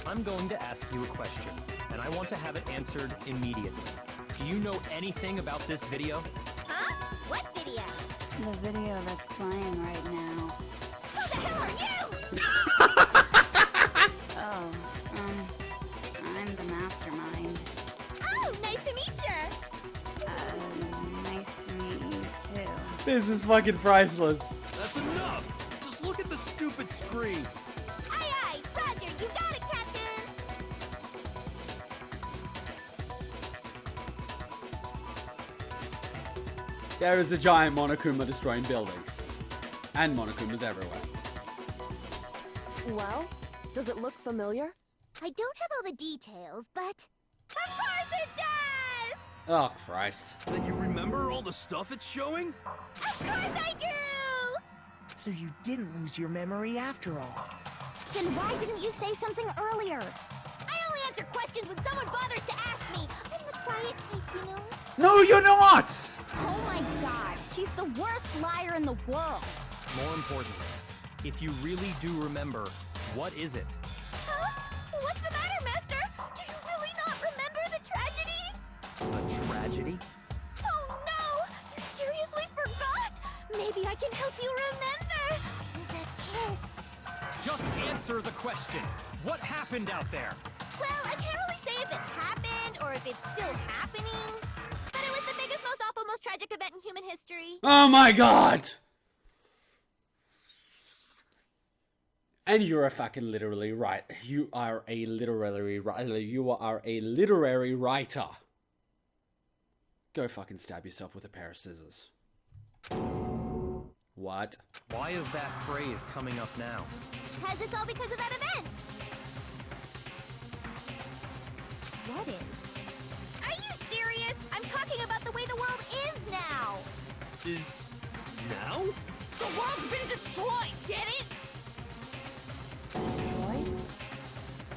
I'm going to ask you a question, and I want to have it answered immediately. Do you know anything about this video? Huh? What video? The video that's playing right now. Who the hell are you? Oh, I'm the Mastermind. Oh, nice to meet you. Nice to meet you too. This is fucking priceless. That's enough! Just look at the stupid screen! There is a giant Monokuma destroying buildings. And Monokumas everywhere. Well, does it look familiar? I don't have all the details, but... Of course it does! Oh, Christ. Then you remember all the stuff it's showing? Of course I do! So you didn't lose your memory after all. Then why didn't you say something earlier? I only answer questions when someone bothers to ask me. I'm the quiet type, you know? No, you're not! Oh my god, she's the worst liar in the world. More importantly, if you really do remember, what is it? Huh? What's the matter, Master? Do you really not remember the tragedy? A tragedy? Oh no! You seriously forgot? Maybe I can help you remember with a kiss. Just answer the question. What happened out there? Well, I can't really say if it happened or if it's still happening. But it was the biggest, most awful, most tragic event in human history. Oh my god! And you're a fucking literally right. You are a literary writer. Go fucking stab yourself with a pair of scissors. What? Why is that phrase coming up now? Because it's all because of that event. What is? Are you serious? I'm talking about the way the world is now. Is... now? The world's been destroyed, get it? Destroyed?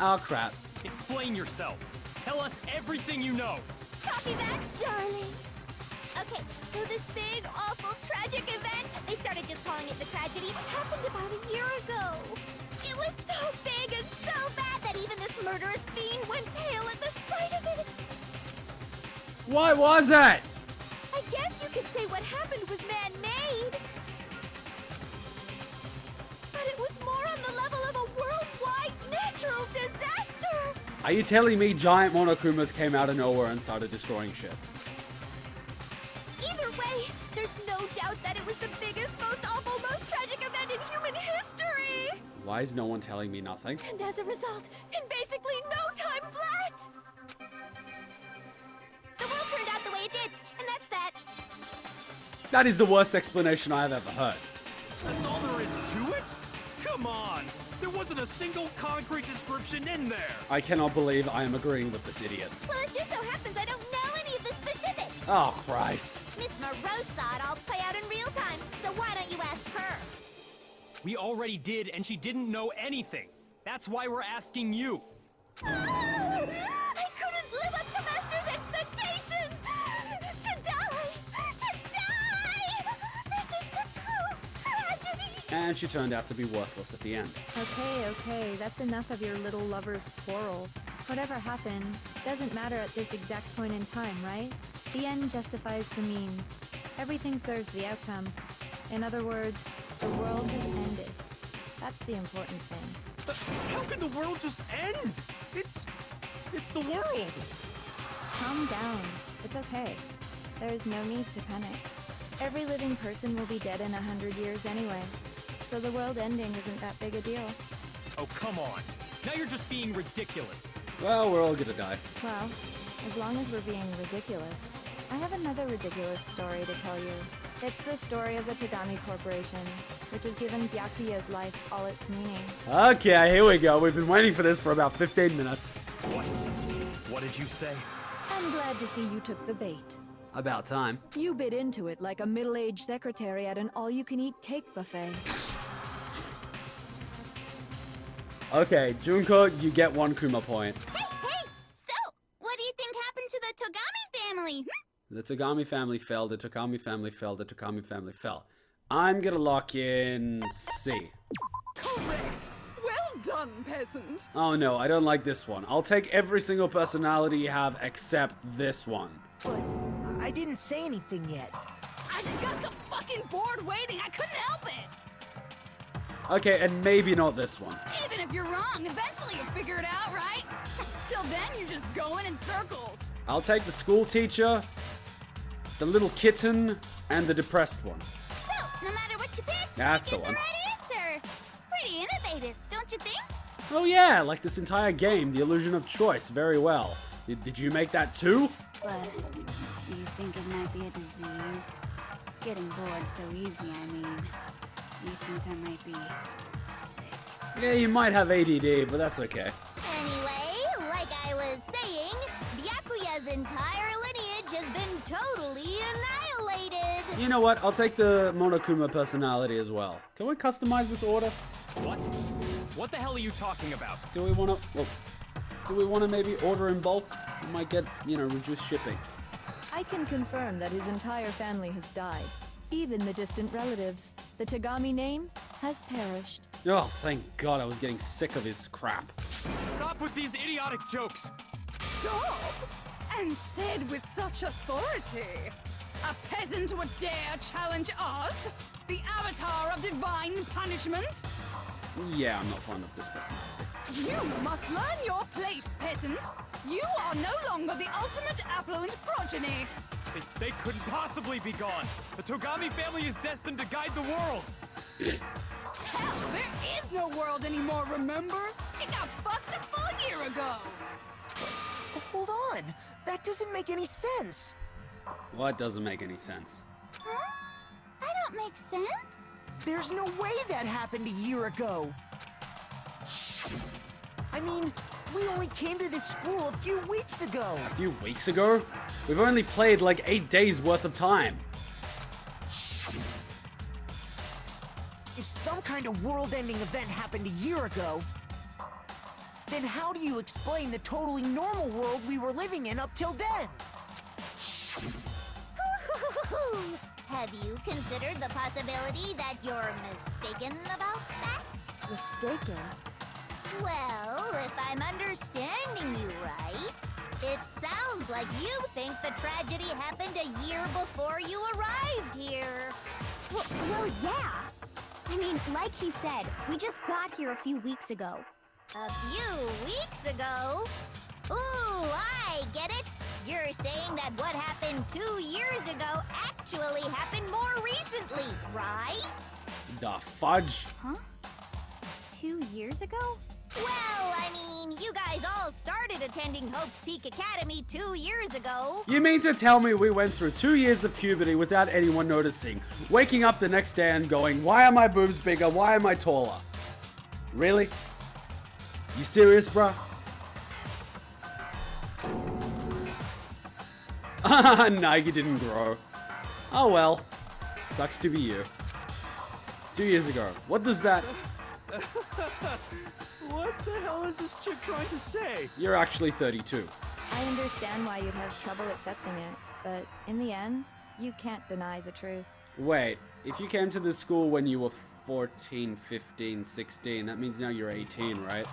Oh crap. Explain yourself. Tell us everything you know. Copy that, darling. Okay, so this big, awful, tragic event, they started just calling it the tragedy, happened about a year ago. It was so big and so bad that even this murderous fiend went pale at the sight of it. What was it? I guess you could say what happened was man-made. But it was more on the level of a worldwide natural disaster. Are you telling me giant Monokumas came out of nowhere and started destroying shit? Either way, there's no doubt that it was the biggest, most awful, most tragic event in human history. Why is no one telling me nothing? And as a result, in basically no time flat, the world turned out the way it did, and that's that. That is the worst explanation I have ever heard. That's all there is to it? Come on! There wasn't a single concrete description in there! I cannot believe I am agreeing with this idiot. Well, it just so happens I don't know any of the specifics. Oh, Christ. Miss Moreau saw it all play out in real time, so why don't you ask her? We already did, and she didn't know anything. That's why we're asking you. I couldn't live up to Master's expectations! To die! This is the true tragedy! And she turned out to be worthless at the end. Okay, that's enough of your little lover's quarrel. Whatever happened, doesn't matter at this exact point in time, right? The end justifies the means. Everything serves the outcome. In other words, the world has ended. That's the important thing. But how can the world just end? It's the world! Calm down. It's okay. There's no need to panic. Every living person will be dead in 100 years anyway. So the world ending isn't that big a deal. Oh, come on. Now you're just being ridiculous. Well, we're all gonna die. Well, as long as we're being ridiculous. I have another ridiculous story to tell you. It's the story of the Togami Corporation, which has given Byakuya's life all its meaning. Okay, here we go. We've been waiting for this for about 15 minutes. What? What did you say? I'm glad to see you took the bait. About time. You bit into it like a middle-aged secretary at an all-you-can-eat cake buffet. Okay, Junko, you get 1 Kuma point. Hey! So, what do you think happened to the Togami family? The Togami family fell, the Togami family fell, the Togami family fell. I'm gonna lock in C. Correct. Well done, peasant. Oh no, I don't like this one. I'll take every single personality you have except this one. But I didn't say anything yet. I just got so fucking bored waiting, I couldn't help it. Okay, and maybe not this one. Even if you're wrong, eventually you'll figure it out, right? Till then, you're just going in circles. I'll take the school teacher, the little kitten, and the depressed one. So, no matter what you pick, That's you the get one. the right answer. Pretty innovative, don't you think? Oh yeah, like this entire game, the illusion of choice, very well. Did you make that too? But do you think it might be a disease? Getting bored so easy, I mean. Do you think I might be sick? Yeah, you might have ADD, but that's okay. Anyway, like I was saying, Byakuya's entire lineage has been totally annihilated. You know what? I'll take the Monokuma personality as well. Can we customize this order? What? What the hell are you talking about? Do we want to... Well, do we want to maybe order in bulk? We might get, you know, reduced shipping. I can confirm that his entire family has died. Even the distant relatives. The Togami name has perished. Oh, thank God, I was getting sick of his crap. Stop with these idiotic jokes! Stop! And said with such authority. A peasant would dare challenge us? The avatar of divine punishment? Yeah, I'm not fond of this personality. You must learn your place, peasant. You are no longer the ultimate affluent progeny. They couldn't possibly be gone. The Togami family is destined to guide the world. Hell, there is no world anymore, remember? It got fucked a full year ago. Hold on. That doesn't make any sense. What doesn't make any sense? Huh? I don't make sense. There's no way that happened a year ago. I mean, we only came to this school a few weeks ago. A few weeks ago? We've only played like 8 days worth of time. If some kind of world-ending event happened a year ago, then how do you explain the totally normal world we were living in up till then? Have you considered the possibility that you're mistaken about that? Mistaken? Well, if I'm understanding you right, it sounds like you think the tragedy happened a year before you arrived here. Well, yeah. I mean, like he said, we just got here a few weeks ago. A few weeks ago? Ooh, I get it. You're saying that what happened 2 years ago actually happened more recently, right? The fudge? Huh? 2 years ago? Well, I mean, you guys all started attending Hope's Peak Academy 2 years ago. You mean to tell me we went through 2 years of puberty without anyone noticing? Waking up the next day and going, why are my boobs bigger? Why am I taller? Really? You serious, bruh? Naegi didn't grow. Oh well. Sucks to be you. 2 years ago. What does that... What the hell is this chick trying to say? You're actually 32. I understand why you'd have trouble accepting it, but in the end, you can't deny the truth. Wait, if you came to this school when you were 14, 15, 16, that means now you're 18, right?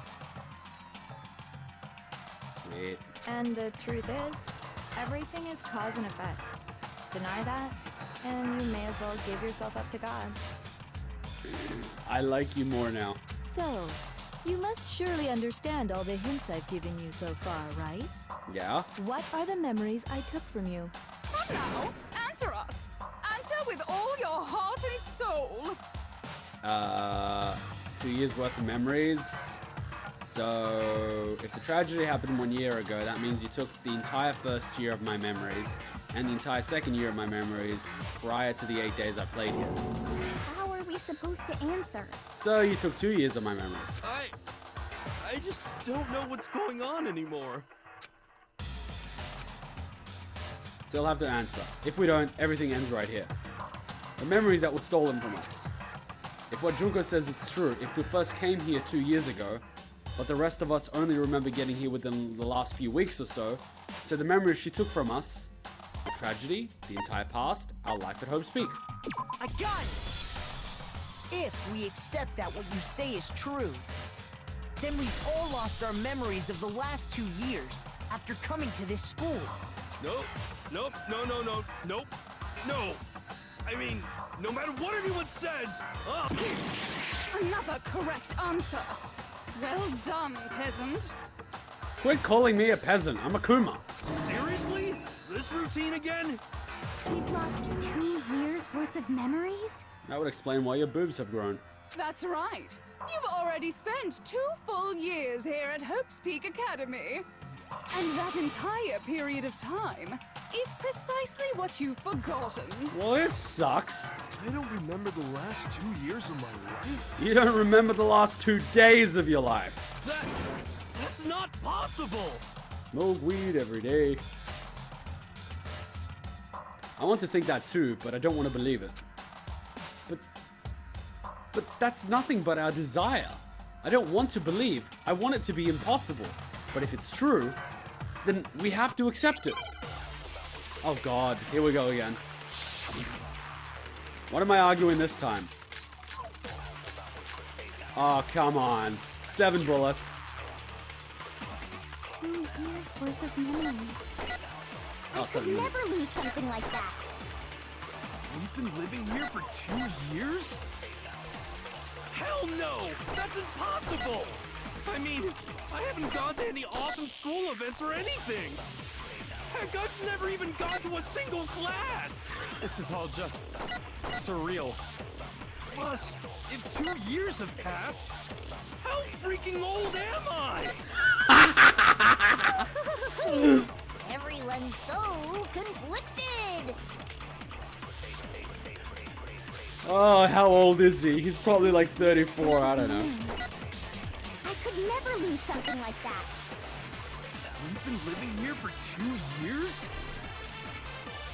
Sweet. And the truth is, everything is cause and effect. Deny that, and you may as well give yourself up to God. I like you more now. So, you must surely understand all the hints I've given you so far, right? Yeah? What are the memories I took from you? Come now, answer us. Answer with all your heart and soul. 2 years worth of memories. So, if the tragedy happened 1 year ago, that means you took the entire first year of my memories and the entire second year of my memories prior to the 8 days I played here. How are we supposed to answer? So, you took 2 years of my memories. I just don't know what's going on anymore. So you'll have to answer. If we don't, everything ends right here. The memories that were stolen from us. If what Junko says is true, if we first came here 2 years ago, but the rest of us only remember getting here within the last few weeks or so, so the memories she took from us, the tragedy, the entire past, our life at Hope's Peak. I got it! If we accept that what you say is true, then we've all lost our memories of the last 2 years after coming to this school. Nope. Nope. No. Nope. No. I mean, no matter what anyone says, Another correct answer. Well done, peasant. Quit calling me a peasant, I'm a Kuma. Seriously? This routine again? We've lost 2 years worth of memories? That would explain why your boobs have grown. That's right. You've already spent 2 full years here at Hope's Peak Academy. And that entire period of time is precisely what you've forgotten. Well, this sucks. I don't remember the last 2 years of my life. You don't remember the last 2 days of your life. That's not possible! Smoke weed every day. I want to think that too, but I don't want to believe it. But that's nothing but our desire. I don't want to believe. I want it to be impossible. But if it's true, then we have to accept it. Oh god, here we go again. What am I arguing this time? Oh, come on. 7 bullets. 2 years worth of memories. Oh, I could never lose something like that. We've been living here for 2 years? Hell no! That's impossible! I mean, I haven't gone to any awesome school events or anything! Heck, I've never even gone to a single class! This is all just surreal. Plus, if 2 years have passed, how freaking old am I? Everyone's so conflicted. Oh, how old is he? He's probably like 34, I don't know. I could never lose something like that. We've been living here for 2 years?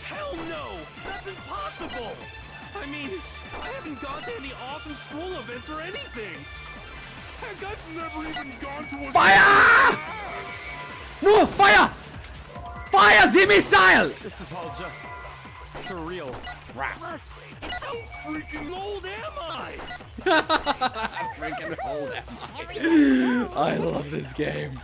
Hell no! That's impossible! I mean, I haven't gone to any awesome school events or anything! Heck, I've never even gone to a— Fire! No! Fire! Fire the missile! This is all just surreal. Crap. Plus, how freaking old am I? How freaking old am I? I love this game.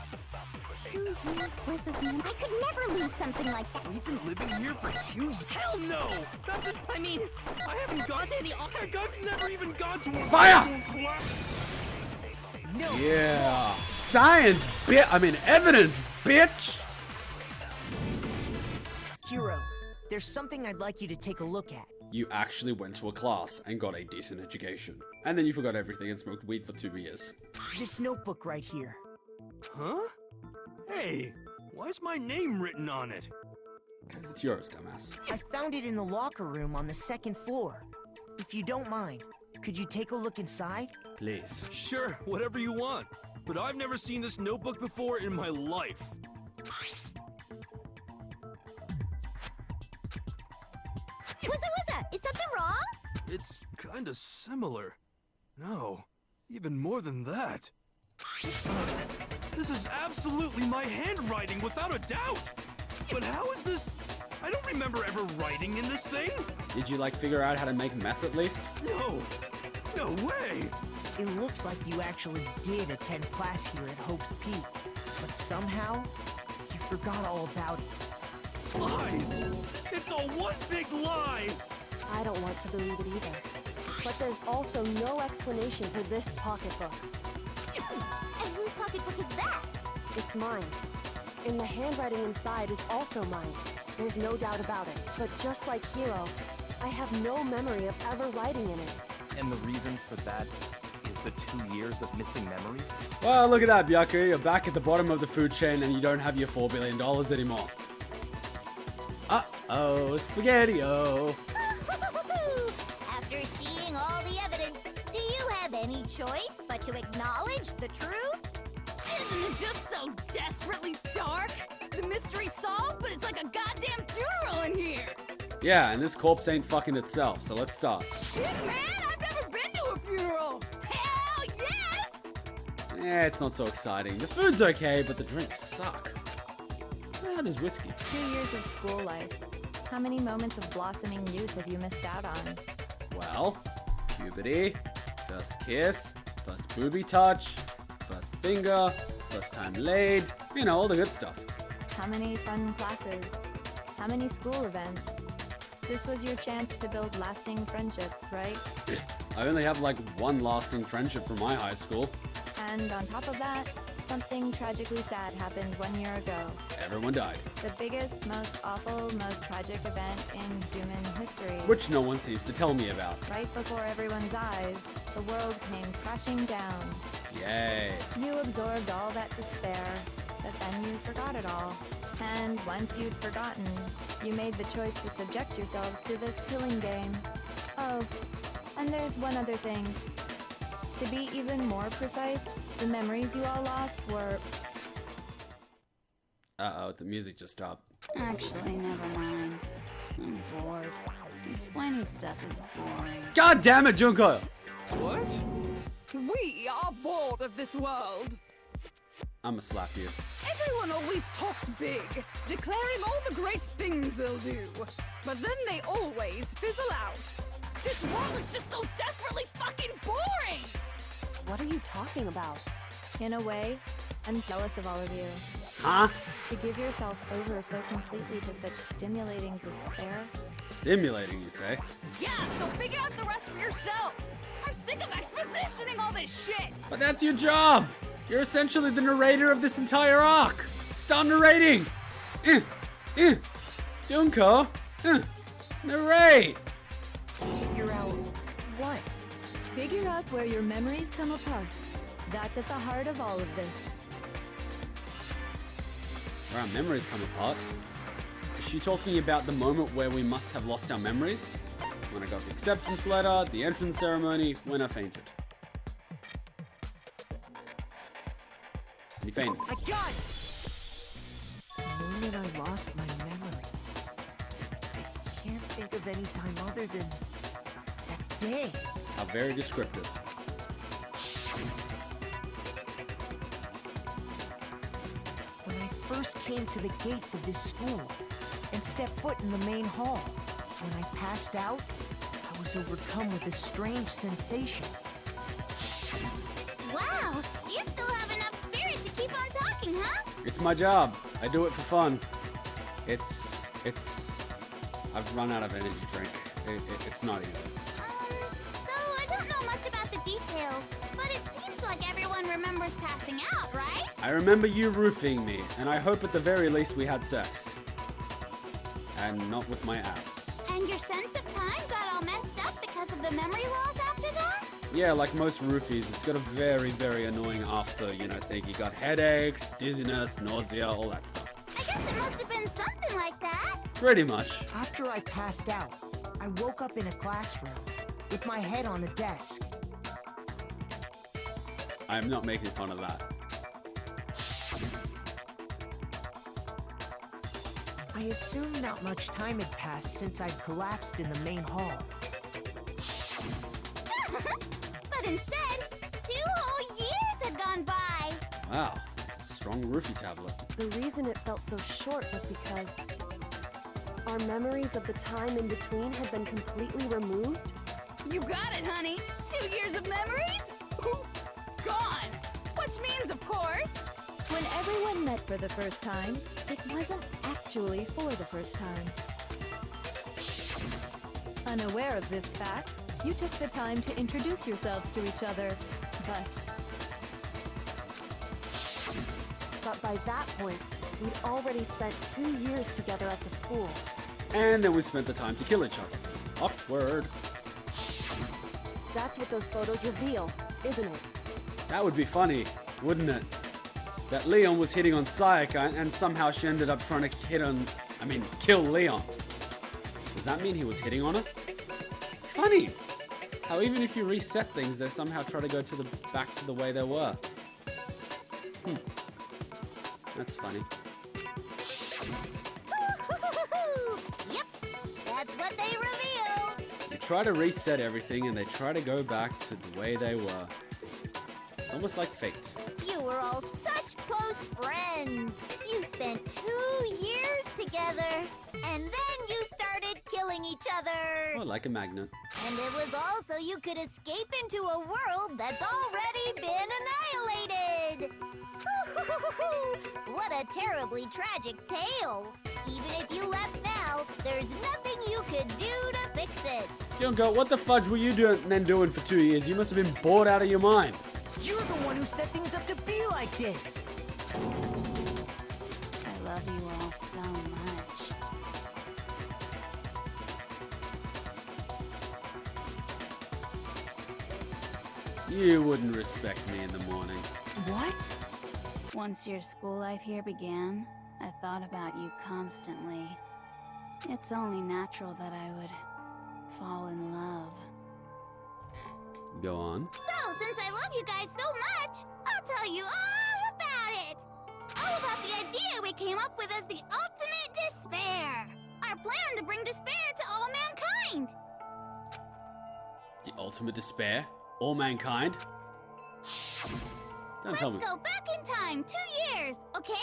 2 years worth of memories. I could never lose something like that. We've been living here for 2 years. Hell no! That's it. I mean, I haven't gone to any— Heck, I've never even gone to a— Fire! No. Yeah. Science, evidence, bitch! Hero, there's something I'd like you to take a look at. You actually went to a class and got a decent education. And then you forgot everything and smoked weed for 2 years. This notebook right here. Huh? Hey, why's my name written on it? Because it's yours, dumbass. I found it in the locker room on the 2nd floor. If you don't mind, could you take a look inside? Please. Sure, whatever you want. But I've never seen this notebook before in my life. What's that? Is something wrong? It's kinda similar. No, even more than that. This is absolutely my handwriting, without a doubt! But how is this? I don't remember ever writing in this thing! Did you, figure out how to make meth at least? No! No way! It looks like you actually did attend class here at Hope's Peak, but somehow, you forgot all about it. Lies! It's all one big lie! I don't want to believe it either. But there's also no explanation for this pocketbook. And whose pocketbook is that? It's mine. And the handwriting inside is also mine. There's no doubt about it. But just like Hiro, I have no memory of ever writing in it. And the reason for that is the 2 years of missing memories? Well, look at that, Byakuya. You're back at the bottom of the food chain and you don't have your $4 billion anymore. Uh-oh, spaghetti-o. After seeing all the evidence, do you have any choice but to acknowledge the truth? Isn't it just so desperately dark? The mystery's solved, but it's like a goddamn funeral in here! Yeah, and this corpse ain't fucking itself, so let's start. Shit, man! I've never been to a funeral! Hell yes! Yeah, it's not so exciting. The food's okay, but the drinks suck. Ah, there's whiskey. 2 years of school life. How many moments of blossoming youth have you missed out on? Well, puberty, first kiss, first booby touch, first finger, first time laid, you know, all the good stuff. How many fun classes? How many school events? This was your chance to build lasting friendships, right? I only have one lasting friendship from my high school. And on top of that, something tragically sad happened 1 year ago. Everyone died. The biggest, most awful, most tragic event in human history. Which no one seems to tell me about. Right before everyone's eyes, the world came crashing down. Yay. You absorbed all that despair, but then you forgot it all. And once you'd forgotten, you made the choice to subject yourselves to this killing game. Oh, and there's one other thing. To be even more precise, the memories you all lost were... Uh-oh, the music just stopped. Actually, never mind. I'm bored. Explaining stuff is boring. God damn it, Junko! What? We are bored of this world. I'ma slap you. Everyone always talks big, declaring all the great things they'll do. But then they always fizzle out. This world is just so desperately fucking boring! What are you talking about? In a way, I'm jealous of all of you. Huh? To give yourself over so completely to such stimulating despair. Stimulating, you say? Yeah, so figure out the rest for yourselves. I'm sick of expositioning all this shit. But that's your job! You're essentially the narrator of this entire arc! Start narrating! Junko! Narrate! Figure out what? Figure out where your memories come apart. That's at the heart of all of this. Where our memories come apart? Is she talking about the moment where we must have lost our memories? When I got the acceptance letter, the entrance ceremony, when I fainted. And he fainted. I got it! The moment I lost my memories. I can't think of any time other than that day. How very descriptive. When I first came to the gates of this school and stepped foot in the main hall, when I passed out, I was overcome with a strange sensation. Wow, you still have enough spirit to keep on talking, huh? It's my job. I do it for fun. I've run out of energy drink. It's not easy. So I don't know much about the details, but it seems like everyone remembers passing out, right? I remember you roofing me, and I hope at the very least we had sex. And not with my ass. And your sense of time got all messed up because of the memory loss after that? Yeah, like most roofies, it's got a very, very annoying after, thing. You got headaches, dizziness, nausea, all that stuff. I guess it must have been something like that. Pretty much. After I passed out, I woke up in a classroom with my head on a desk. I'm not making fun of that. I assumed not much time had passed since I'd collapsed in the main hall. But instead, 2 whole years had gone by. Wow, it's a strong roofie tablet. The reason it felt so short was because our memories of the time in between had been completely removed. You got it, honey. 2 years of memories? Gone. Which means, of course... When everyone met for the first time, it wasn't actually for the first time. Unaware of this fact, you took the time to introduce yourselves to each other, But by that point, we'd already spent 2 years together at the school. And then we spent the time to kill each other. Awkward. That's what those photos reveal, isn't it? That would be funny, wouldn't it? That Leon was hitting on Sayaka and somehow she ended up trying to kill Leon. Does that mean he was hitting on her? Funny! How even if you reset things, they somehow try to go back to the way they were. That's funny. Yep, that's what they reveal. They try to reset everything and they try to go back to the way they were. It's almost like fate. You were all such close friends. You spent 2 years together, and then you started killing each other. Oh, like a magnet. And it was all so you could escape into a world that's already been annihilated. What a terribly tragic tale. Even if you left now, there's nothing you could do to fix it. Junko, what the fudge were you doing for 2 years? You must have been bored out of your mind. You're the one who set things up to be like this! I love you all so much. You wouldn't respect me in the morning. What? Once your school life here began, I thought about you constantly. It's only natural that I would fall in love. Go on. So, since I love you guys so much, I'll tell you all about it! All about the idea we came up with as the ultimate despair! Our plan to bring despair to all mankind! The ultimate despair? All mankind? Don't tell me. Let's go back in time 2 years, okay?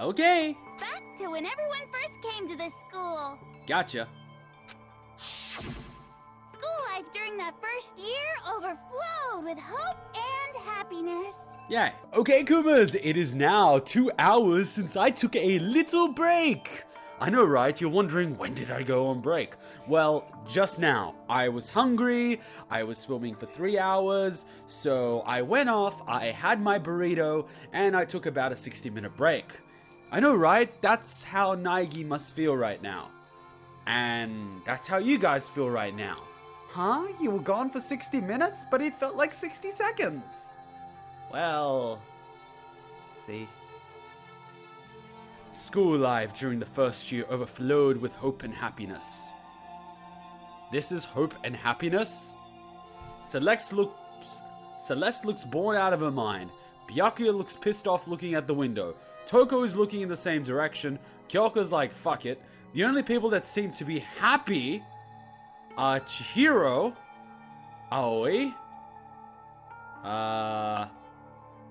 Okay. Back to when everyone first came to this school. Gotcha. School life during that first year overflowed with hope and happiness. Yay. Okay, Kumas, it is now 2 hours since I took a little break. I know, right? You're wondering, when did I go on break? Well, just now. I was hungry, I was filming for 3 hours, so I went off, I had my burrito, and I took about a 60-minute break. I know, right? That's how Naegi must feel right now. And that's how you guys feel right now. Huh? You were gone for 60 minutes, but it felt like 60 seconds. Well, see? School life during the first year overflowed with hope and happiness. This is hope and happiness? Celeste looks bored out of her mind. Byakuya looks pissed off looking at the window. Toko is looking in the same direction. Kyoko's like, fuck it. The only people that seem to be happy are Chihiro, Aoi,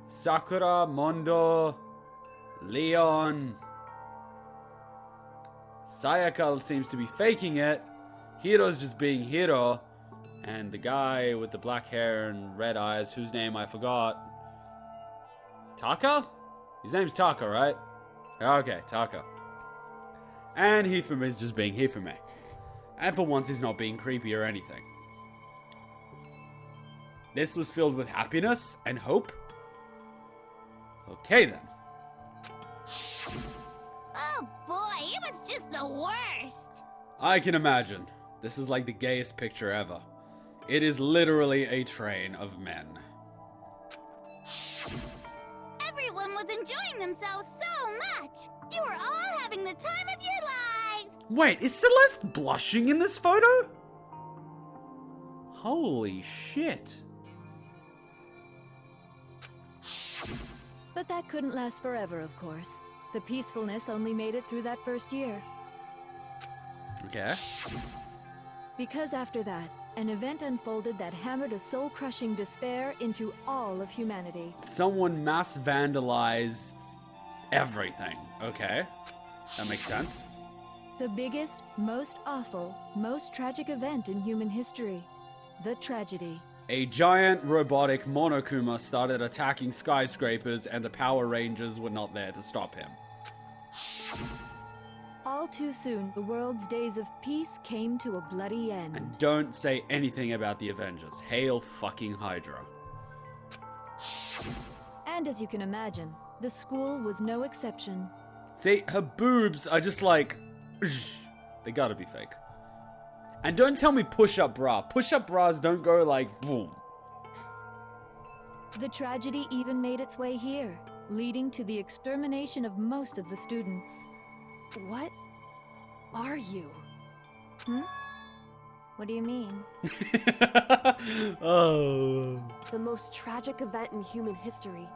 Sakura, Mondo, Leon. Sayaka seems to be faking it. Hiro's just being Hiro. And the guy with the black hair and red eyes, whose name I forgot. Taka? His name's Taka, right? Okay, Taka. And Hifumi is just being Hifumi. And for once, he's not being creepy or anything. This was filled with happiness and hope. Okay, then. Oh boy, it was just the worst! I can imagine. This is like the gayest picture ever. It is literally a train of men. Everyone was enjoying themselves so much! You were all having the time of your lives! Wait, is Celeste blushing in this photo? Holy shit. But that couldn't last forever, of course. The peacefulness only made it through that first year. Okay. Because after that, an event unfolded that hammered a soul-crushing despair into all of humanity. Someone mass vandalized everything. Okay. That makes sense. The biggest, most awful, most tragic event in human history. The tragedy. A giant robotic Monokuma started attacking skyscrapers and the Power Rangers were not there to stop him. All too soon, the world's days of peace came to a bloody end. And don't say anything about the Avengers. Hail fucking Hydra. And as you can imagine, the school was no exception. See, her boobs are just like... they gotta be fake. And don't tell me push-up bra. Push-up bras don't go like boom. The tragedy even made its way here, leading to the extermination of most of the students. What are you? What do you mean? Oh. The most tragic event in human history,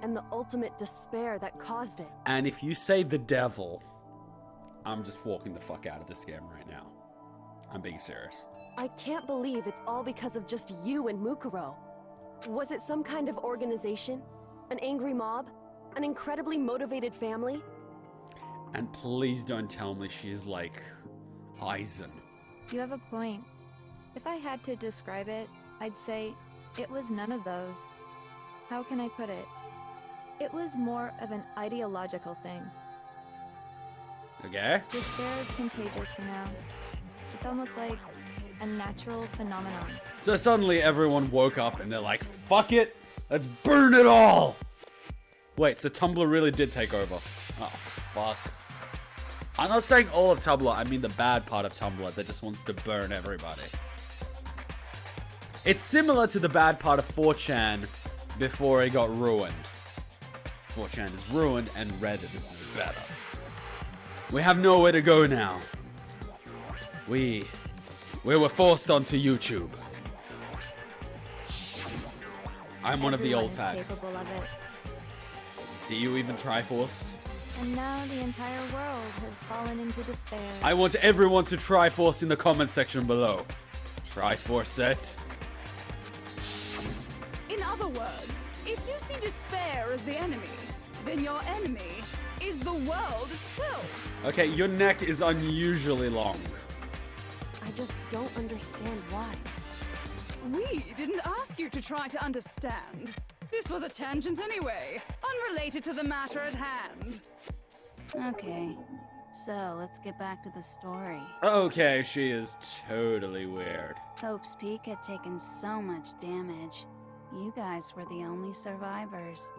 and the ultimate despair that caused it. And if you say the devil, I'm just walking the fuck out of this game right now. I'm being serious. I can't believe it's all because of just you and Mukuro. Was it some kind of organization? An angry mob? An incredibly motivated family? And please don't tell me she's like Aizen. You have a point. If I had to describe it, I'd say it was none of those. How can I put it? It was more of an ideological thing. Okay. Despair is contagious, you know. It's almost like a natural phenomenon. So suddenly everyone woke up and they're like, fuck it, let's burn it all. Wait, so Tumblr really did take over. Oh, fuck. I'm not saying all of Tumblr, I mean the bad part of Tumblr that just wants to burn everybody. It's similar to the bad part of 4chan before it got ruined. 4chan is ruined and Reddit is no better. We have nowhere to go now. We were forced onto YouTube. I'm one of the old Everyone is fags. capable of it. Do you even Triforce? And now the entire world has fallen into despair. I want everyone to Triforce in the comment section below. Triforce it. In other words, if you see despair as the enemy, then your enemy is the world itself. Okay, your neck is unusually long. I just don't understand why. We didn't ask you to try to understand. This was a tangent anyway, unrelated to the matter at hand. Okay, so let's get back to the story. Okay, she is totally weird. Hope's Peak had taken so much damage. You guys were the only survivors.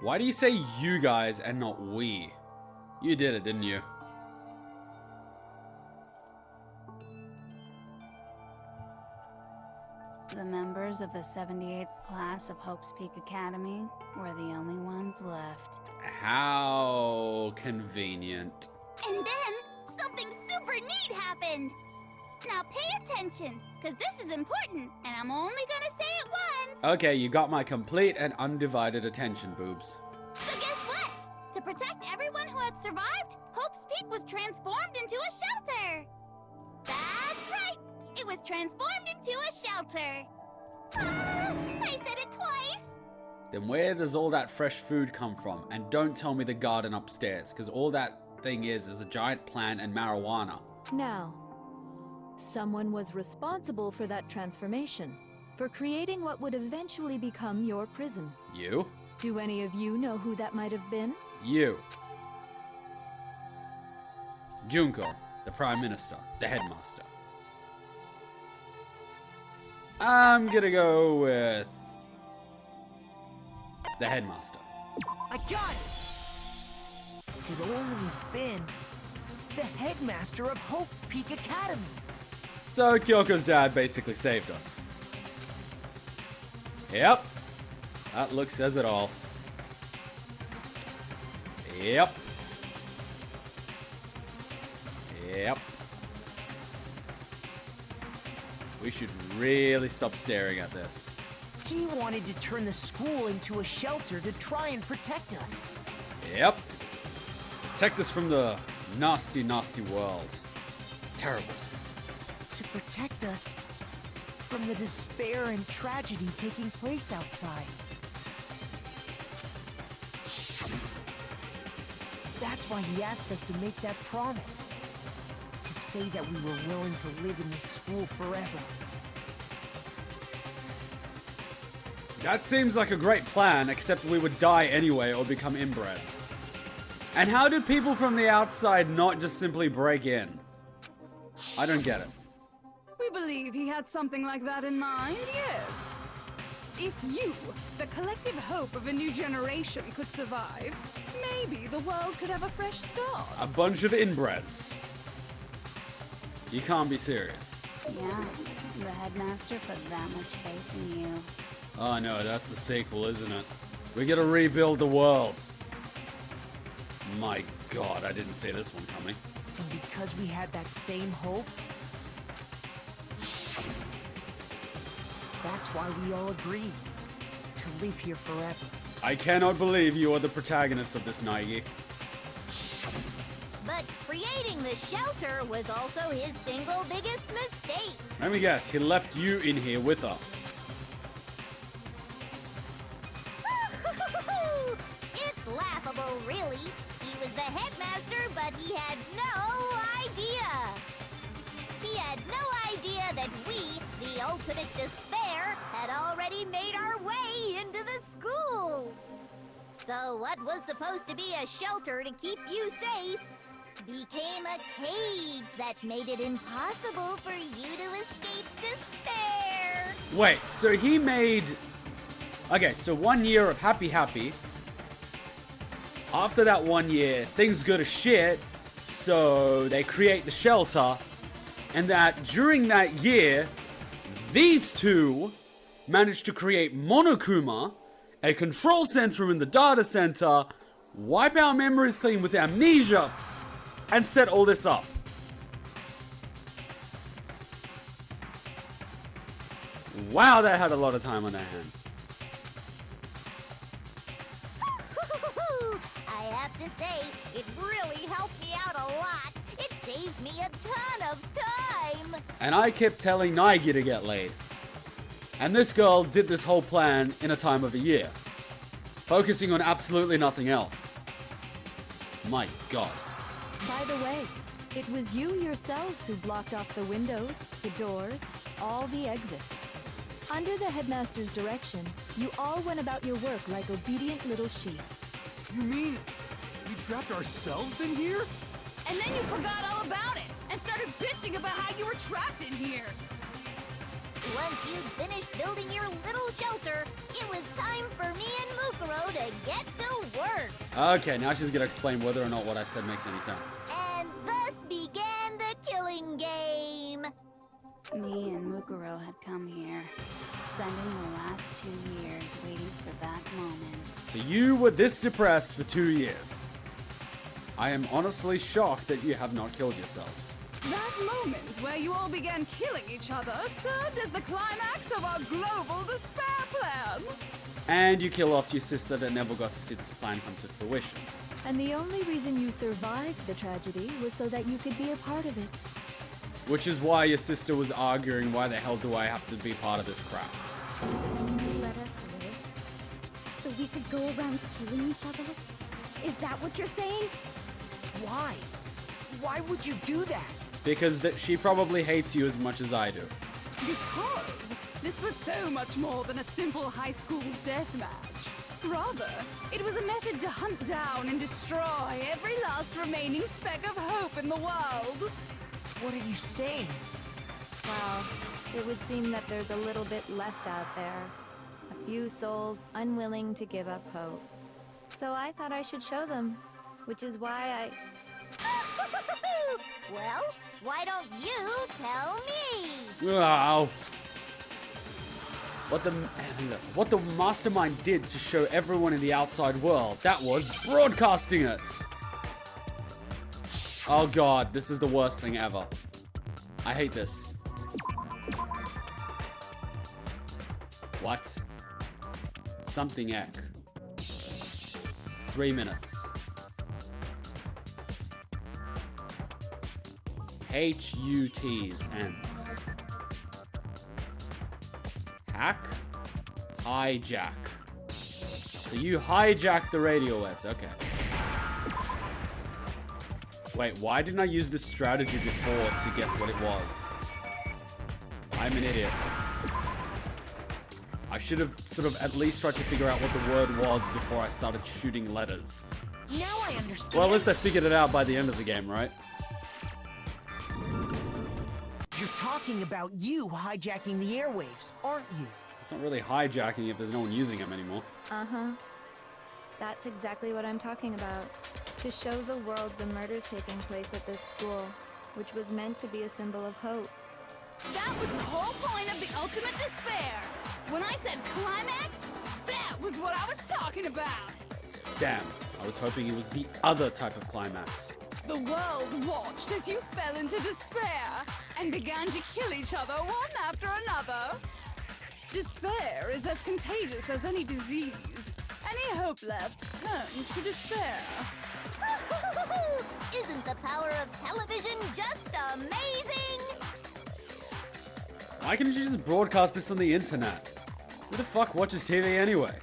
Why do you say you guys and not we? You did it, didn't you? The members of the 78th class of Hope's Peak Academy were the only ones left. How convenient. And then, something super neat happened! Now pay attention, because this is important, and I'm only gonna say it once! Okay, you got my complete and undivided attention, boobs. So guess what? To protect everyone who had survived, Hope's Peak was transformed into a shelter! That's right! It was transformed into a shelter! Ah, I said it twice! Then where does all that fresh food come from? And don't tell me the garden upstairs, because all that thing is a giant plant and marijuana. Now, someone was responsible for that transformation, for creating what would eventually become your prison. You? Do any of you know who that might have been? You. Junko, the Prime Minister, the Headmaster. I'm gonna go with the Headmaster. I got it! Could only have been the headmaster of Hope's Peak Academy. So Kyoko's dad basically saved us. Yep. That look says it all. Yep. Yep. We should really stop staring at this. He wanted to turn the school into a shelter to try and protect us. Yep. Protect us from the nasty, nasty world. Terrible. To protect us from the despair and tragedy taking place outside. That's why he asked us to make that promise. To say that we were willing to live in this school forever. That seems like a great plan, except we would die anyway or become inbreds. And how do people from the outside not just simply break in? I don't get it. We believe he had something like that in mind, yes. If you, the collective hope of a new generation, could survive, maybe the world could have a fresh start. A bunch of inbreds. You can't be serious. Yeah, the headmaster put that much faith in you. Oh no, that's the sequel, isn't it? We gotta rebuild the world. My god, I didn't see this one coming. And because we had that same hope, that's why we all agreed to live here forever. I cannot believe you are the protagonist of this, Naegi. But creating the shelter was also his single biggest mistake. Let me guess, he left you in here with us. It's laughable, really. He was the headmaster, but he had no idea. He had no idea that we, the ultimate despair, had already made our way into the school. So what was supposed to be a shelter to keep you safe became a cage that made it impossible for you to escape despair. Wait, so he made... Okay, so 1 year of happy. After that 1 year, things go to shit, so they create the shelter, and that during that year, these two managed to create Monokuma a control center in the data center, wipe our memories clean with amnesia, and set all this up. Wow, they had a lot of time on their hands. I have to say, it really helped me out a lot. It saved me a ton of time. And I kept telling Naegi to get laid. And this girl did this whole plan in a time of a year, focusing on absolutely nothing else. My God. By the way, it was you yourselves who blocked off the windows, the doors, all the exits. Under the headmaster's direction, you all went about your work like obedient little sheep. You mean we trapped ourselves in here? And then you forgot all about it and started bitching about how you were trapped in here. Once you'd finished building your little shelter, it was time for me and Mukuro to get to work. Okay, now she's gonna explain whether or not what I said makes any sense. And thus began the killing game. Me and Mukuro had come here, spending the last 2 years waiting for that moment. So you were this depressed for 2 years. I am honestly shocked that you have not killed yourselves. That moment where you all began killing each other served as the climax of our global despair plan. And you kill off your sister that never got to see this plan come to fruition. And the only reason you survived the tragedy was so that you could be a part of it. Which is why your sister was arguing, why the hell do I have to be part of this crap? You let us live, so we could go around killing each other? Is that what you're saying? Why? Why would you do that? Because she probably hates you as much as I do. Because this was so much more than a simple high school deathmatch. Rather, it was a method to hunt down and destroy every last remaining speck of hope in the world. What are you saying? Well, it would seem that there's a little bit left out there. A few souls unwilling to give up hope. So I thought I should show them, which is why Well, why don't you tell me? Wow. What the Mastermind did to show everyone in the outside world, that was broadcasting it. Oh God, this is the worst thing ever. I hate this. What? Something ek. 3 minutes. HUT's ends. Hack? Hijack. So you hijack the radio waves, okay. Wait, why didn't I use this strategy before to guess what it was? I'm an idiot. I should have sort of at least tried to figure out what the word was before I started shooting letters. Now I understand. Well, at least I figured it out by the end of the game, right? You're talking about you hijacking the airwaves, aren't you? It's not really hijacking if there's no one using them anymore. Uh-huh. That's exactly what I'm talking about. To show the world the murders taking place at this school, which was meant to be a symbol of hope. That was the whole point of the ultimate despair. When I said climax, that was what I was talking about. Damn, I was hoping it was the other type of climax. The world watched as you fell into despair and began to kill each other one after another. Despair is as contagious as any disease. Any hope left turns to despair. Isn't the power of television just amazing? Why couldn't you just broadcast this on the internet? Who the fuck watches TV anyway?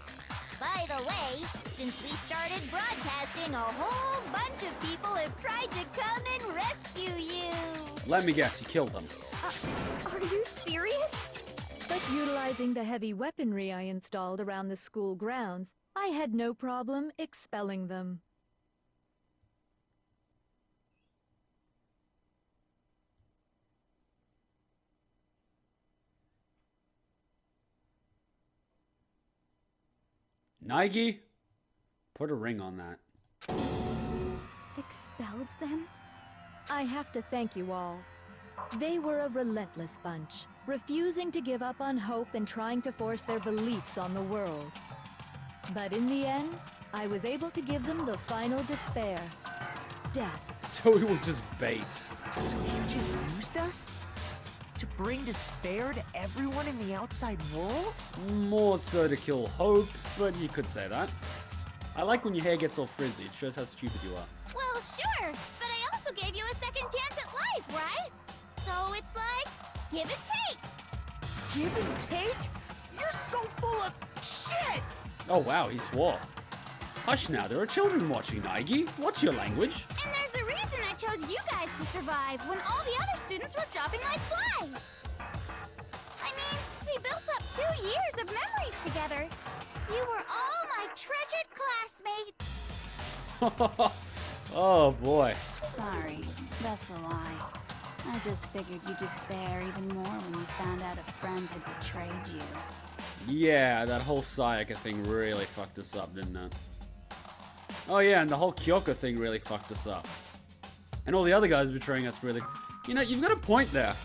By the way, since we started broadcasting, a whole bunch of people have tried to come and rescue you. Let me guess, you killed them. Are you serious? But utilizing the heavy weaponry I installed around the school grounds, I had no problem expelling them. Naegi? Put a ring on that. Expelled them? I have to thank you all. They were a relentless bunch, refusing to give up on hope and trying to force their beliefs on the world. But in the end, I was able to give them the final despair. Death. So we will just bait. So you just used us? To bring despair to everyone in the outside world? More so to kill hope, but you could say that. I like when your hair gets all frizzy. It shows how stupid you are. Well, sure, but I also gave you a second chance at life, right? So it's like, give and take. Give and take? You're so full of shit! Oh wow, he swore. Hush now, there are children watching, Naegi. What's your language? And there's a reason I chose you guys to survive when all the other students were dropping like flies. I mean, we built up 2 years of memories together. You were all my treasured classmates. Oh boy. Sorry, that's a lie. I just figured you'd despair even more when you found out a friend had betrayed you. Yeah, that whole Sayaka thing really fucked us up, didn't it? Oh yeah, and the whole Kyoko thing really fucked us up. And all the other guys betraying us really... You know, you've got a point there.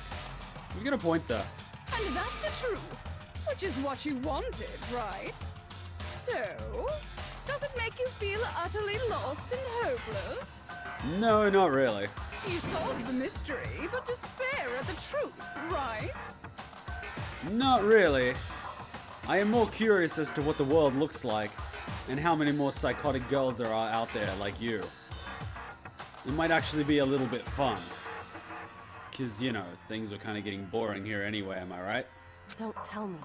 You've got a point there. And that's the truth, which is what you wanted, right? So, does it make you feel utterly lost and hopeless? No, not really. You solved the mystery, but despair at the truth, right? Not really. I am more curious as to what the world looks like, and how many more psychotic girls there are out there like you. It might actually be a little bit fun. Because, you know, things are kind of getting boring here anyway, am I right? Don't tell me.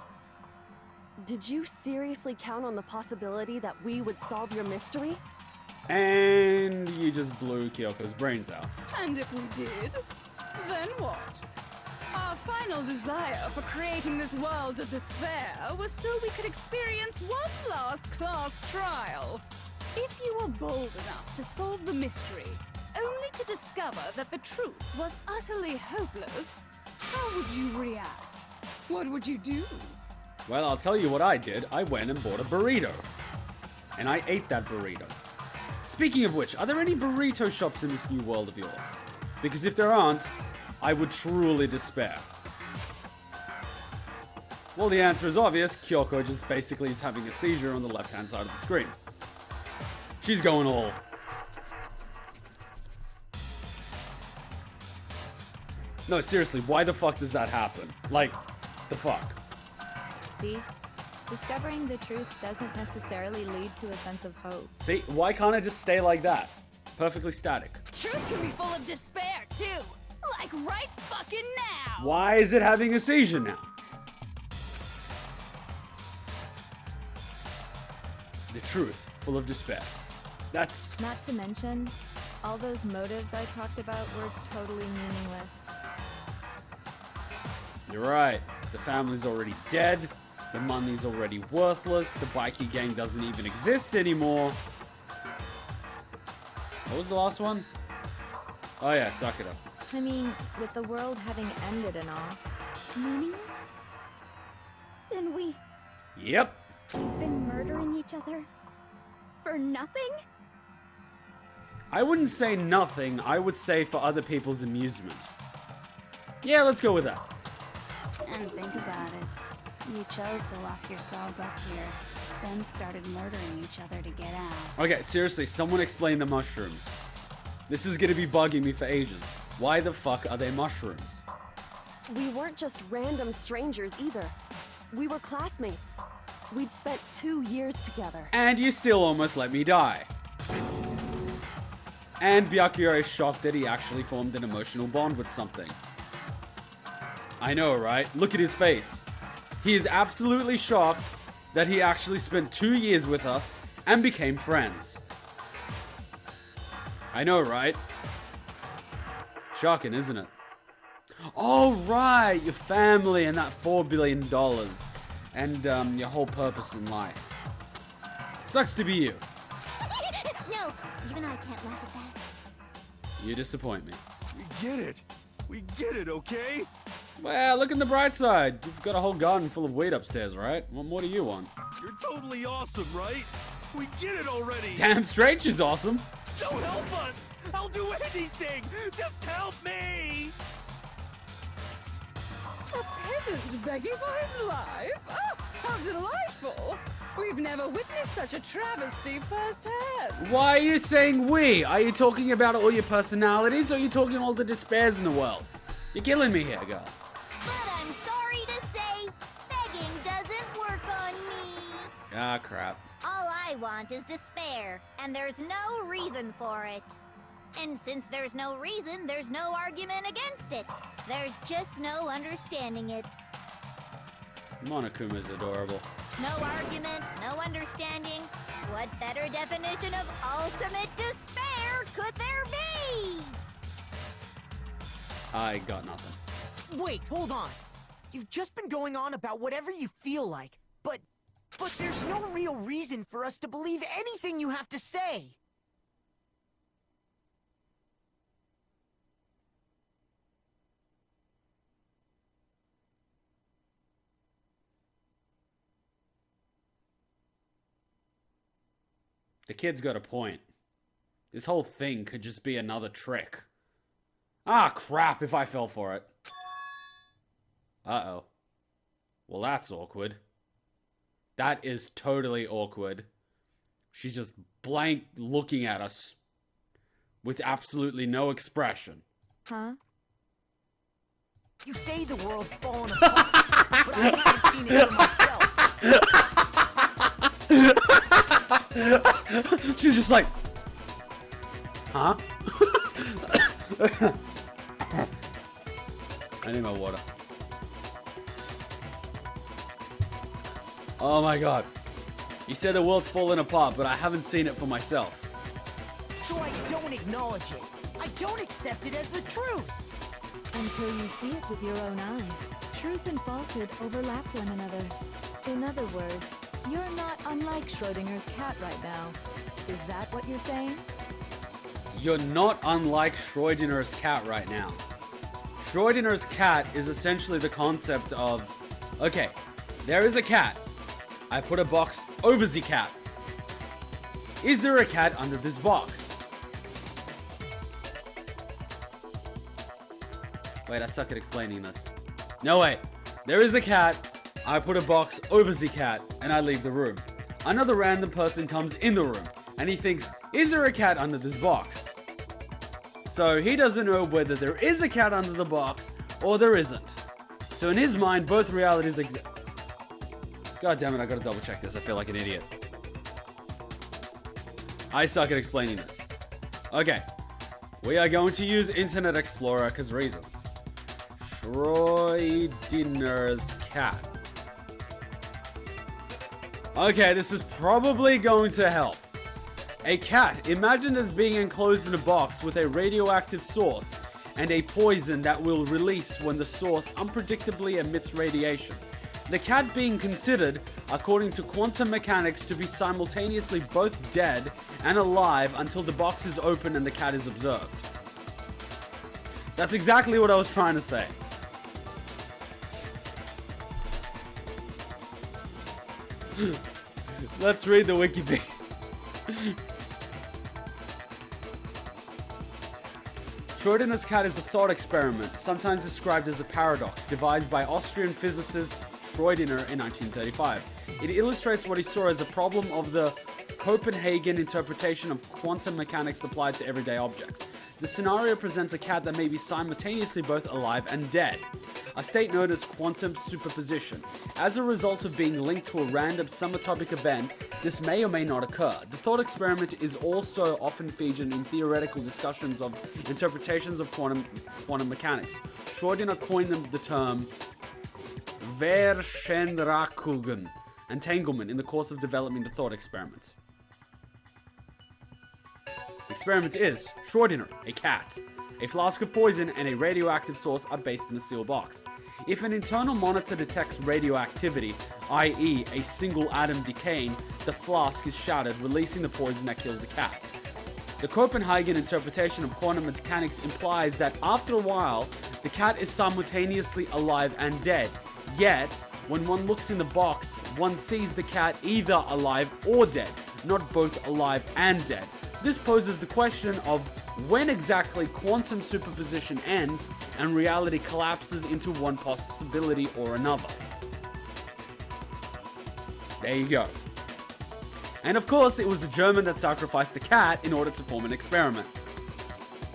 Did you seriously count on the possibility that we would solve your mystery? And you just blew Kyoko's brains out. And if we did, then what? Our final desire for creating this world of despair was so we could experience one last class trial. If you were bold enough to solve the mystery, only to discover that the truth was utterly hopeless, how would you react? What would you do? Well, I'll tell you what I did. I went and bought a burrito. And I ate that burrito. Speaking of which, are there any burrito shops in this new world of yours? Because if there aren't, I would truly despair. Well, the answer is obvious. Kyoko just basically is having a seizure on the left-hand side of the screen. She's going all... No, seriously, why the fuck does that happen? Like, the fuck? See? Discovering the truth doesn't necessarily lead to a sense of hope. See, why can't I just stay like that? Perfectly static. Truth can be full of despair, too. Like right fucking now. Why is it having a seizure now? The truth, full of despair. That's... Not to mention, all those motives I talked about were totally meaningless. You're right. The family's already dead. The money's already worthless. The bikie gang doesn't even exist anymore. What was the last one? Oh yeah, Sakura. I mean, with the world having ended and all. Meaningless? Then we've Yep. been murdering each other for nothing? I wouldn't say nothing. I would say for other people's amusement. Yeah, let's go with that. And think about it. You chose to lock yourselves up here, then started murdering each other to get out. Okay, seriously, someone explain the mushrooms. This is gonna be bugging me for ages. Why the fuck are they mushrooms? We weren't just random strangers either. We were classmates. We'd spent 2 years together. And you still almost let me die. And Byakuya is shocked that he actually formed an emotional bond with something. I know, right? Look at his face. He is absolutely shocked that he actually spent 2 years with us and became friends. I know, right? Shocking, isn't it? Oh, right! Your family and that $4 billion. And your whole purpose in life. Sucks to be you. No, even I can't laugh at that. You disappoint me. We get it. We get it, okay? Well, look on the bright side. You've got a whole garden full of weed upstairs, right? What more do you want? You're totally awesome, right? We get it already! Damn straight she's awesome. So help us! I'll do anything! Just help me! A peasant begging for his life? Oh, how delightful! We've never witnessed such a travesty firsthand. Why are you saying we? Are you talking about all your personalities, or are you talking all the despairs in the world? You're killing me here, girl. But I'm sorry to say, begging doesn't work on me. Ah, crap. All I want is despair, and there's no reason for it. And since there's no reason, there's no argument against it. There's just no understanding it. Monokuma's adorable. No argument, no understanding. What better definition of ultimate despair could there be? I got nothing. Wait, hold on. You've just been going on about whatever you feel like, but there's no real reason for us to believe anything you have to say. The kid's got a point. This whole thing could just be another trick. Ah, crap, if I fell for it. Uh-oh. Well, that's awkward. That is totally awkward. She's just blank looking at us with absolutely no expression. Huh? You say the world's fallen apart, but I haven't seen it for myself. She's just like, huh? I need my water. Oh my god. You said the world's falling apart, but I haven't seen it for myself. So I don't acknowledge it. I don't accept it as the truth. Until you see it with your own eyes. Truth and falsehood overlap one another. In other words, you're not unlike Schrodinger's cat right now. Is that what you're saying? You're not unlike Schrodinger's cat right now. Schrodinger's cat is essentially the concept of, okay, there is a cat. I put a box over the cat. Is there a cat under this box? Wait, I suck at explaining this. No, wait. There is a cat. I put a box over the cat, and I leave the room. Another random person comes in the room, and he thinks, is there a cat under this box? So he doesn't know whether there is a cat under the box, or there isn't. So in his mind, both realities exist. God damn it, I gotta double check this. I feel like an idiot. I suck at explaining this. Okay. We are going to use Internet Explorer because reasons. Schrodinger's cat. Okay, this is probably going to help. A cat, imagined as being enclosed in a box with a radioactive source and a poison that will release when the source unpredictably emits radiation. The cat being considered, according to quantum mechanics, to be simultaneously both dead and alive until the box is open and the cat is observed. That's exactly what I was trying to say. Let's read the Wikipedia. Schrodinger's cat is a thought experiment, sometimes described as a paradox, devised by Austrian physicist Schrödinger in 1935. It illustrates what he saw as a problem of the Copenhagen interpretation of quantum mechanics applied to everyday objects. The scenario presents a cat that may be simultaneously both alive and dead, a state known as quantum superposition. As a result of being linked to a random subatomic event, this may or may not occur. The thought experiment is also often featured in theoretical discussions of interpretations of quantum mechanics. Schrödinger coined the term Verschränkungen, entanglement, in the course of developing the thought experiment. The experiment is Schrödinger, a cat, a flask of poison, and a radioactive source are based in a sealed box. If an internal monitor detects radioactivity, i.e. a single atom decaying, the flask is shattered, releasing the poison that kills the cat. The Copenhagen interpretation of quantum mechanics implies that after a while, the cat is simultaneously alive and dead. Yet, when one looks in the box, one sees the cat either alive or dead, not both alive and dead. This poses the question of when exactly quantum superposition ends and reality collapses into one possibility or another. There you go. And of course, it was a German that sacrificed the cat in order to form an experiment.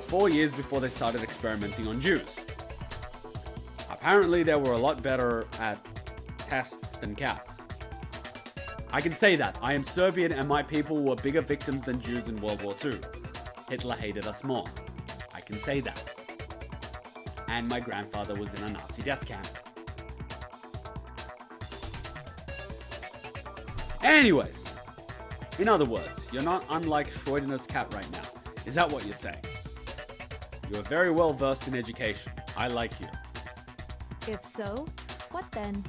4 years before they started experimenting on Jews. Apparently, they were a lot better at tests than cats. I can say that. I am Serbian and my people were bigger victims than Jews in World War II. Hitler hated us more. I can say that. And my grandfather was in a Nazi death camp. Anyways, in other words, you're not unlike Schrodinger's cat right now. Is that what you're saying? You are very well versed in education. I like you. If so, what then?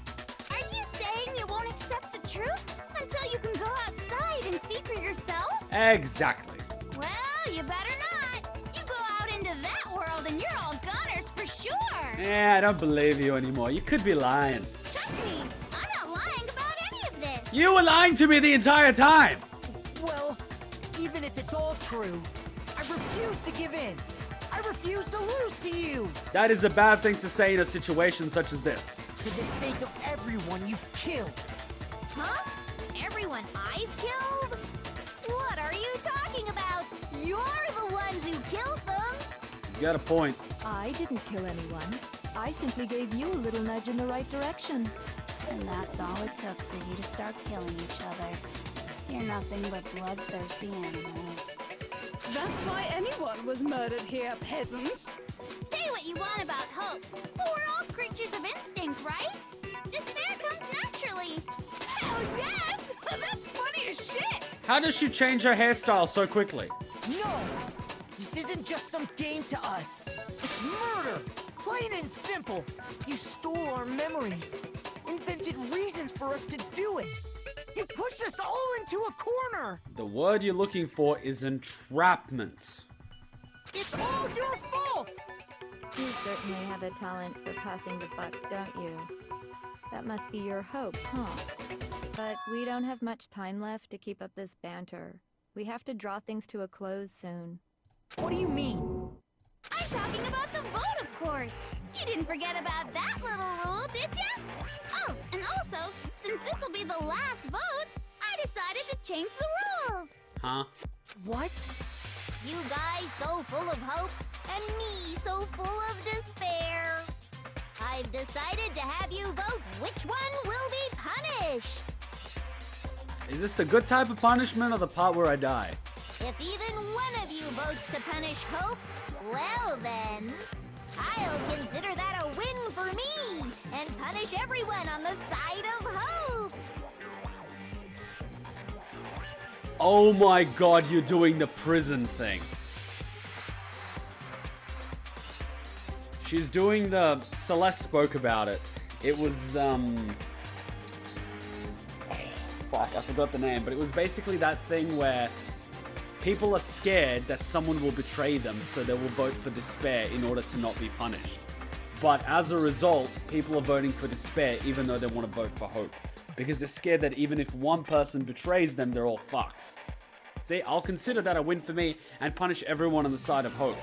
Are you saying you won't accept the truth until you can go outside and see for yourself? Exactly. Well, you better not. You go out into that world and you're all goners for sure. I don't believe you anymore. You could be lying. Trust me, I'm not lying about any of this. You were lying to me the entire time. Well, even if it's all true, I refuse to give in. I refuse to lose to you. That is a bad thing to say in a situation such as this. For the sake of everyone you've killed. Huh? Everyone I've killed? What are you talking about? You're the ones who killed them. He's got a point. I didn't kill anyone. I simply gave you a little nudge in the right direction. And that's all it took for you to start killing each other. You're nothing but bloodthirsty animals. That's why anyone was murdered here, peasant. Say what you want about hope, but we're all creatures of instinct, right? Despair comes naturally. Hell yes! That's funny as shit! How does she change her hairstyle so quickly? No! This isn't just some game to us. It's murder! Plain and simple. You stole our memories. Invented reasons for us to do it. You pushed us all into a corner! The word you're looking for is entrapment. It's all your fault! You certainly have a talent for passing the buck, don't you? That must be your hope, huh? But we don't have much time left to keep up this banter. We have to draw things to a close soon. What do you mean? I'm talking about the vote, of course. You didn't forget about that little rule, did you? Oh, and also, since this will be the last vote, I decided to change the rules. Huh? What? You guys so full of hope, and me so full of despair. I've decided to have you vote which one will be punished. Is this the good type of punishment or the part where I die? If even one of you votes to punish hope, well then, I'll consider that a win for me and punish everyone on the side of hope. Oh my god, you're doing the prison thing. She's doing the... Celeste spoke about it. It was, fuck, I forgot the name, but it was basically that thing where people are scared that someone will betray them, so they will vote for despair in order to not be punished. But as a result, people are voting for despair even though they want to vote for hope. Because they're scared that even if one person betrays them, they're all fucked. See, I'll consider that a win for me and punish everyone on the side of hope.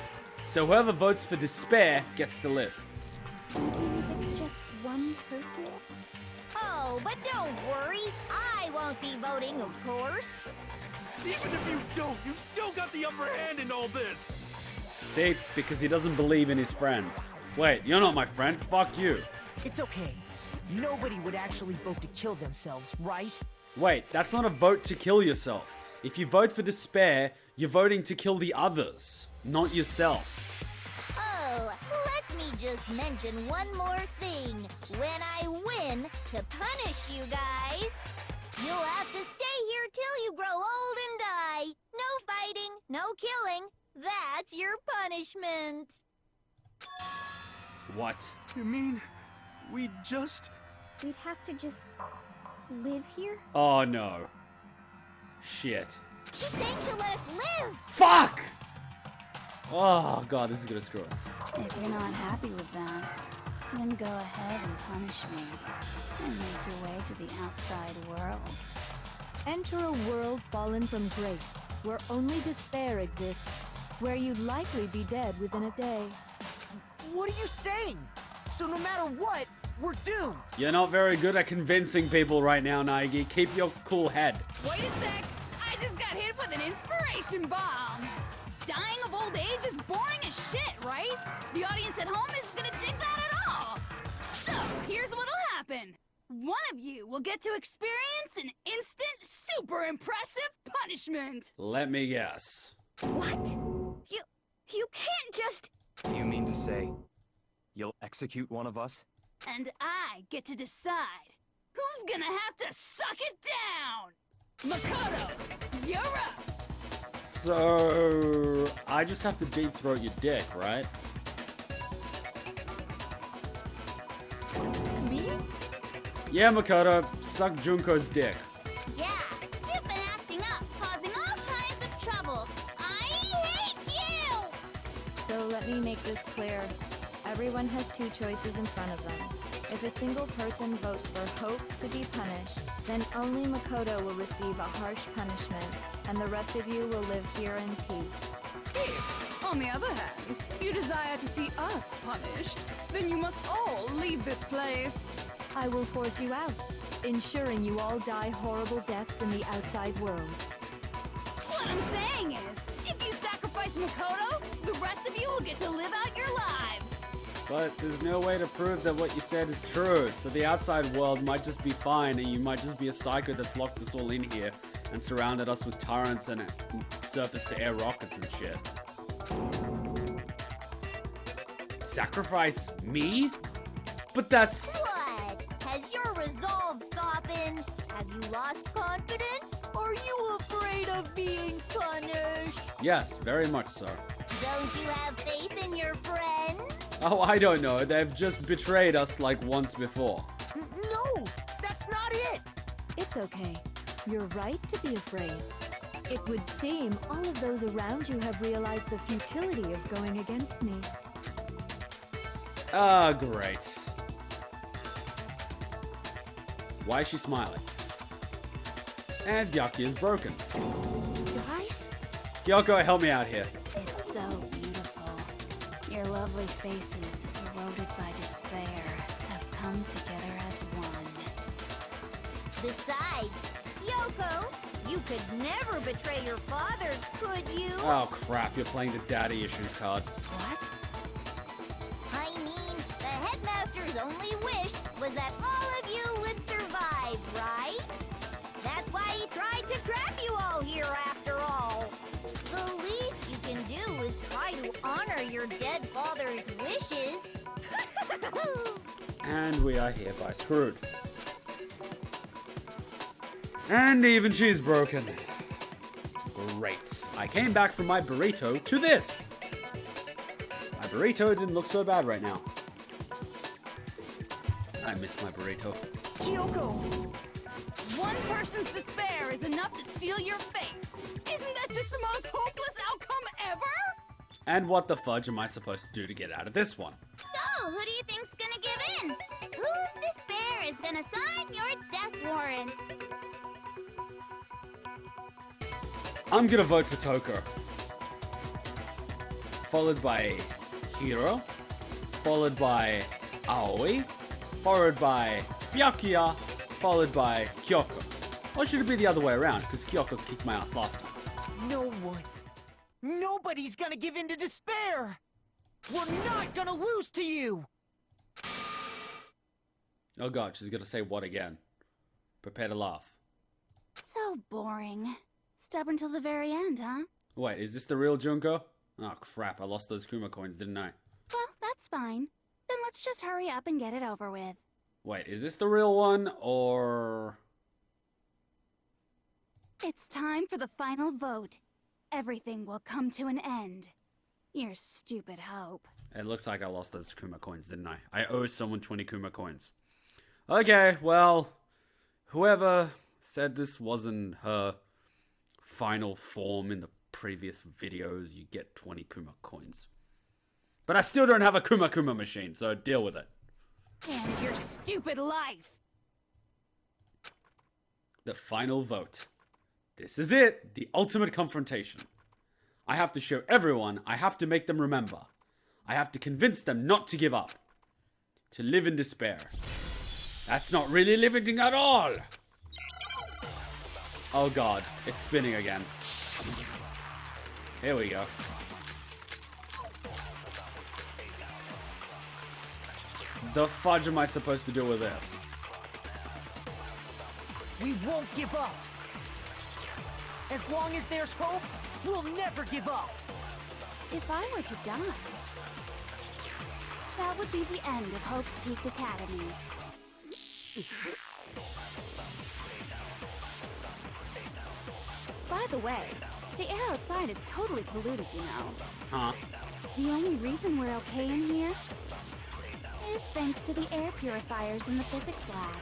So whoever votes for despair gets to live. Even if it's just one person? Oh, but don't worry. I won't be voting, of course. Even if you don't, you've still got the upper hand in all this. See, because he doesn't believe in his friends. Wait, you're not my friend. Fuck you. It's okay. Nobody would actually vote to kill themselves, right? Wait, that's not a vote to kill yourself. If you vote for despair, you're voting to kill the others, not yourself. Oh, let me just mention one more thing. When I win, to punish you guys, you'll have to stay here till you grow old and die. No fighting, no killing. That's your punishment. What? You mean we just... We'd have to just live here? Oh no. Shit. She's saying she'll let us live. Fuck! Oh god, this is gonna screw us. If you're not happy with that, then go ahead and punish me. And make your way to the outside world. Enter a world fallen from grace, where only despair exists, where you'd likely be dead within a day. What are you saying? So no matter what, we're doomed. You're not very good at convincing people right now, Naegi. Keep your cool head. Wait a sec! with an inspiration bomb. Dying of old age is boring as shit, right? The audience at home isn't gonna dig that at all. So, here's what'll happen. One of you will get to experience an instant, super impressive punishment. Let me guess. What? You can't just... Do you mean to say you'll execute one of us? And I get to decide who's gonna have to suck it down. Makoto, you're up. So, I just have to deep throat your dick, right? Me? Yeah, Makoto, suck Junko's dick. Yeah, you've been acting up, causing all kinds of trouble. I hate you! So let me make this clear. Everyone has two choices in front of them. If a single person votes for Hope to be punished, then only Makoto will receive a harsh punishment, and the rest of you will live here in peace. If, on the other hand, you desire to see us punished, then you must all leave this place. I will force you out, ensuring you all die horrible deaths in the outside world. What I'm saying is, if you sacrifice Makoto, the rest of you will get to live out your lives. But there's no way to prove that what you said is true, so the outside world might just be fine, and you might just be a psycho that's locked us all in here and surrounded us with turrets and surface-to-air rockets and shit. Sacrifice me? But that's... What? Has your resolve softened? Have you lost confidence? Are you afraid of being punished? Yes, very much so. Don't you have faith in your friends? Oh, I don't know. They've just betrayed us like once before. No, that's not it. It's okay. You're right to be afraid. It would seem all of those around you have realized the futility of going against me. Ah, great. Why is she smiling? And Byakuya is broken. Guys? Kyoko, help me out here. It's so beautiful. Your lovely faces, eroded by despair, have come together as one. Besides, Kyoko, you could never betray your father, could you? Oh crap, you're playing the daddy issues card. What? I mean, the headmaster's only wish was that all of you would survive, right? That's why he tried to trap you all here after all. The least you can do is try to honor your dead father's wishes. And we are hereby screwed. And even she's broken. Great. I came back from my burrito to this. My burrito didn't look so bad right now. I miss my burrito. Kyoko! One person's despair is enough to seal your fate. Isn't that just the most hopeless outcome ever? And what the fudge am I supposed to do to get out of this one? So, who do you think's gonna give in? Whose despair is gonna sign your death warrant? I'm gonna vote for Toko. Followed by Hiro. Followed by Aoi. Followed by Byakuya. Followed by Kyoko. Or should it be the other way around? Because Kyoko kicked my ass last time. No one. Nobody's gonna give in to despair. We're not gonna lose to you. Oh god, she's gonna say what again? Prepare to laugh. So boring. Stubborn till the very end, huh? Wait, is this the real Junko? Oh crap, I lost those Kuma coins, didn't I? Well, that's fine. Then let's just hurry up and get it over with. Wait, is this the real one, or... It's time for the final vote. Everything will come to an end. Your stupid hope. It looks like I lost those Kuma coins, didn't I? I owe someone 20 Kuma coins. Okay, well, whoever said this wasn't her final form in the previous videos, you get 20 Kuma coins. But I still don't have a Kuma machine, so deal with it. And your stupid life. The final vote. This is it, the ultimate confrontation. I have to show everyone, I have to make them remember. I have to convince them not to give up. To live in despair. That's not really living at all! Oh god, it's spinning again. Here we go. The fudge am I supposed to do with this? We won't give up. As long as there's hope, we'll never give up. If I were to die, that would be the end of Hope's Peak Academy. By the way, the air outside is totally polluted, you know. Huh? The only reason we're okay in here is thanks to the air purifiers in the physics lab.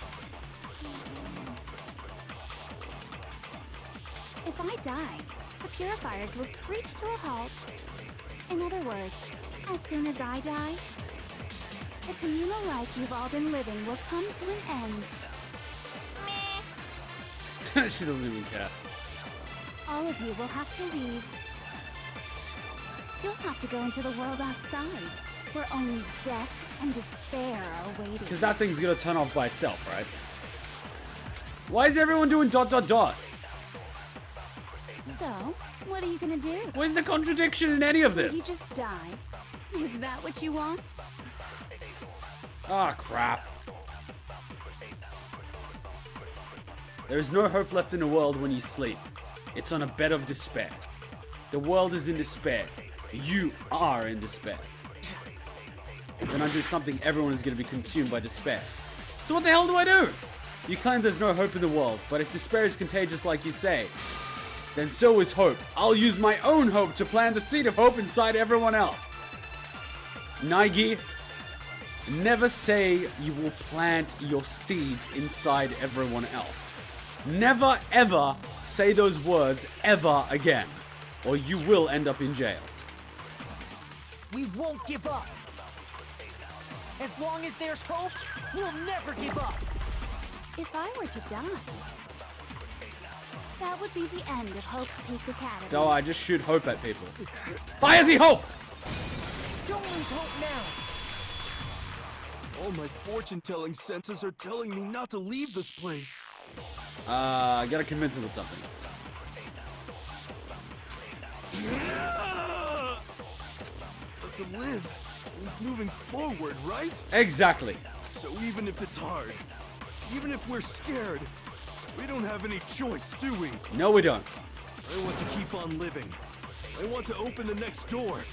If I die, the purifiers will screech to a halt. In other words, as soon as I die, the communal life you've all been living will come to an end. Meh. She doesn't even care. All of you will have to leave. You'll have to go into the world outside, where only death and despair are waiting. Because that thing's gonna turn off by itself, right? Why is everyone doing ... So, what are you gonna do? Where's the contradiction in any of Will this? you just die? Is that what you want? Ah, crap. There is no hope left in the world when you sleep. It's on a bed of despair. The world is in despair. You are in despair. If I don't do something, everyone is going to be consumed by despair. So what the hell do I do? You claim there's no hope in the world, but if despair is contagious like you say, then so is hope. I'll use my own hope to plant the seed of hope inside everyone else. Naegi, never say you will plant your seeds inside everyone else. Never ever say those words ever again, or you will end up in jail. We won't give up. As long as there's hope, we'll never give up. If I were to die, that would be the end of Hope's Peak Academy. So I just shoot hope at people. Fires he hope! Don't lose hope now. All my fortune-telling senses are telling me not to leave this place. I gotta convince him with something. But to live means moving forward, right? Exactly. So even if it's hard, even if we're scared, we don't have any choice, do we? No, we don't. I want to keep on living. I want to open the next door.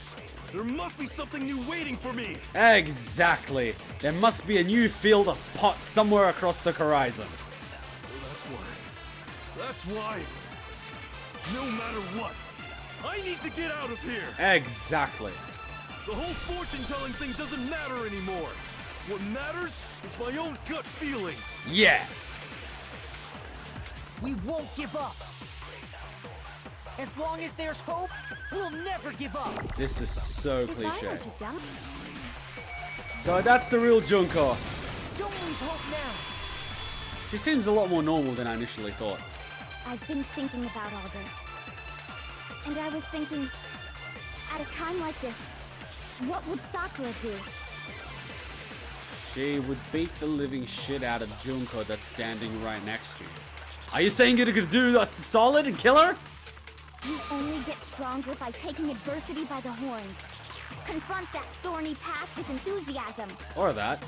There must be something new waiting for me. Exactly. There must be a new field of pot somewhere across the horizon. So that's why. No matter what, I need to get out of here. Exactly. The whole fortune-telling thing doesn't matter anymore. What matters is my own gut feelings. Yeah. We won't give up. As long as there's hope, we'll never give up. This is so If I cliche. were to die, So that's the real Junko. Don't lose hope now. She seems a lot more normal than I initially thought. I've been thinking about all this. And I was thinking, at a time like this, what would Sakura do? She would beat the living shit out of Junko that's standing right next to you. Are you saying you're gonna do us solid and kill her? You only get stronger by taking adversity by the horns. Confront that thorny path with enthusiasm. Or that.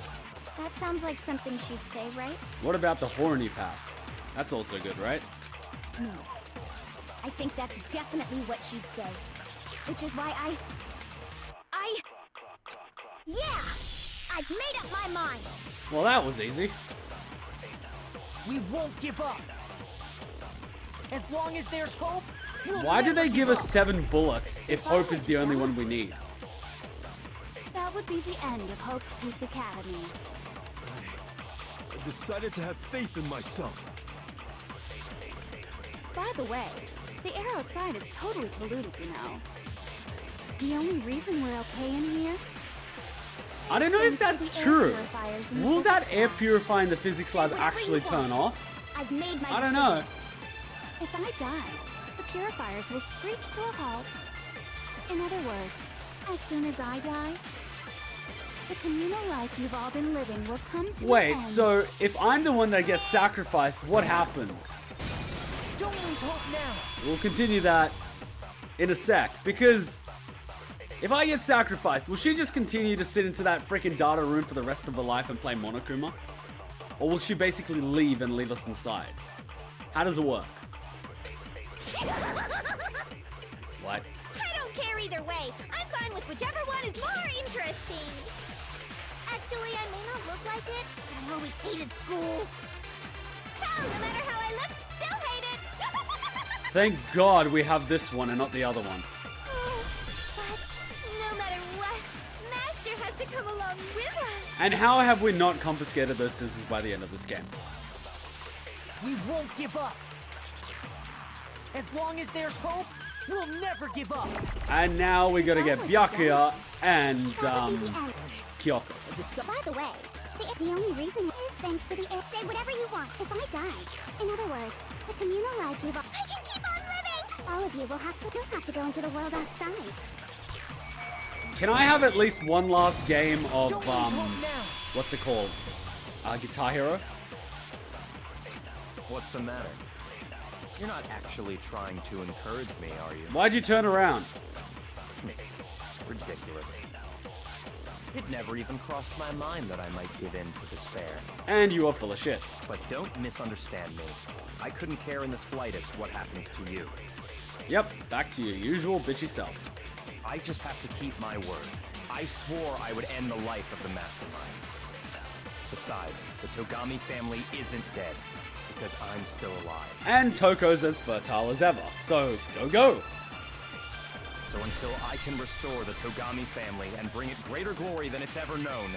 That sounds like something she'd say, right? What about the horny path? That's also good, right? No. I think that's definitely what she'd say. Which is why Yeah! I've made up my mind! Well, that was easy. We won't give up. As long as there's hope, we'll Why do never they give up. us 7 bullets if hope is the only one we need? that would be the end of Hope's Peak Academy. I decided to have faith in myself. By the way, the air outside is totally polluted, you know. The only reason we're okay in here I don't know if that's true. Will that air purifier in the physics lab actually turn off? I've made my I don't know. If I die, the purifiers will screech to a halt. In other words, as soon as I die, the communal life you've all been living will come to an Wait, end. so if I'm the one that gets sacrificed, what happens? Don't lose hope now. We'll continue that in a sec, because if I get sacrificed, will she just continue to sit into that freaking data room for the rest of her life and play Monokuma? Or will she basically leave and leave us inside? How does it work? What? I don't care either way. I'm fine with whichever one is more interesting. Actually, I may not look like it, but I always hated school. Hell, no matter how I look, still hate it. Thank God we have this one and not the other one. But no matter what, Master has to come along with us. And how have we not confiscated those scissors by the end of this game? We won't give up. As long as there's hope, we'll never give up. And now we gotta get Byakuya and Kyoko. By the way, the only reason is thanks to the air. Say whatever you want if I die. In other words, the communal life you've... I can keep on living! All of you will have to go into the world outside. Can I have at least one last game of, Don't lose hope now. what's it called? Guitar Hero? What's the matter? You're not actually trying to encourage me, are you? Why'd you turn around? Ridiculous. It never even crossed my mind that I might give in to despair. And you are full of shit. But don't misunderstand me. I couldn't care in the slightest what happens to you. Yep, back to your usual bitchy self. I just have to keep my word. I swore I would end the life of the Mastermind. Besides, the Togami family isn't dead, because I'm still alive. And Toko's as fertile as ever, so go! So until I can restore the Togami family and bring it greater glory than it's ever known...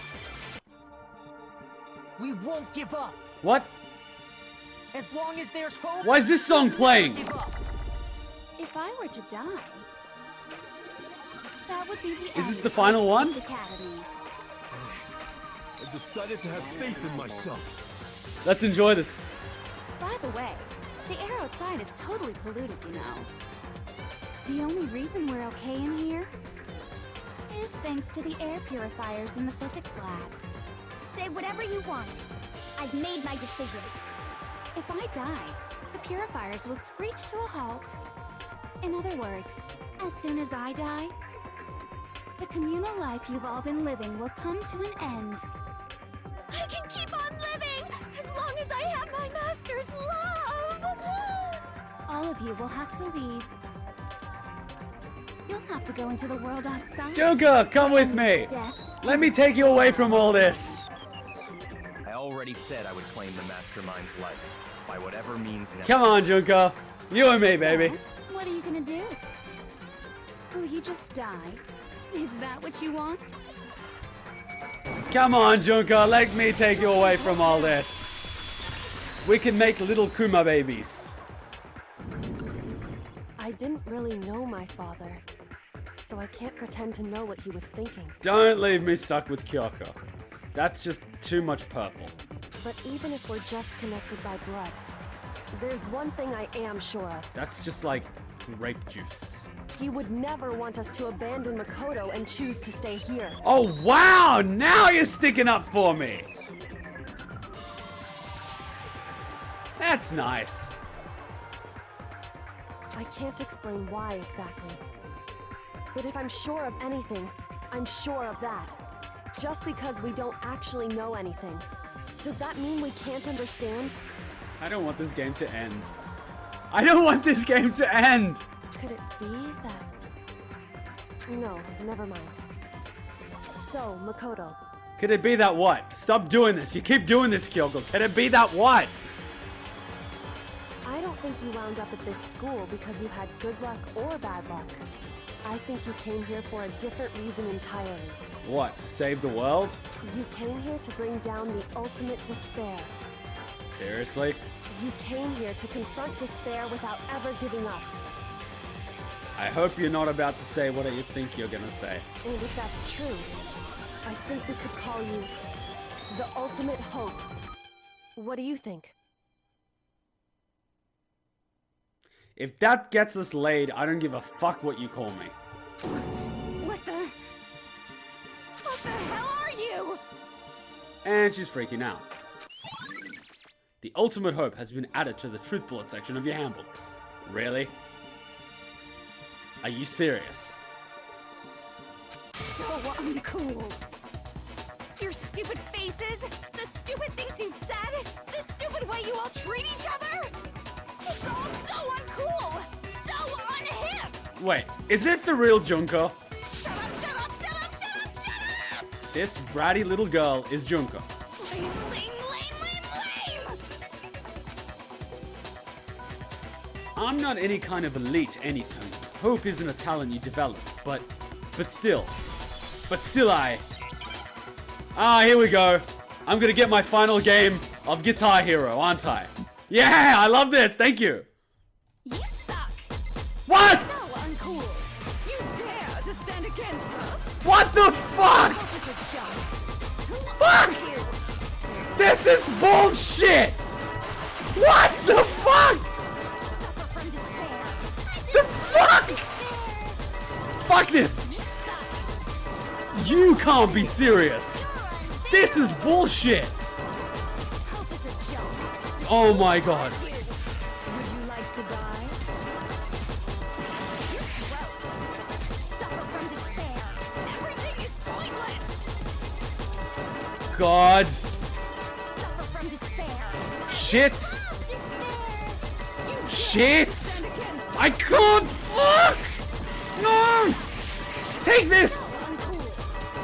We won't give up. What? As long as there's hope... Why is this song playing? Give up. If I were to die, that would be the end. Is this the final one? Academy. I decided to have faith in myself. Let's enjoy this. By the way, the air outside is totally polluted, you know. The only reason we're okay in here is thanks to the air purifiers in the physics lab. Say whatever you want. I've made my decision. If I die, the purifiers will screech to a halt. In other words, as soon as I die, the communal life you've all been living will come to an end. I can keep on living as long as I have my master's love. All of you will have to leave. You'll have to go into the world outside. Junko, come with me. Let me take you away from all this. I already said I would claim the Mastermind's life, by whatever means necessary. Come on, Junko. You and me, baby. So, what are you gonna do? Will you just die? Is that what you want? Come on, Junko. Let me take you away from all this. We can make little Kuma babies. I didn't really know my father, so I can't pretend to know what he was thinking. Don't leave me stuck with Kyoko. That's just too much purple. But even if we're just connected by blood, there's one thing I am sure of. That's just like grape juice. He would never want us to abandon Makoto and choose to stay here. Oh, wow! Now you're sticking up for me! That's nice. I can't explain why exactly. But if I'm sure of anything, I'm sure of that. Just because we don't actually know anything. Does that mean we can't understand? I don't want this game to end. I don't want this game to end! Could it be that... No, never mind. So, Makoto. Could it be that what? Stop doing this. You keep doing this, Kyoko. Could it be that what? I don't think you wound up at this school because you had good luck or bad luck. I think you came here for a different reason entirely. What? To save the world? You came here to bring down the ultimate despair. Seriously? You came here to confront despair without ever giving up. I hope you're not about to say what you think you're gonna say. And if that's true, I think we could call you the ultimate hope. What do you think? If that gets us laid, I don't give a fuck what you call me. What the hell are you? And she's freaking out. The ultimate hope has been added to the truth bullet section of your handbook. Really? Are you serious? So uncool. Your stupid faces, the stupid things you've said, the stupid way you all treat each other. It's all so uncool, so unhip. Wait, is this the real Junko? Shut up, shut up, shut up, shut up, shut up! This bratty little girl is Junko. Lame, lame, lame, lame, lame! I'm not any kind of elite anything. Hope isn't a talent you develop, but still here we go. I'm gonna get my final game of Guitar Hero, aren't I? Yeah, I love this, thank you. You suck. What? So uncool. You dare to stand against us? What the fuck? Hope is a joke. Fuck! This is bullshit! What the fuck? Suffer from despair. The fuck? Fuck this! You can't be serious! This is bullshit! Hope is a joke. Oh my god. Would you like to die? You're gross. Suffer from despair. Everything is pointless. God. Suffer from despair. Shit! You Shit! stand against I can't! Fuck! No! Take this! uncool.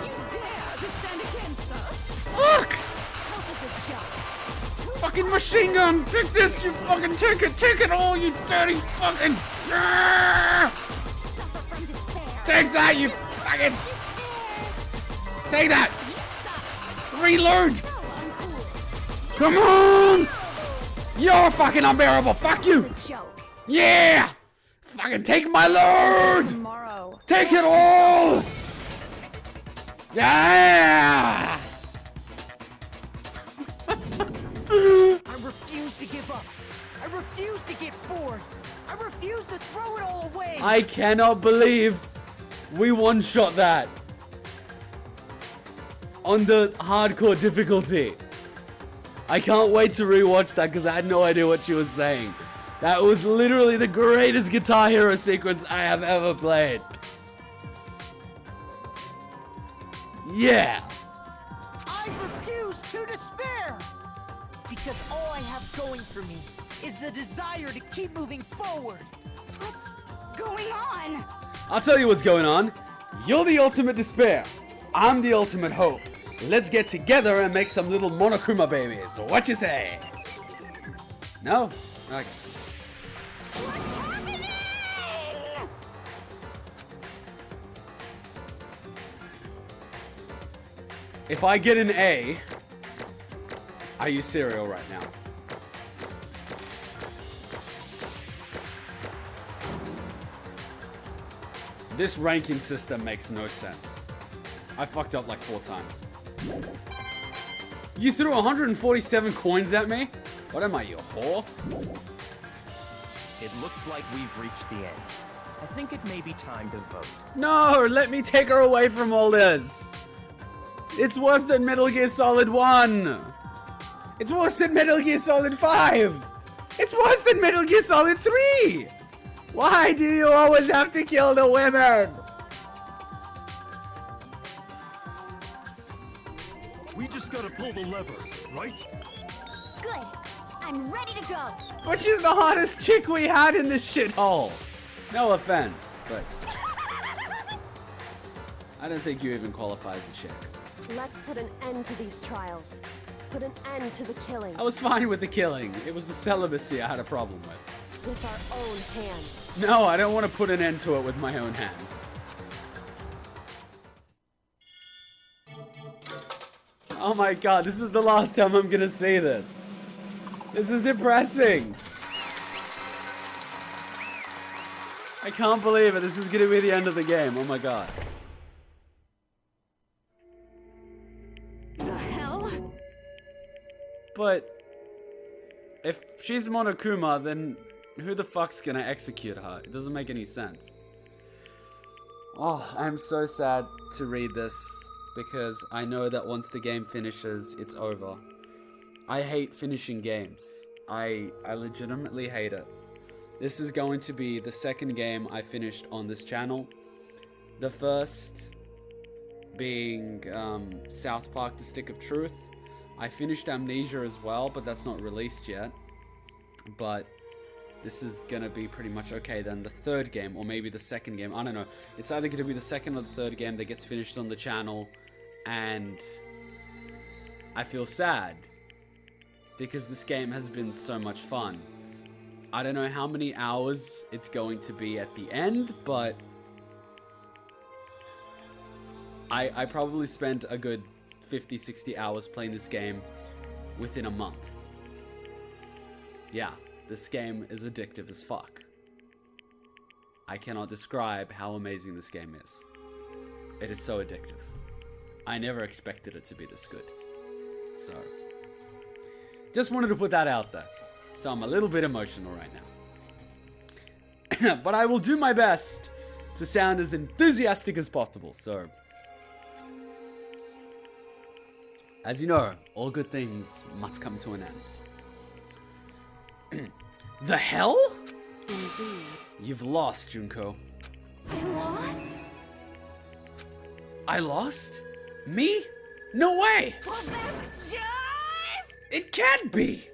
You dare to stand against us? Fuck! Hope is a joke. Fucking machine gun! Take this, you fucking take it all, you dirty fucking... Ah! Suffer from despair. Take that, you fucking... Take that! You suck. Reload! So uncool. Come on! You're fucking unbearable, fuck you! It's a joke. Yeah! Fucking take my load! Tomorrow. Take it all! Yeah! I refuse to give up. I refuse to get bored. I refuse to throw it all away. I cannot believe we one-shot that on the hardcore difficulty. I can't wait to rewatch that because I had no idea what she was saying. That was literally the greatest Guitar Hero sequence I have ever played. Yeah. I refuse to despair. Because all I have going for me is the desire to keep moving forward. What's going on? I'll tell you what's going on. You're the ultimate despair. I'm the ultimate hope. Let's get together and make some little Monokuma babies. What you say? No? Okay. What's happening? If I get an A, I use cereal right now. This ranking system makes no sense. I fucked up like 4 times. You threw 147 coins at me? What am I, you whore? It looks like we've reached the end. I think it may be time to vote. No, let me take her away from all this. It's worse than Metal Gear Solid 1. It's worse than Metal Gear Solid 5. It's worse than Metal Gear Solid 3. Why do you always have to kill the women? We just gotta pull the lever, right? Good. I'm ready to go. But she's the hottest chick we had in this shithole. No offense, but I don't think you even qualify as a chick. Let's put an end to these trials. Put an end to the killing. I was fine with the killing. It was the celibacy I had a problem with. With our own hands. No, I don't want to put an end to it with my own hands. Oh my god, this is the last time I'm gonna see this. This is depressing. I can't believe it. This is gonna be the end of the game. Oh my god. The hell? But if she's Monokuma, then who the fuck's gonna execute her? It doesn't make any sense. Oh, I'm so sad to read this because I know that once the game finishes, it's over. I hate finishing games. I legitimately hate it. This is going to be the second game I finished on this channel. The first being South Park: The Stick of Truth. I finished Amnesia as well, but that's not released yet. But this is gonna be pretty much okay then. The third game, or maybe the second game, I don't know. It's either gonna be the second or the third game that gets finished on the channel, and I feel sad because this game has been so much fun. I don't know how many hours it's going to be at the end, but I probably spent a good 50-60 hours playing this game within a month. Yeah, this game is addictive as fuck. I cannot describe how amazing this game is. It is so addictive. I never expected it to be this good. So, just wanted to put that out there. So I'm a little bit emotional right now. But I will do my best to sound as enthusiastic as possible, so... As you know, all good things must come to an end. The hell? Indeed. You've lost, Junko. I lost? I lost? Me? No way! Well, that's just... It can't be!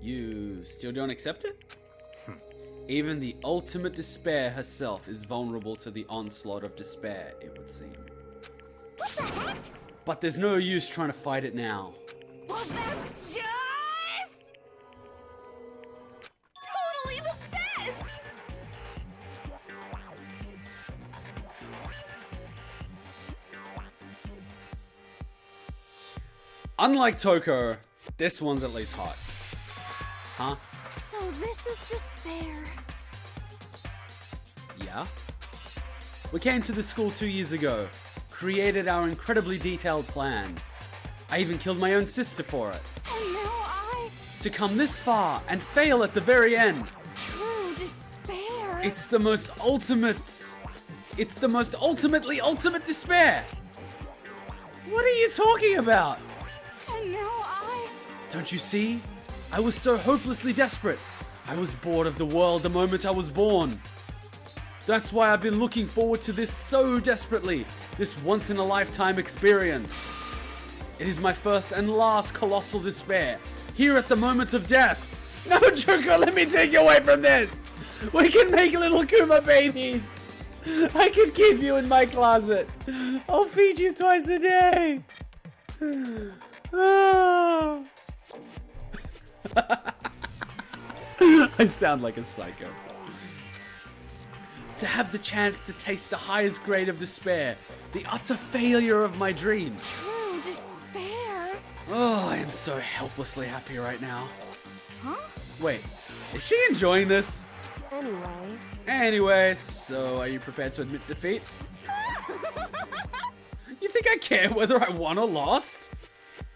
You still don't accept it? Even the ultimate despair herself is vulnerable to the onslaught of despair, it would seem. What the heck? But there's no use trying to fight it now. Well, that's just... totally the best! Unlike Toko, this one's at least hot. Huh? So this is despair. Yeah? We came to the school 2 years ago, created our incredibly detailed plan. I even killed my own sister for it. And now to come this far and fail at the very end. True despair. It's the most ultimate. It's the most ultimately ultimate despair. What are you talking about? And now Don't you see? I was so hopelessly desperate. I was bored of the world the moment I was born. That's why I've been looking forward to this so desperately. This once-in-a-lifetime experience. It is my first and last colossal despair. Here at the moment of death. No, Junko, let me take you away from this. We can make little Kuma babies. I can keep you in my closet. I'll feed you twice a day. Oh. I sound like a psycho. To have the chance to taste the highest grade of despair, the utter failure of my dreams. True despair. Oh, I am so helplessly happy right now. Huh? Wait, is she enjoying this? Anyway, so are you prepared to admit defeat? You think I care whether I won or lost?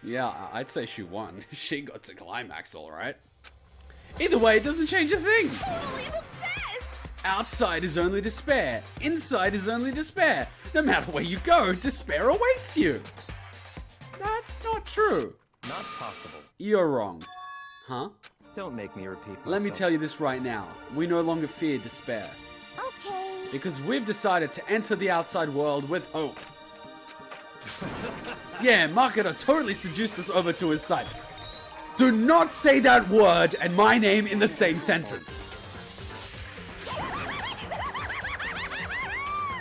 Yeah, I'd say she won. She got to climax, alright. Either way, it doesn't change a thing. Totally the best. Outside is only despair. Inside is only despair. No matter where you go, despair awaits you. That's not true. Not possible. You're wrong. Huh? Don't make me repeat myself. Let me tell you this right now. We no longer fear despair. Okay. Because we've decided to enter the outside world with hope. Yeah, Makoto totally seduced us over to his side. Do not say that word and my name in the same sentence.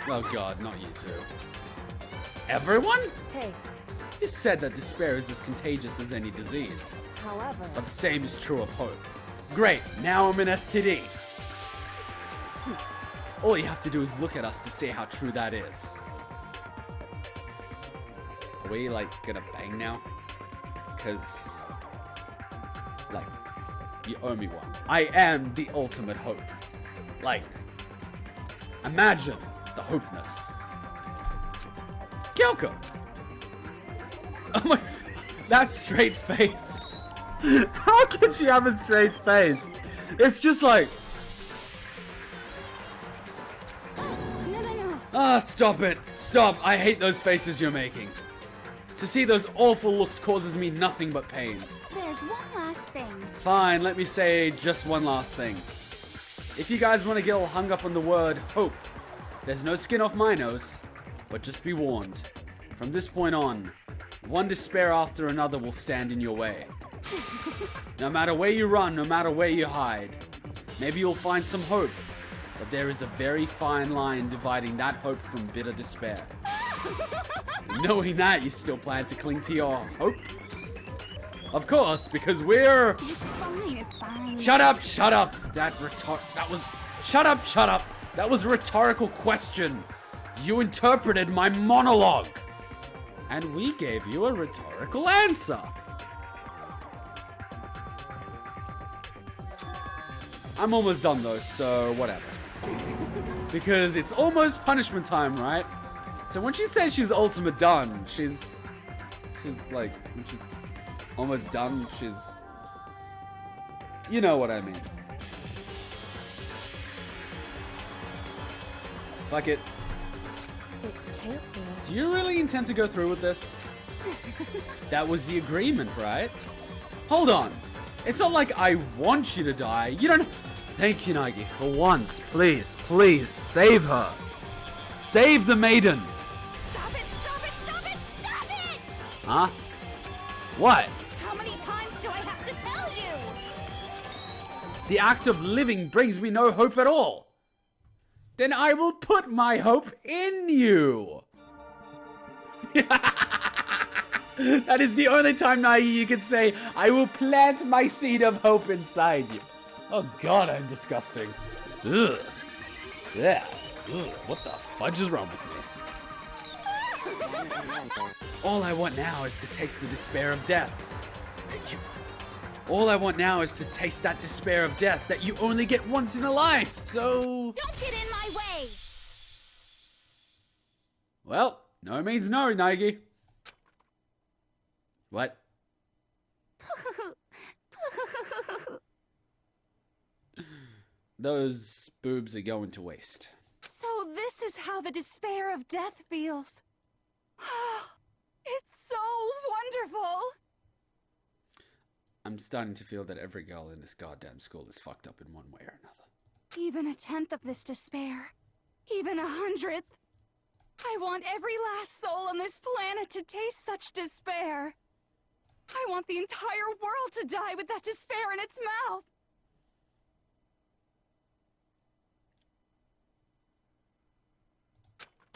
Oh god, not you two. Everyone? hey, You said that despair is as contagious as any disease. however, But the same is true of hope. Great, now I'm an STD. All you have to do is look at us to see how true that is. Are we, like, gonna bang now? Because, like, you owe me one. I am the ultimate hope. Like, imagine the hopeness. Kyoko! Oh my, that straight face. How can she have a straight face? It's just like... No. Ah, stop it. Stop. I hate those faces you're making. To see those awful looks causes me nothing but pain. There's one last thing. Fine, let me say just one last thing. If you guys want to get all hung up on the word hope, there's no skin off my nose, but just be warned. From this point on, one despair after another will stand in your way. No matter where you run, no matter where you hide, maybe you'll find some hope, but there is a very fine line dividing that hope from bitter despair. Knowing that, you still plan to cling to your hope? Of course, because we're... It's fine, it's fine. Shut up, shut up! Shut up! That was a rhetorical question. You interpreted my monologue. And we gave you a rhetorical answer. I'm almost done though, so whatever. Because it's almost punishment time, right? So when she says she's ultimate done, she's like, when she's almost done, you know what I mean. Fuck it. It can't be. Do you really intend to go through with this? That was the agreement, right? Hold on. It's not like I want you to die. You don't... Thank you, Naegi. For once, please, please, save her. Save the maiden. Stop it! Stop it! Stop it! Stop it! Huh? What? How many times do I have to tell you? The act of living brings me no hope at all. Then I will put my hope in you. That is the only time, Naegi, you can say, I will plant my seed of hope inside you. Oh god, I'm disgusting. Ugh. Yeah. Ugh. What the fudge is wrong with me? All I want now is to taste the despair of death. All I want now is to taste that despair of death that you only get once in a life, so... Don't get in my way! Well, no means no, Naegi. What? Those boobs are going to waste. So this is how the despair of death feels. It's so wonderful. I'm starting to feel that every girl in this goddamn school is fucked up in one way or another. Even a tenth of this despair, even 100th. I want every last soul on this planet to taste such despair. I want the entire world to die with that despair in its mouth.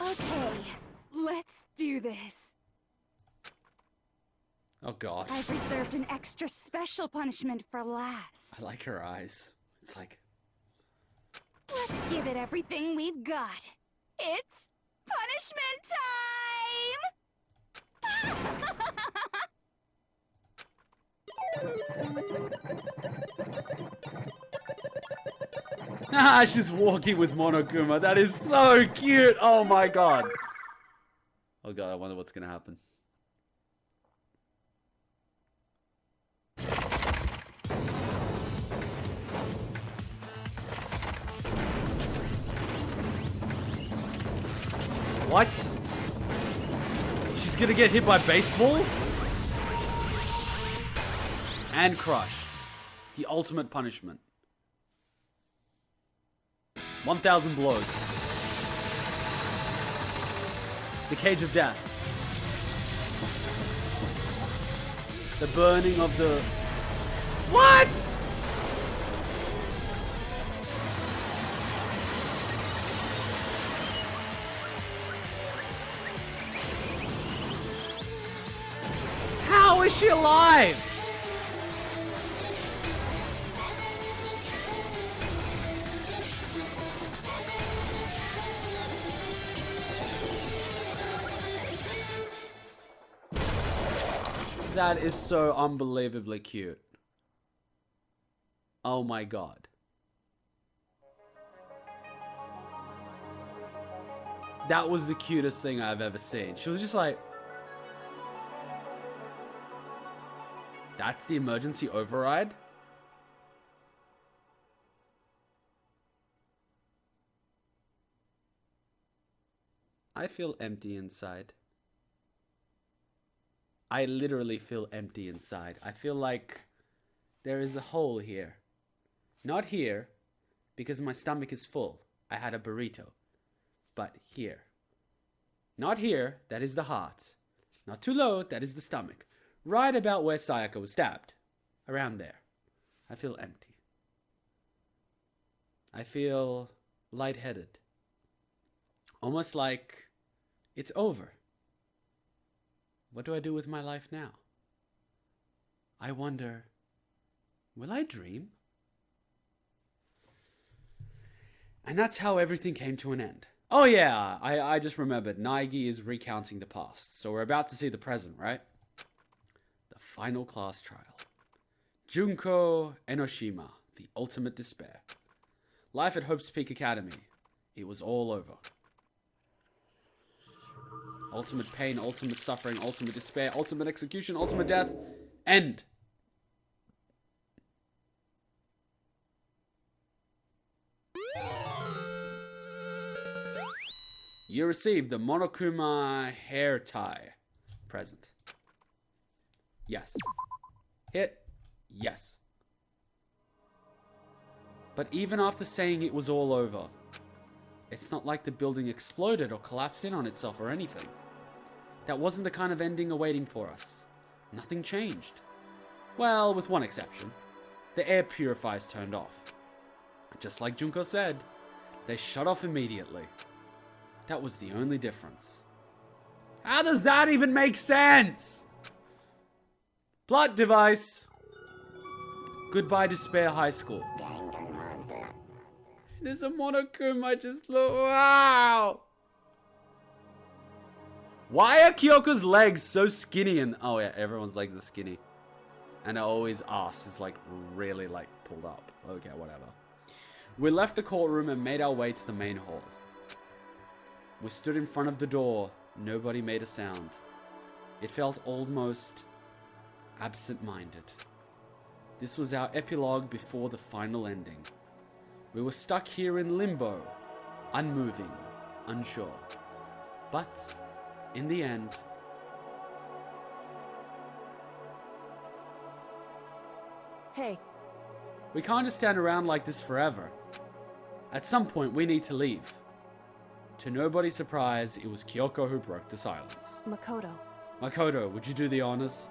Okay, let's do this. Oh god. I've reserved an extra special punishment for last. I like her eyes. It's like... Let's give it everything we've got. It's punishment time! Ah, she's walking with Monokuma. That is so cute. Oh my god. Oh god, I wonder what's gonna happen. What? She's gonna get hit by baseballs? And crushed. The ultimate punishment. 1,000 blows. The cage of death. The burning of the... What? How is she alive? That is so unbelievably cute. Oh my god. That was the cutest thing I've ever seen. She was just like... That's the emergency override? I feel empty inside. I literally feel empty inside. I feel like there is a hole here. Not here, because my stomach is full. I had a burrito. But here. Not here, that is the heart. Not too low, that is the stomach. Right about where Sayaka was stabbed. Around there. I feel empty. I feel lightheaded. Almost like it's over. What do I do with my life now? I wonder, will I dream? And that's how everything came to an end. Oh yeah, I just remembered. Naegi is recounting the past. So we're about to see the present, right? The final class trial. Junko Enoshima, the ultimate despair. Life at Hope's Peak Academy. It was all over. Ultimate pain, ultimate suffering, ultimate despair, ultimate execution, ultimate death. End. You received the Monokuma hair tie present. Yes. Hit. Yes. But even after saying it was all over, it's not like the building exploded or collapsed in on itself or anything. That wasn't the kind of ending awaiting for us. Nothing changed. Well, with one exception. The air purifiers turned off. Just like Junko said, they shut off immediately. That was the only difference. How does that even make sense? Plot device. Goodbye Despair High School. There's a Monokuma, just look. Wow. Why are Kyoko's legs so skinny? And oh yeah, everyone's legs are skinny. And always ass is like really like pulled up. Okay, whatever. We left the courtroom and made our way to the main hall. We stood in front of the door. Nobody made a sound. It felt almost absent-minded. This was our epilogue before the final ending. We were stuck here in limbo, unmoving, unsure. But, in the end... Hey. We can't just stand around like this forever. At some point, we need to leave. To nobody's surprise, it was Kyoko who broke the silence. Makoto. Makoto, would you do the honors?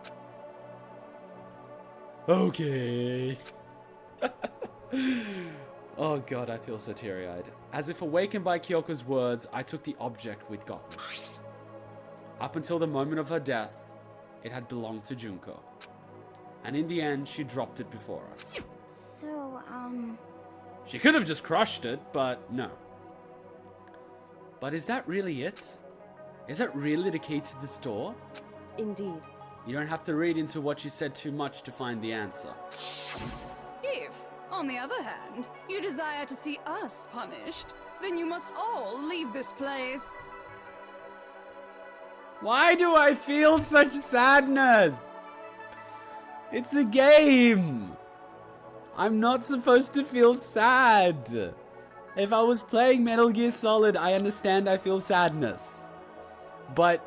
Okay. Oh god, I feel so teary-eyed. As if awakened by Kyoko's words, I took the object we'd gotten. Up until the moment of her death, it had belonged to Junko. And in the end, she dropped it before us. So, She could have just crushed it, but no. But is that really it? Is that really the key to this door? Indeed. You don't have to read into what she said too much to find the answer. If, on the other hand, you desire to see us punished, then you must all leave this place. Why do I feel such sadness? It's a game. I'm not supposed to feel sad. If I was playing Metal Gear Solid, I understand I feel sadness. But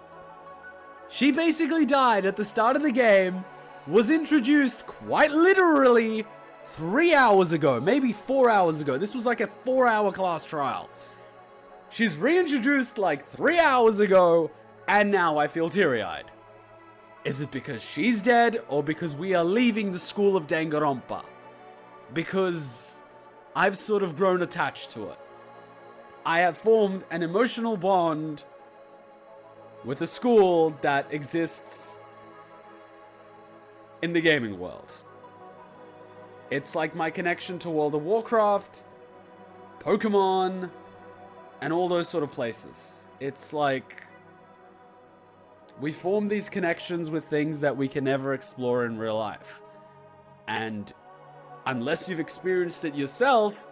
she basically died at the start of the game, was introduced quite literally 3 hours ago, maybe 4 hours ago. This was like a 4-hour class trial. She's reintroduced like 3 hours ago, and now I feel teary-eyed. Is it because she's dead, or because we are leaving the school of Danganronpa? Because I've sort of grown attached to it. I have formed an emotional bond with a school that exists in the gaming world. It's like my connection to World of Warcraft, Pokemon, and all those sort of places. It's like we form these connections with things that we can never explore in real life. And unless you've experienced it yourself,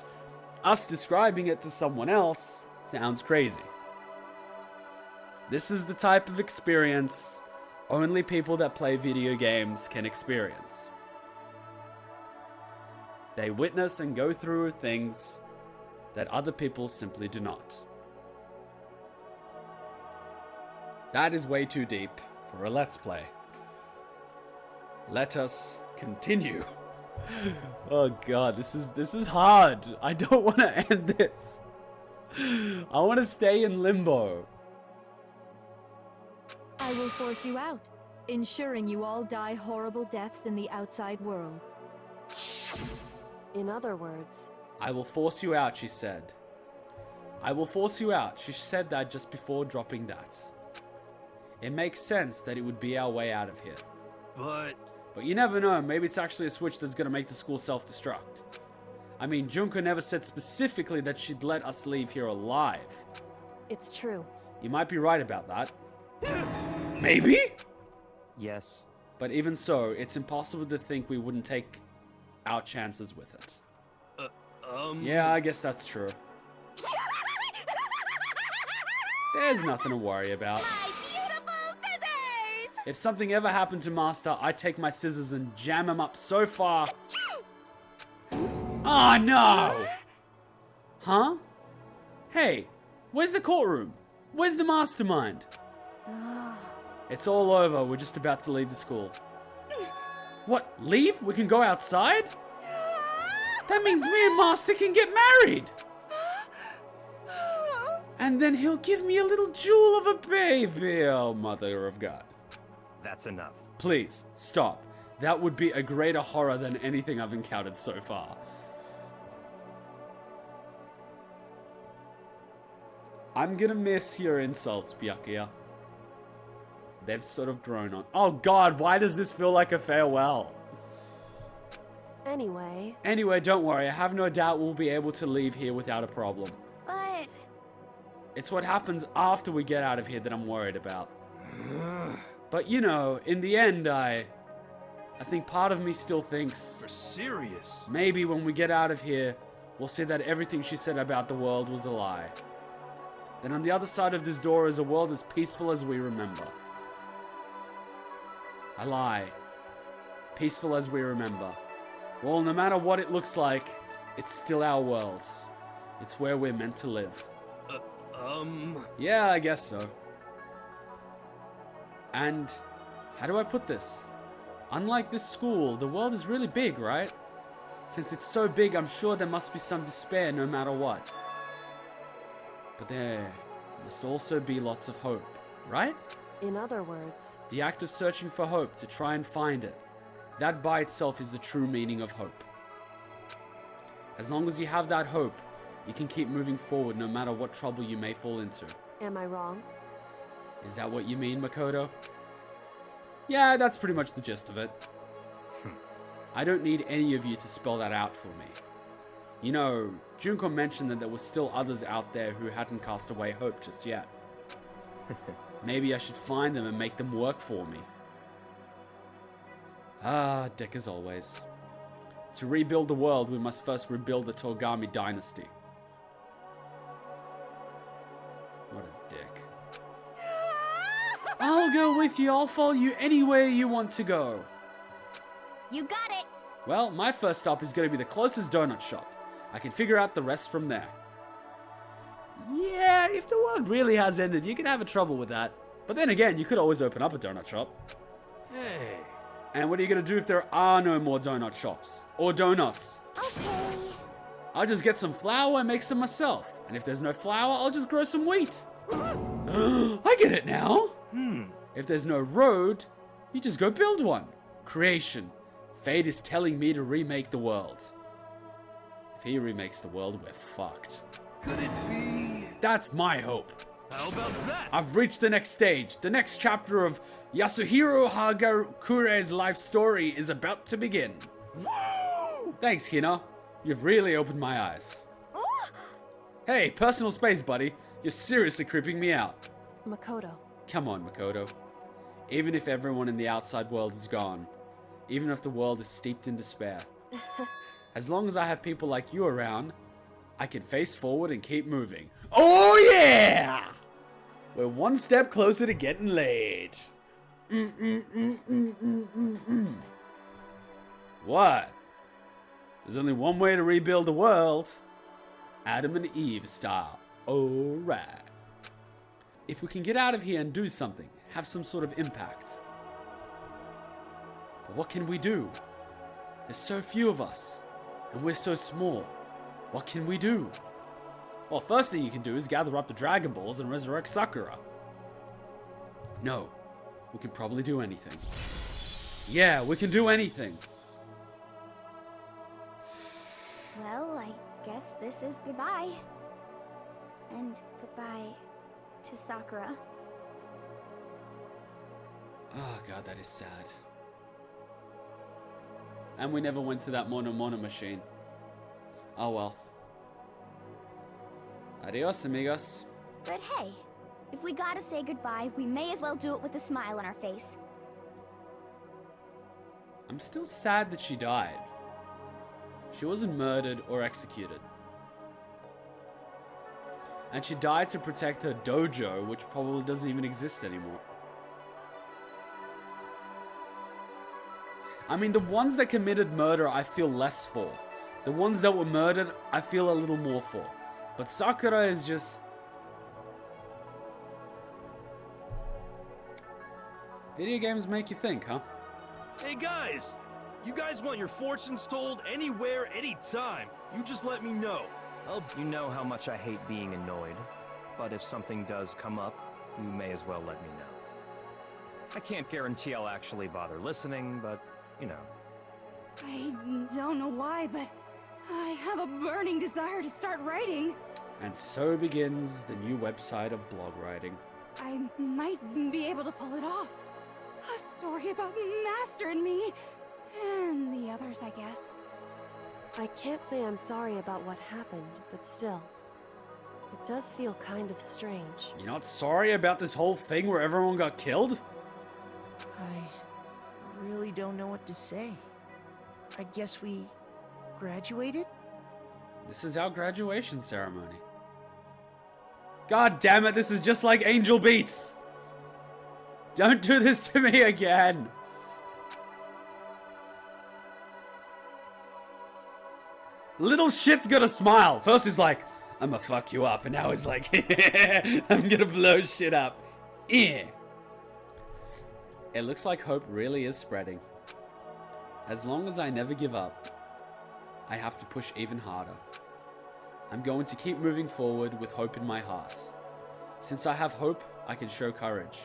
us describing it to someone else sounds crazy. This is the type of experience only people that play video games can experience. They witness and go through things that other people simply do not. That is way too deep for a Let's Play. Let us continue. Oh god, this is hard. I don't want to end this. I want to stay in limbo. I will force you out, ensuring you all die horrible deaths in the outside world. In other words... I will force you out, she said. I will force you out. She said that just before dropping that. It makes sense that it would be our way out of here. But you never know. Maybe it's actually a switch that's going to make the school self-destruct. I mean, Junko never said specifically that she'd let us leave here alive. It's true. You might be right about that. Maybe? Yes. But even so, it's impossible to think we wouldn't take our chances with it. Yeah, I guess that's true. There's nothing to worry about. My beautiful scissors! If something ever happened to Master, I'd take my scissors and jam him up so far. Oh no! Huh? Hey, where's the courtroom? Where's the mastermind? It's all over. We're just about to leave the school. What? Leave? We can go outside? That means me and Master can get married. And then he'll give me a little jewel of a baby. Oh, Mother of God. That's enough. Please, stop. That would be a greater horror than anything I've encountered so far. I'm gonna miss your insults, Byakuya. They've sort of grown on. Oh god, why does this feel like a farewell? Anyway, don't worry. I have no doubt we'll be able to leave here without a problem. But... It's what happens after we get out of here that I'm worried about. But you know, in the end, I think part of me still thinks... You're serious? Maybe when we get out of here, we'll see that everything she said about the world was a lie. Then on the other side of this door is a world as peaceful as we remember. I lie. Peaceful as we remember. Well, no matter what it looks like, it's still our world. It's where we're meant to live. Yeah, I guess so. And how do I put this? Unlike this school, the world is really big, right? Since it's so big, I'm sure there must be some despair no matter what. But there must also be lots of hope, right? In other words... The act of searching for hope to try and find it. That by itself is the true meaning of hope. As long as you have that hope, you can keep moving forward no matter what trouble you may fall into. Am I wrong? Is that what you mean, Makoto? Yeah, that's pretty much the gist of it. I don't need any of you to spell that out for me. You know, Junko mentioned that there were still others out there who hadn't cast away hope just yet. Maybe I should find them and make them work for me. Ah, Dick as always. To rebuild the world, we must first rebuild the Togami dynasty. What a dick. I'll go with you. I'll follow you anywhere you want to go. You got it. Well, my first stop is going to be the closest donut shop. I can figure out the rest from there. Yeah, if the world really has ended, you can have a trouble with that. But then again, you could always open up a donut shop. Hey. And what are you going to do if there are no more donut shops? Or donuts? Okay. I'll just get some flour and make some myself. And if there's no flour, I'll just grow some wheat. I get it now. If there's no road, you just go build one. Creation. Fate is telling me to remake the world. If he remakes the world, we're fucked. Could it be? That's my hope. How about that? I've reached the next stage. The next chapter of Yasuhiro Hagakure's life story is about to begin. Whoa! Thanks, Hina. You've really opened my eyes. Hey, personal space, buddy. You're seriously creeping me out. Makoto. Come on, Makoto. Even if everyone in the outside world is gone, even if the world is steeped in despair, as long as I have people like you around, I can face forward and keep moving. Oh yeah! We're one step closer to getting laid. What? There's only one way to rebuild the world. Adam and Eve style. Alright. If we can get out of here and do something, have some sort of impact. But what can we do? There's so few of us, and we're so small. What can we do? Well, first thing you can do is gather up the Dragon Balls and resurrect Sakura. No, we can probably do anything. Yeah, we can do anything. Well, I guess this is goodbye. And goodbye to Sakura. Oh god, that is sad. And we never went to that Mono machine. Oh well. Adios, amigos. But hey, if we gotta say goodbye, we may as well do it with a smile on our face. I'm still sad that she died. She wasn't murdered or executed. And she died to protect her dojo, which probably doesn't even exist anymore. I mean, the ones that committed murder, I feel less for. The ones that were murdered, I feel a little more for. But Sakura is just... Video games make you think, huh? Hey guys! You guys want your fortunes told anywhere, anytime. You just let me know. You know how much I hate being annoyed. But if something does come up, you may as well let me know. I can't guarantee I'll actually bother listening, but, you know. I don't know why, but I have a burning desire to start writing. And so begins the new website of blog writing. I might be able to pull it off. A story about Master and me, and the others, I guess. I can't say I'm sorry about what happened, but still, it does feel kind of strange. You're not sorry about this whole thing where everyone got killed? I really don't know what to say. I guess we graduated? This is our graduation ceremony. God damn it, this is just like Angel Beats! Don't do this to me again! Little shit's got a smile. First he's like, I'ma fuck you up, and now he's like, I'm gonna blow shit up. Eh. It looks like hope really is spreading. As long as I never give up, I have to push even harder. I'm going to keep moving forward with hope in my heart. Since I have hope, I can show courage.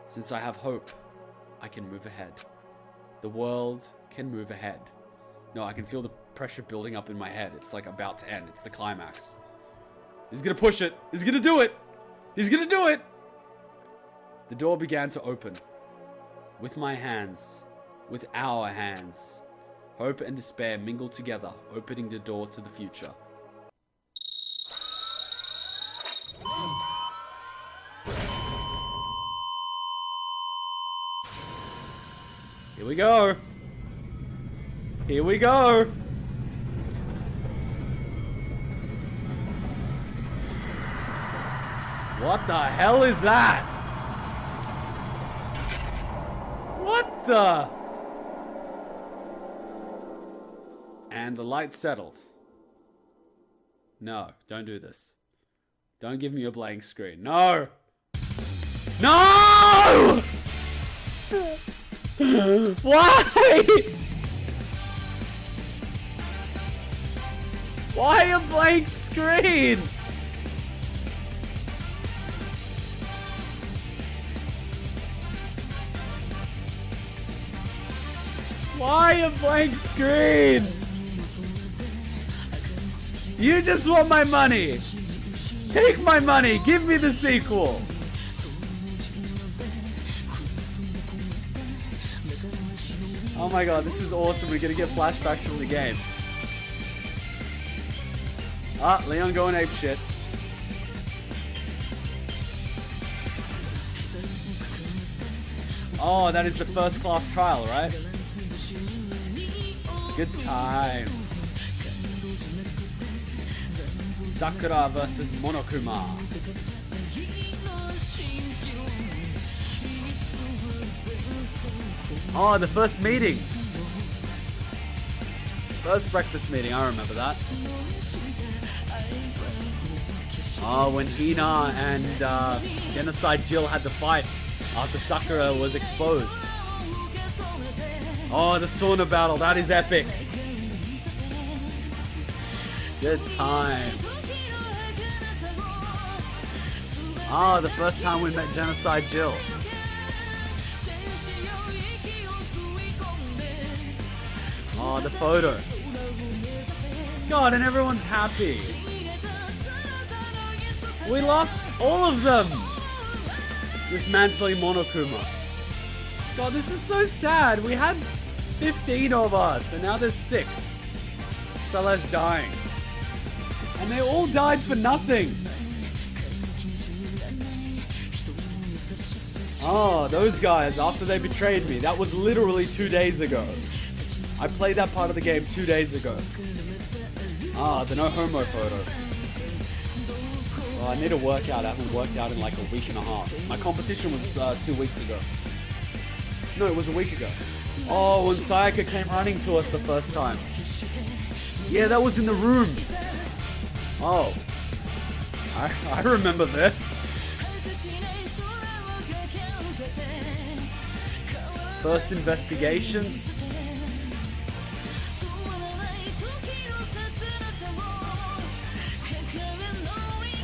Since I have hope, I can move ahead. The world can move ahead. No, I can feel the pressure building up in my head. It's like about to end. It's the climax. He's gonna push it. He's gonna do it. He's gonna do it. The door began to open. With my hands. With our hands. Hope and despair mingled together, opening the door to the future. Here we go. Here we go. What the hell is that? What the? And the light settled. No, don't do this. Don't give me a blank screen. No! No! Why? Why a blank screen? Why a blank screen? You just want my money. Take my money. Give me the sequel. Oh my god, this is awesome. We're gonna get flashbacks from the game. Ah, Leon going apeshit. Oh, that is the first class trial, right? Good times. Sakura versus Monokuma. Oh, the first meeting. First breakfast meeting, I remember that. Oh, when Hina and Genocide Jill had the fight after Sakura was exposed. Oh, the sauna battle. That is epic. Good times. Oh, the first time we met Genocide Jill. Oh, the photo. God, and everyone's happy. We lost all of them. Dismantling Monokuma. God, this is so sad. We had 15 of us, and now there's 6. Celeste dying. And they all died for nothing. Oh, those guys, after they betrayed me. That was literally 2 days ago. I played that part of the game 2 days ago. Ah, the no homo photo. Oh, I need to work out. I haven't worked out in like a week and a half. My competition was 2 weeks ago. No, it was a week ago. Oh, when Sayaka came running to us the first time. Yeah, that was in the room. Oh. I remember this. First investigation.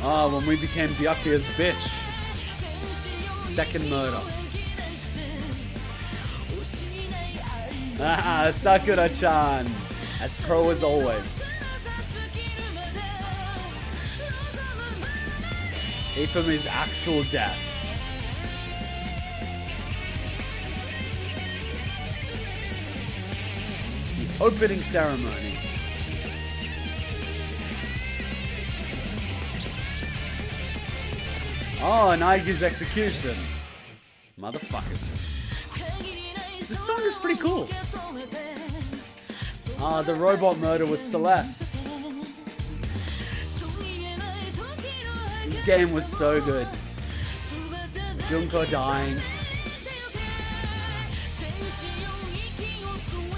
Oh, when we became Byakuya's bitch. Second murder. Ah, Sakura-chan. As pro as always. Ifami's actual death. The opening ceremony. Oh, Naegi's execution. Motherfuckers. This song is pretty cool. Ah, the robot murder with Celeste. This game was so good. Junko dying.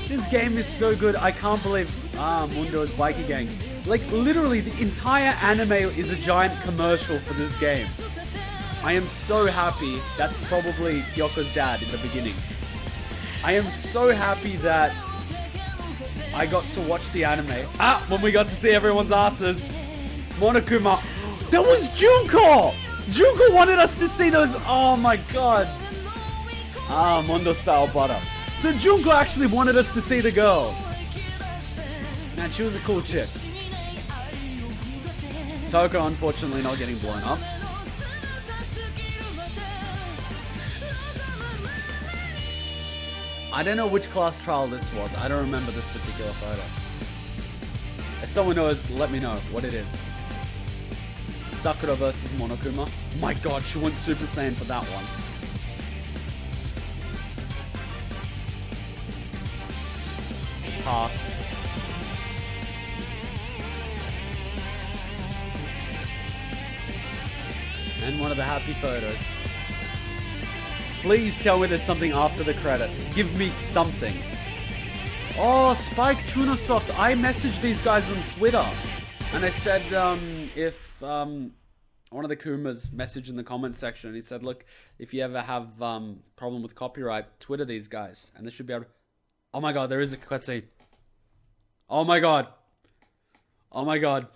This game is so good. I can't believe Mondo's biker gang. Like literally the entire anime is a giant commercial for this game. I am so happy. That's probably Kyoko's dad in the beginning. I am so happy that I got to watch the anime. When we got to see everyone's asses. Monokuma. That was Junko! Junko wanted us to see those. Oh my god. Mondo style butter. So Junko actually wanted us to see the girls. Man, she was a cool chick. Toko unfortunately not getting blown up. I don't know which class trial this was. I don't remember this particular photo. If someone knows, let me know what it is. Sakura versus Monokuma. Oh my god, she went Super Saiyan for that one. Pass. And one of the happy photos. Please tell me there's something after the credits. Give me something. Oh, Spike Chunosoft. I messaged these guys on Twitter. And I said, if one of the Kumas messaged in the comments section. And he said, look, if you ever have problem with copyright, Twitter these guys. And they should be able to... Oh my god, there is a cutscene. Oh my god. Oh my god.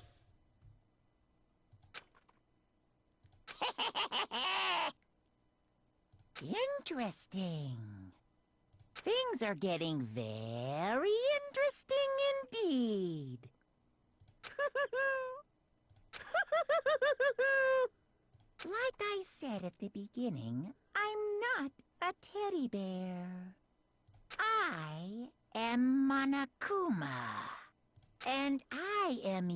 Interesting. Things are getting very interesting indeed. Like I said at the beginning, I'm not a teddy bear. I am Monokuma. And I am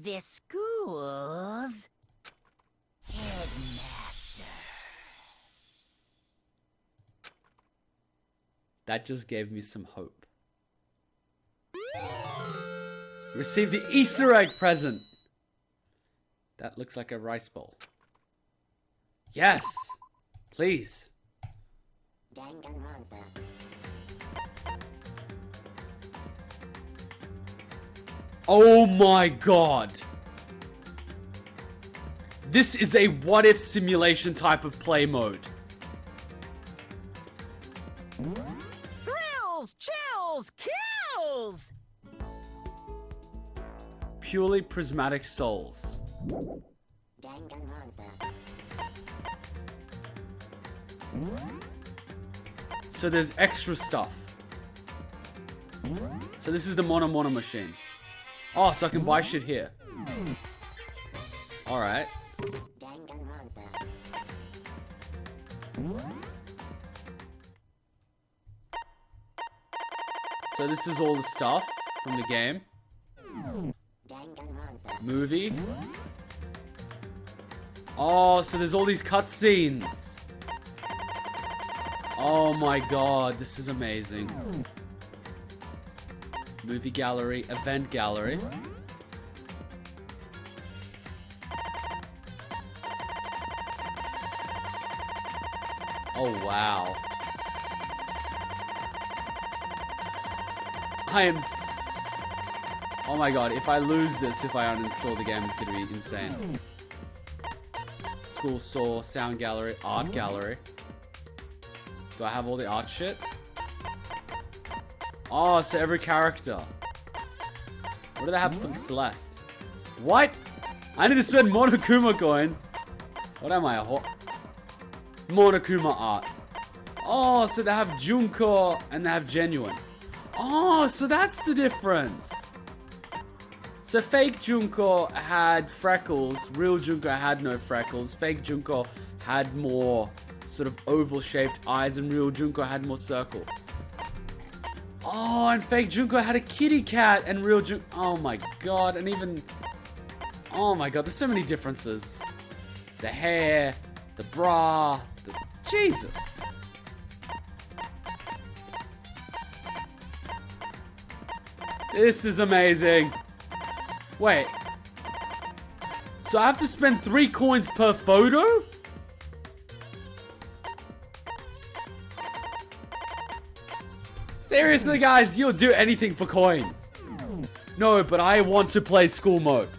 this school's headmaster. That just gave me some hope. Receive the Easter egg present. That looks like a rice bowl. Yes! Please. Danganronpa. Oh my god. This is a what-if simulation type of play mode. Thrills, chills, kills! Purely prismatic souls. So there's extra stuff. So this is the Mono machine. Oh, so I can buy shit here. Alright. So this is all the stuff from the game. Movie. Oh, so there's all these cutscenes. Oh my god, this is amazing. Movie gallery, event gallery. Oh wow. Oh my god, if I lose this, if I uninstall the game, it's gonna be insane. School saw, sound gallery, art gallery. Do I have all the art shit? Oh, so every character. What do they have for the Celeste? What? I need to spend Monokuma coins. What am I, a Monokuma art. Oh, so they have Junko and they have Genuine. Oh, so that's the difference. So fake Junko had freckles, real Junko had no freckles. Fake Junko had more sort of oval-shaped eyes and real Junko had more circle. Oh, and fake Junko had a kitty cat and real Junko... Oh my god, and even... Oh my god, there's so many differences. The hair, the bra, the... Jesus. This is amazing. Wait. So I have to spend 3 coins per photo? Seriously, guys, you'll do anything for coins. No, but I want to play school mode.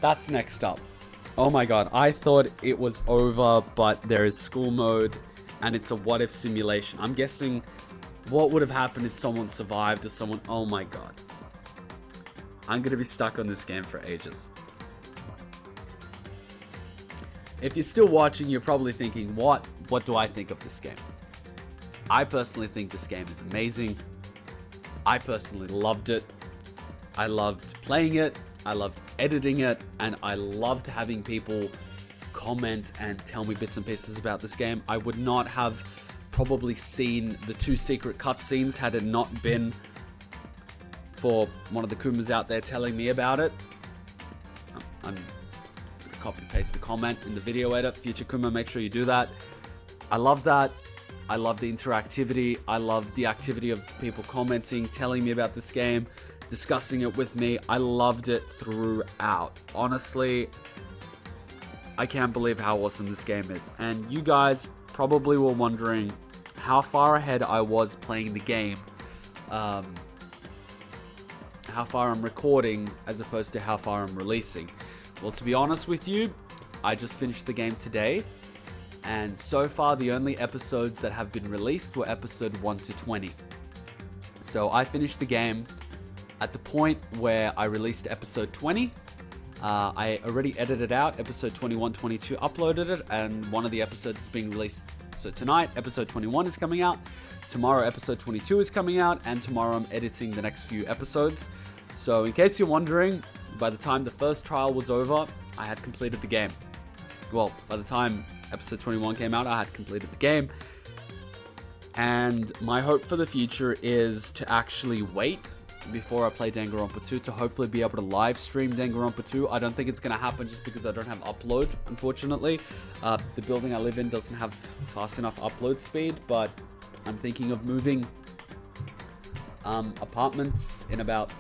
That's next up. Oh my god, I thought it was over, but there is school mode, and it's a what-if simulation. I'm guessing what would have happened if someone survived or someone... Oh my god. I'm gonna be stuck on this game for ages. If you're still watching, you're probably thinking, what do I think of this game? I personally think this game is amazing. I personally loved it. I loved playing it. I loved editing it. And I loved having people comment and tell me bits and pieces about this game. I would not have probably seen the 2 secret cutscenes had it not been for one of the Kumas out there telling me about it. I'm going to copy paste the comment in the video edit. Future Kuma, make sure you do that. I love that. I love the interactivity. I love the activity of people commenting, telling me about this game, discussing it with me. I loved it throughout. Honestly, I can't believe how awesome this game is. And you guys probably were wondering how far ahead I was playing the game. How far I'm recording as opposed to how far I'm releasing. Well, to be honest with you, I just finished the game today. And so far, the only episodes that have been released were episode 1 to 20. So I finished the game at the point where I released episode 20. I already edited out episode 21, 22, uploaded it, and one of the episodes is being released. So tonight, episode 21 is coming out. Tomorrow, episode 22 is coming out, and tomorrow I'm editing the next few episodes. So in case you're wondering, by the time the first trial was over, I had completed the game. Well, by the time episode 21 came out, I had completed the game. And my hope for the future is to actually wait before I play Danganronpa 2 to hopefully be able to live stream Danganronpa 2. I don't think it's going to happen just because I don't have upload, unfortunately. The building I live in doesn't have fast enough upload speed, but I'm thinking of moving apartments in about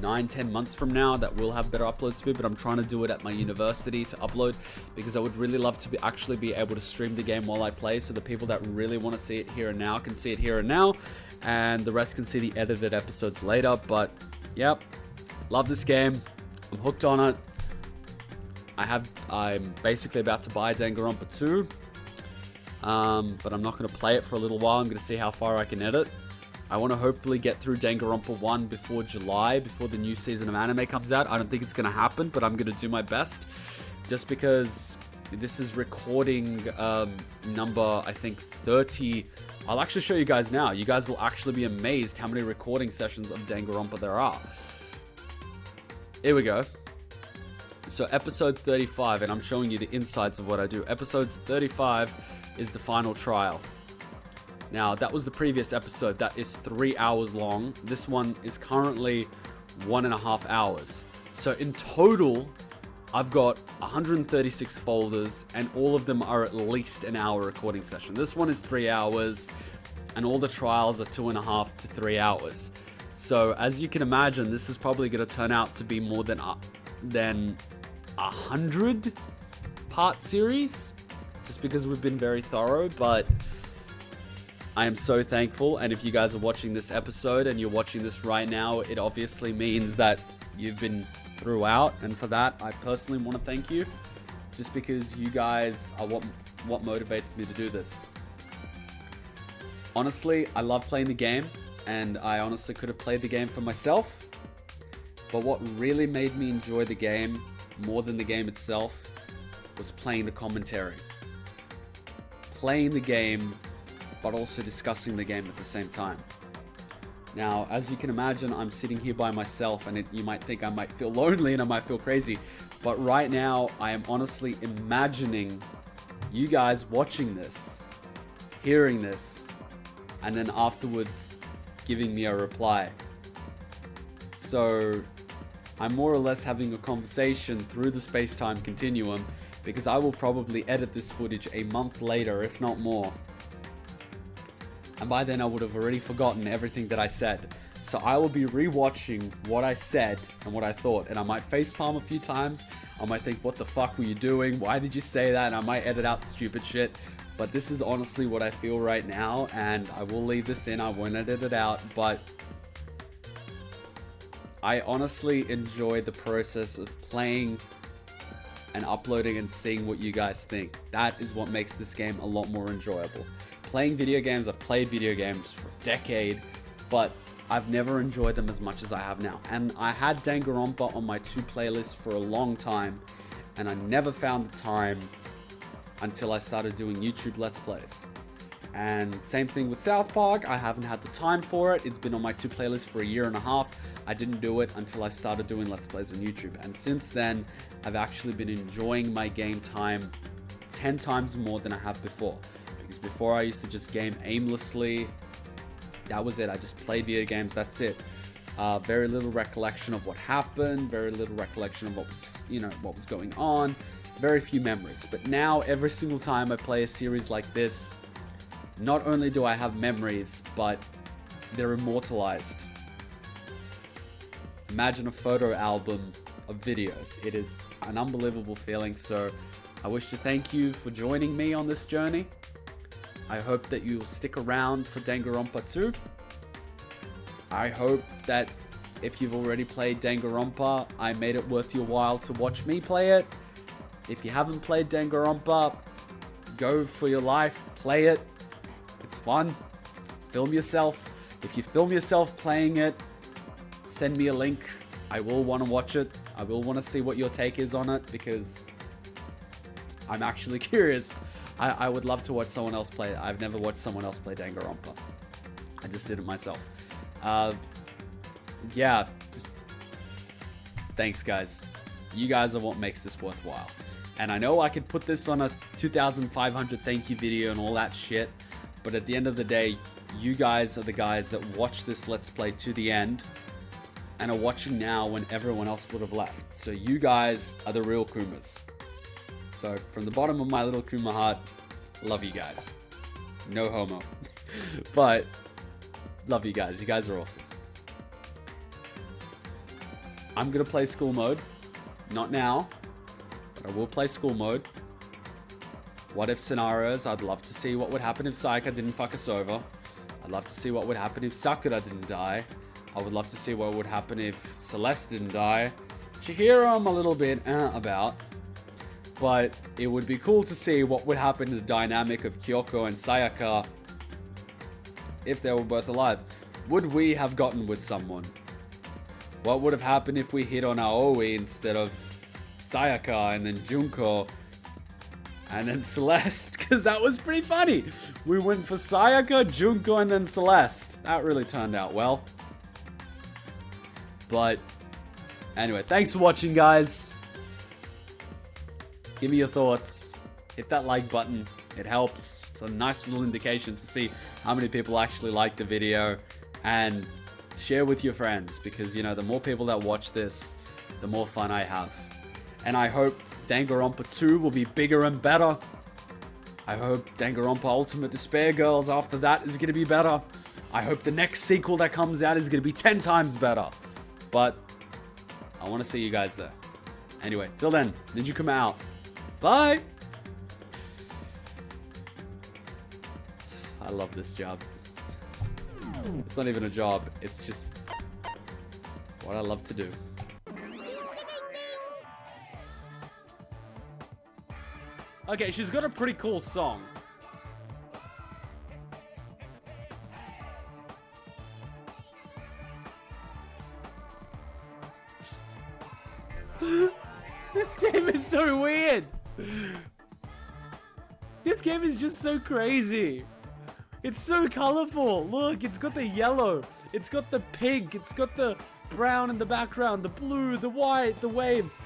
9-10 months from now that will have better upload speed, but I'm trying to do it at my university to upload because I would really love to actually be able to stream the game while I play, so the people that really want to see it here and now can see it here and now, and the rest can see the edited episodes later. But yep, love this game. I'm hooked on it. I'm basically about to buy Danganronpa 2. but I'm not going to play it for a little while. I'm going to see how far I can edit. I want to hopefully get through Danganronpa 1 before July, before the new season of anime comes out. I don't think it's going to happen, but I'm going to do my best. Just because this is recording number, I think, 30. I'll actually show you guys now. You guys will actually be amazed how many recording sessions of Danganronpa there are. Here we go. So episode 35, and I'm showing you the insides of what I do. Episode 35 is the final trial. Now, that was the previous episode. That is 3 hours long. This one is currently 1.5 hours. So in total, I've got 136 folders, and all of them are at least an hour recording session. This one is 3 hours, and all the trials are 2.5 to 3 hours. So as you can imagine, this is probably going to turn out to be more than 100 part series, just because we've been very thorough. But I am so thankful, and if you guys are watching this episode and you're watching this right now, it obviously means that you've been throughout, and for that I personally want to thank you, just because you guys are what motivates me to do this. Honestly, I love playing the game, and I honestly could have played the game for myself, but what really made me enjoy the game more than the game itself was playing the commentary. Playing the game, but also discussing the game at the same time. Now, as you can imagine, I'm sitting here by myself, and you might think I might feel lonely and I might feel crazy, but right now I am honestly imagining you guys watching this, hearing this, and then afterwards giving me a reply. So I'm more or less having a conversation through the space-time continuum, because I will probably edit this footage a month later, if not more. And by then I would have already forgotten everything that I said. So I will be rewatching what I said and what I thought, and I might facepalm a few times. I might think, what the fuck were you doing? Why did you say that? And I might edit out stupid shit. But this is honestly what I feel right now, and I will leave this in. I won't edit it out, but I honestly enjoy the process of playing and uploading and seeing what you guys think. That is what makes this game a lot more enjoyable. Playing video games, I've played video games for a decade, but I've never enjoyed them as much as I have now. And I had Danganronpa on my 2 playlists for a long time, and I never found the time until I started doing YouTube Let's Plays. And same thing with South Park, I haven't had the time for it. It's been on my 2 playlists for 1.5 years. I didn't do it until I started doing Let's Plays on YouTube. And since then, I've actually been enjoying my game time 10 times more than I have before. Because before I used to just game aimlessly. That was it. I just played video games. That's it. Very little recollection of what happened. Very little recollection of what was going on. Very few memories. But now, every single time I play a series like this, not only do I have memories, but they're immortalized. Imagine a photo album of videos. It is an unbelievable feeling. So I wish to thank you for joining me on this journey. I hope that you'll stick around for Danganronpa 2. I hope that if you've already played Danganronpa, I made it worth your while to watch me play it. If you haven't played Danganronpa, go for your life, play it. It's fun. Film yourself. If you film yourself playing it, send me a link. I will want to watch it. I will want to see what your take is on it, because I'm actually curious. I would love to watch someone else play it. I've never watched someone else play Danganronpa. I just did it myself. Yeah, just thanks, guys. You guys are what makes this worthwhile. And I know I could put this on a 2,500 thank you video and all that shit, but at the end of the day, you guys are the guys that watch this Let's Play to the end and are watching now when everyone else would have left. So you guys are the real Kumas. So from the bottom of my little Kuma heart, love you guys. No homo. But love you guys. You guys are awesome. I'm going to play school mode. Not now, but I will play school mode. What if scenarios? I'd love to see what would happen if Sayaka didn't fuck us over. I'd love to see what would happen if Sakura didn't die. I would love to see what would happen if Celeste didn't die. Chihiro I'm a little bit about. But it would be cool to see what would happen to the dynamic of Kyoko and Sayaka if they were both alive. Would we have gotten with someone? What would have happened if we hit on Aoi instead of Sayaka and then Junko and then Celeste? Because that was pretty funny. We went for Sayaka, Junko, and then Celeste. That really turned out well. But anyway, thanks for watching, guys. Give me your thoughts. Hit that like button. It helps. It's a nice little indication to see how many people actually like the video. And share with your friends, because, you know, the more people that watch this, the more fun I have. And I hope Danganronpa 2 will be bigger and better. I hope Danganronpa Ultimate Despair Girls after that is going to be better. I hope the next sequel that comes out is going to be 10 times better. But I want to see you guys there. Anyway, till then, Ninja come out. Bye! I love this job. It's not even a job, it's just what I love to do. Okay, she's got a pretty cool song. This game is so weird. This game is just so crazy. It's so colorful. Look, it's got the yellow. It's got the pink. It's got the brown in the background, the blue, the white, the waves.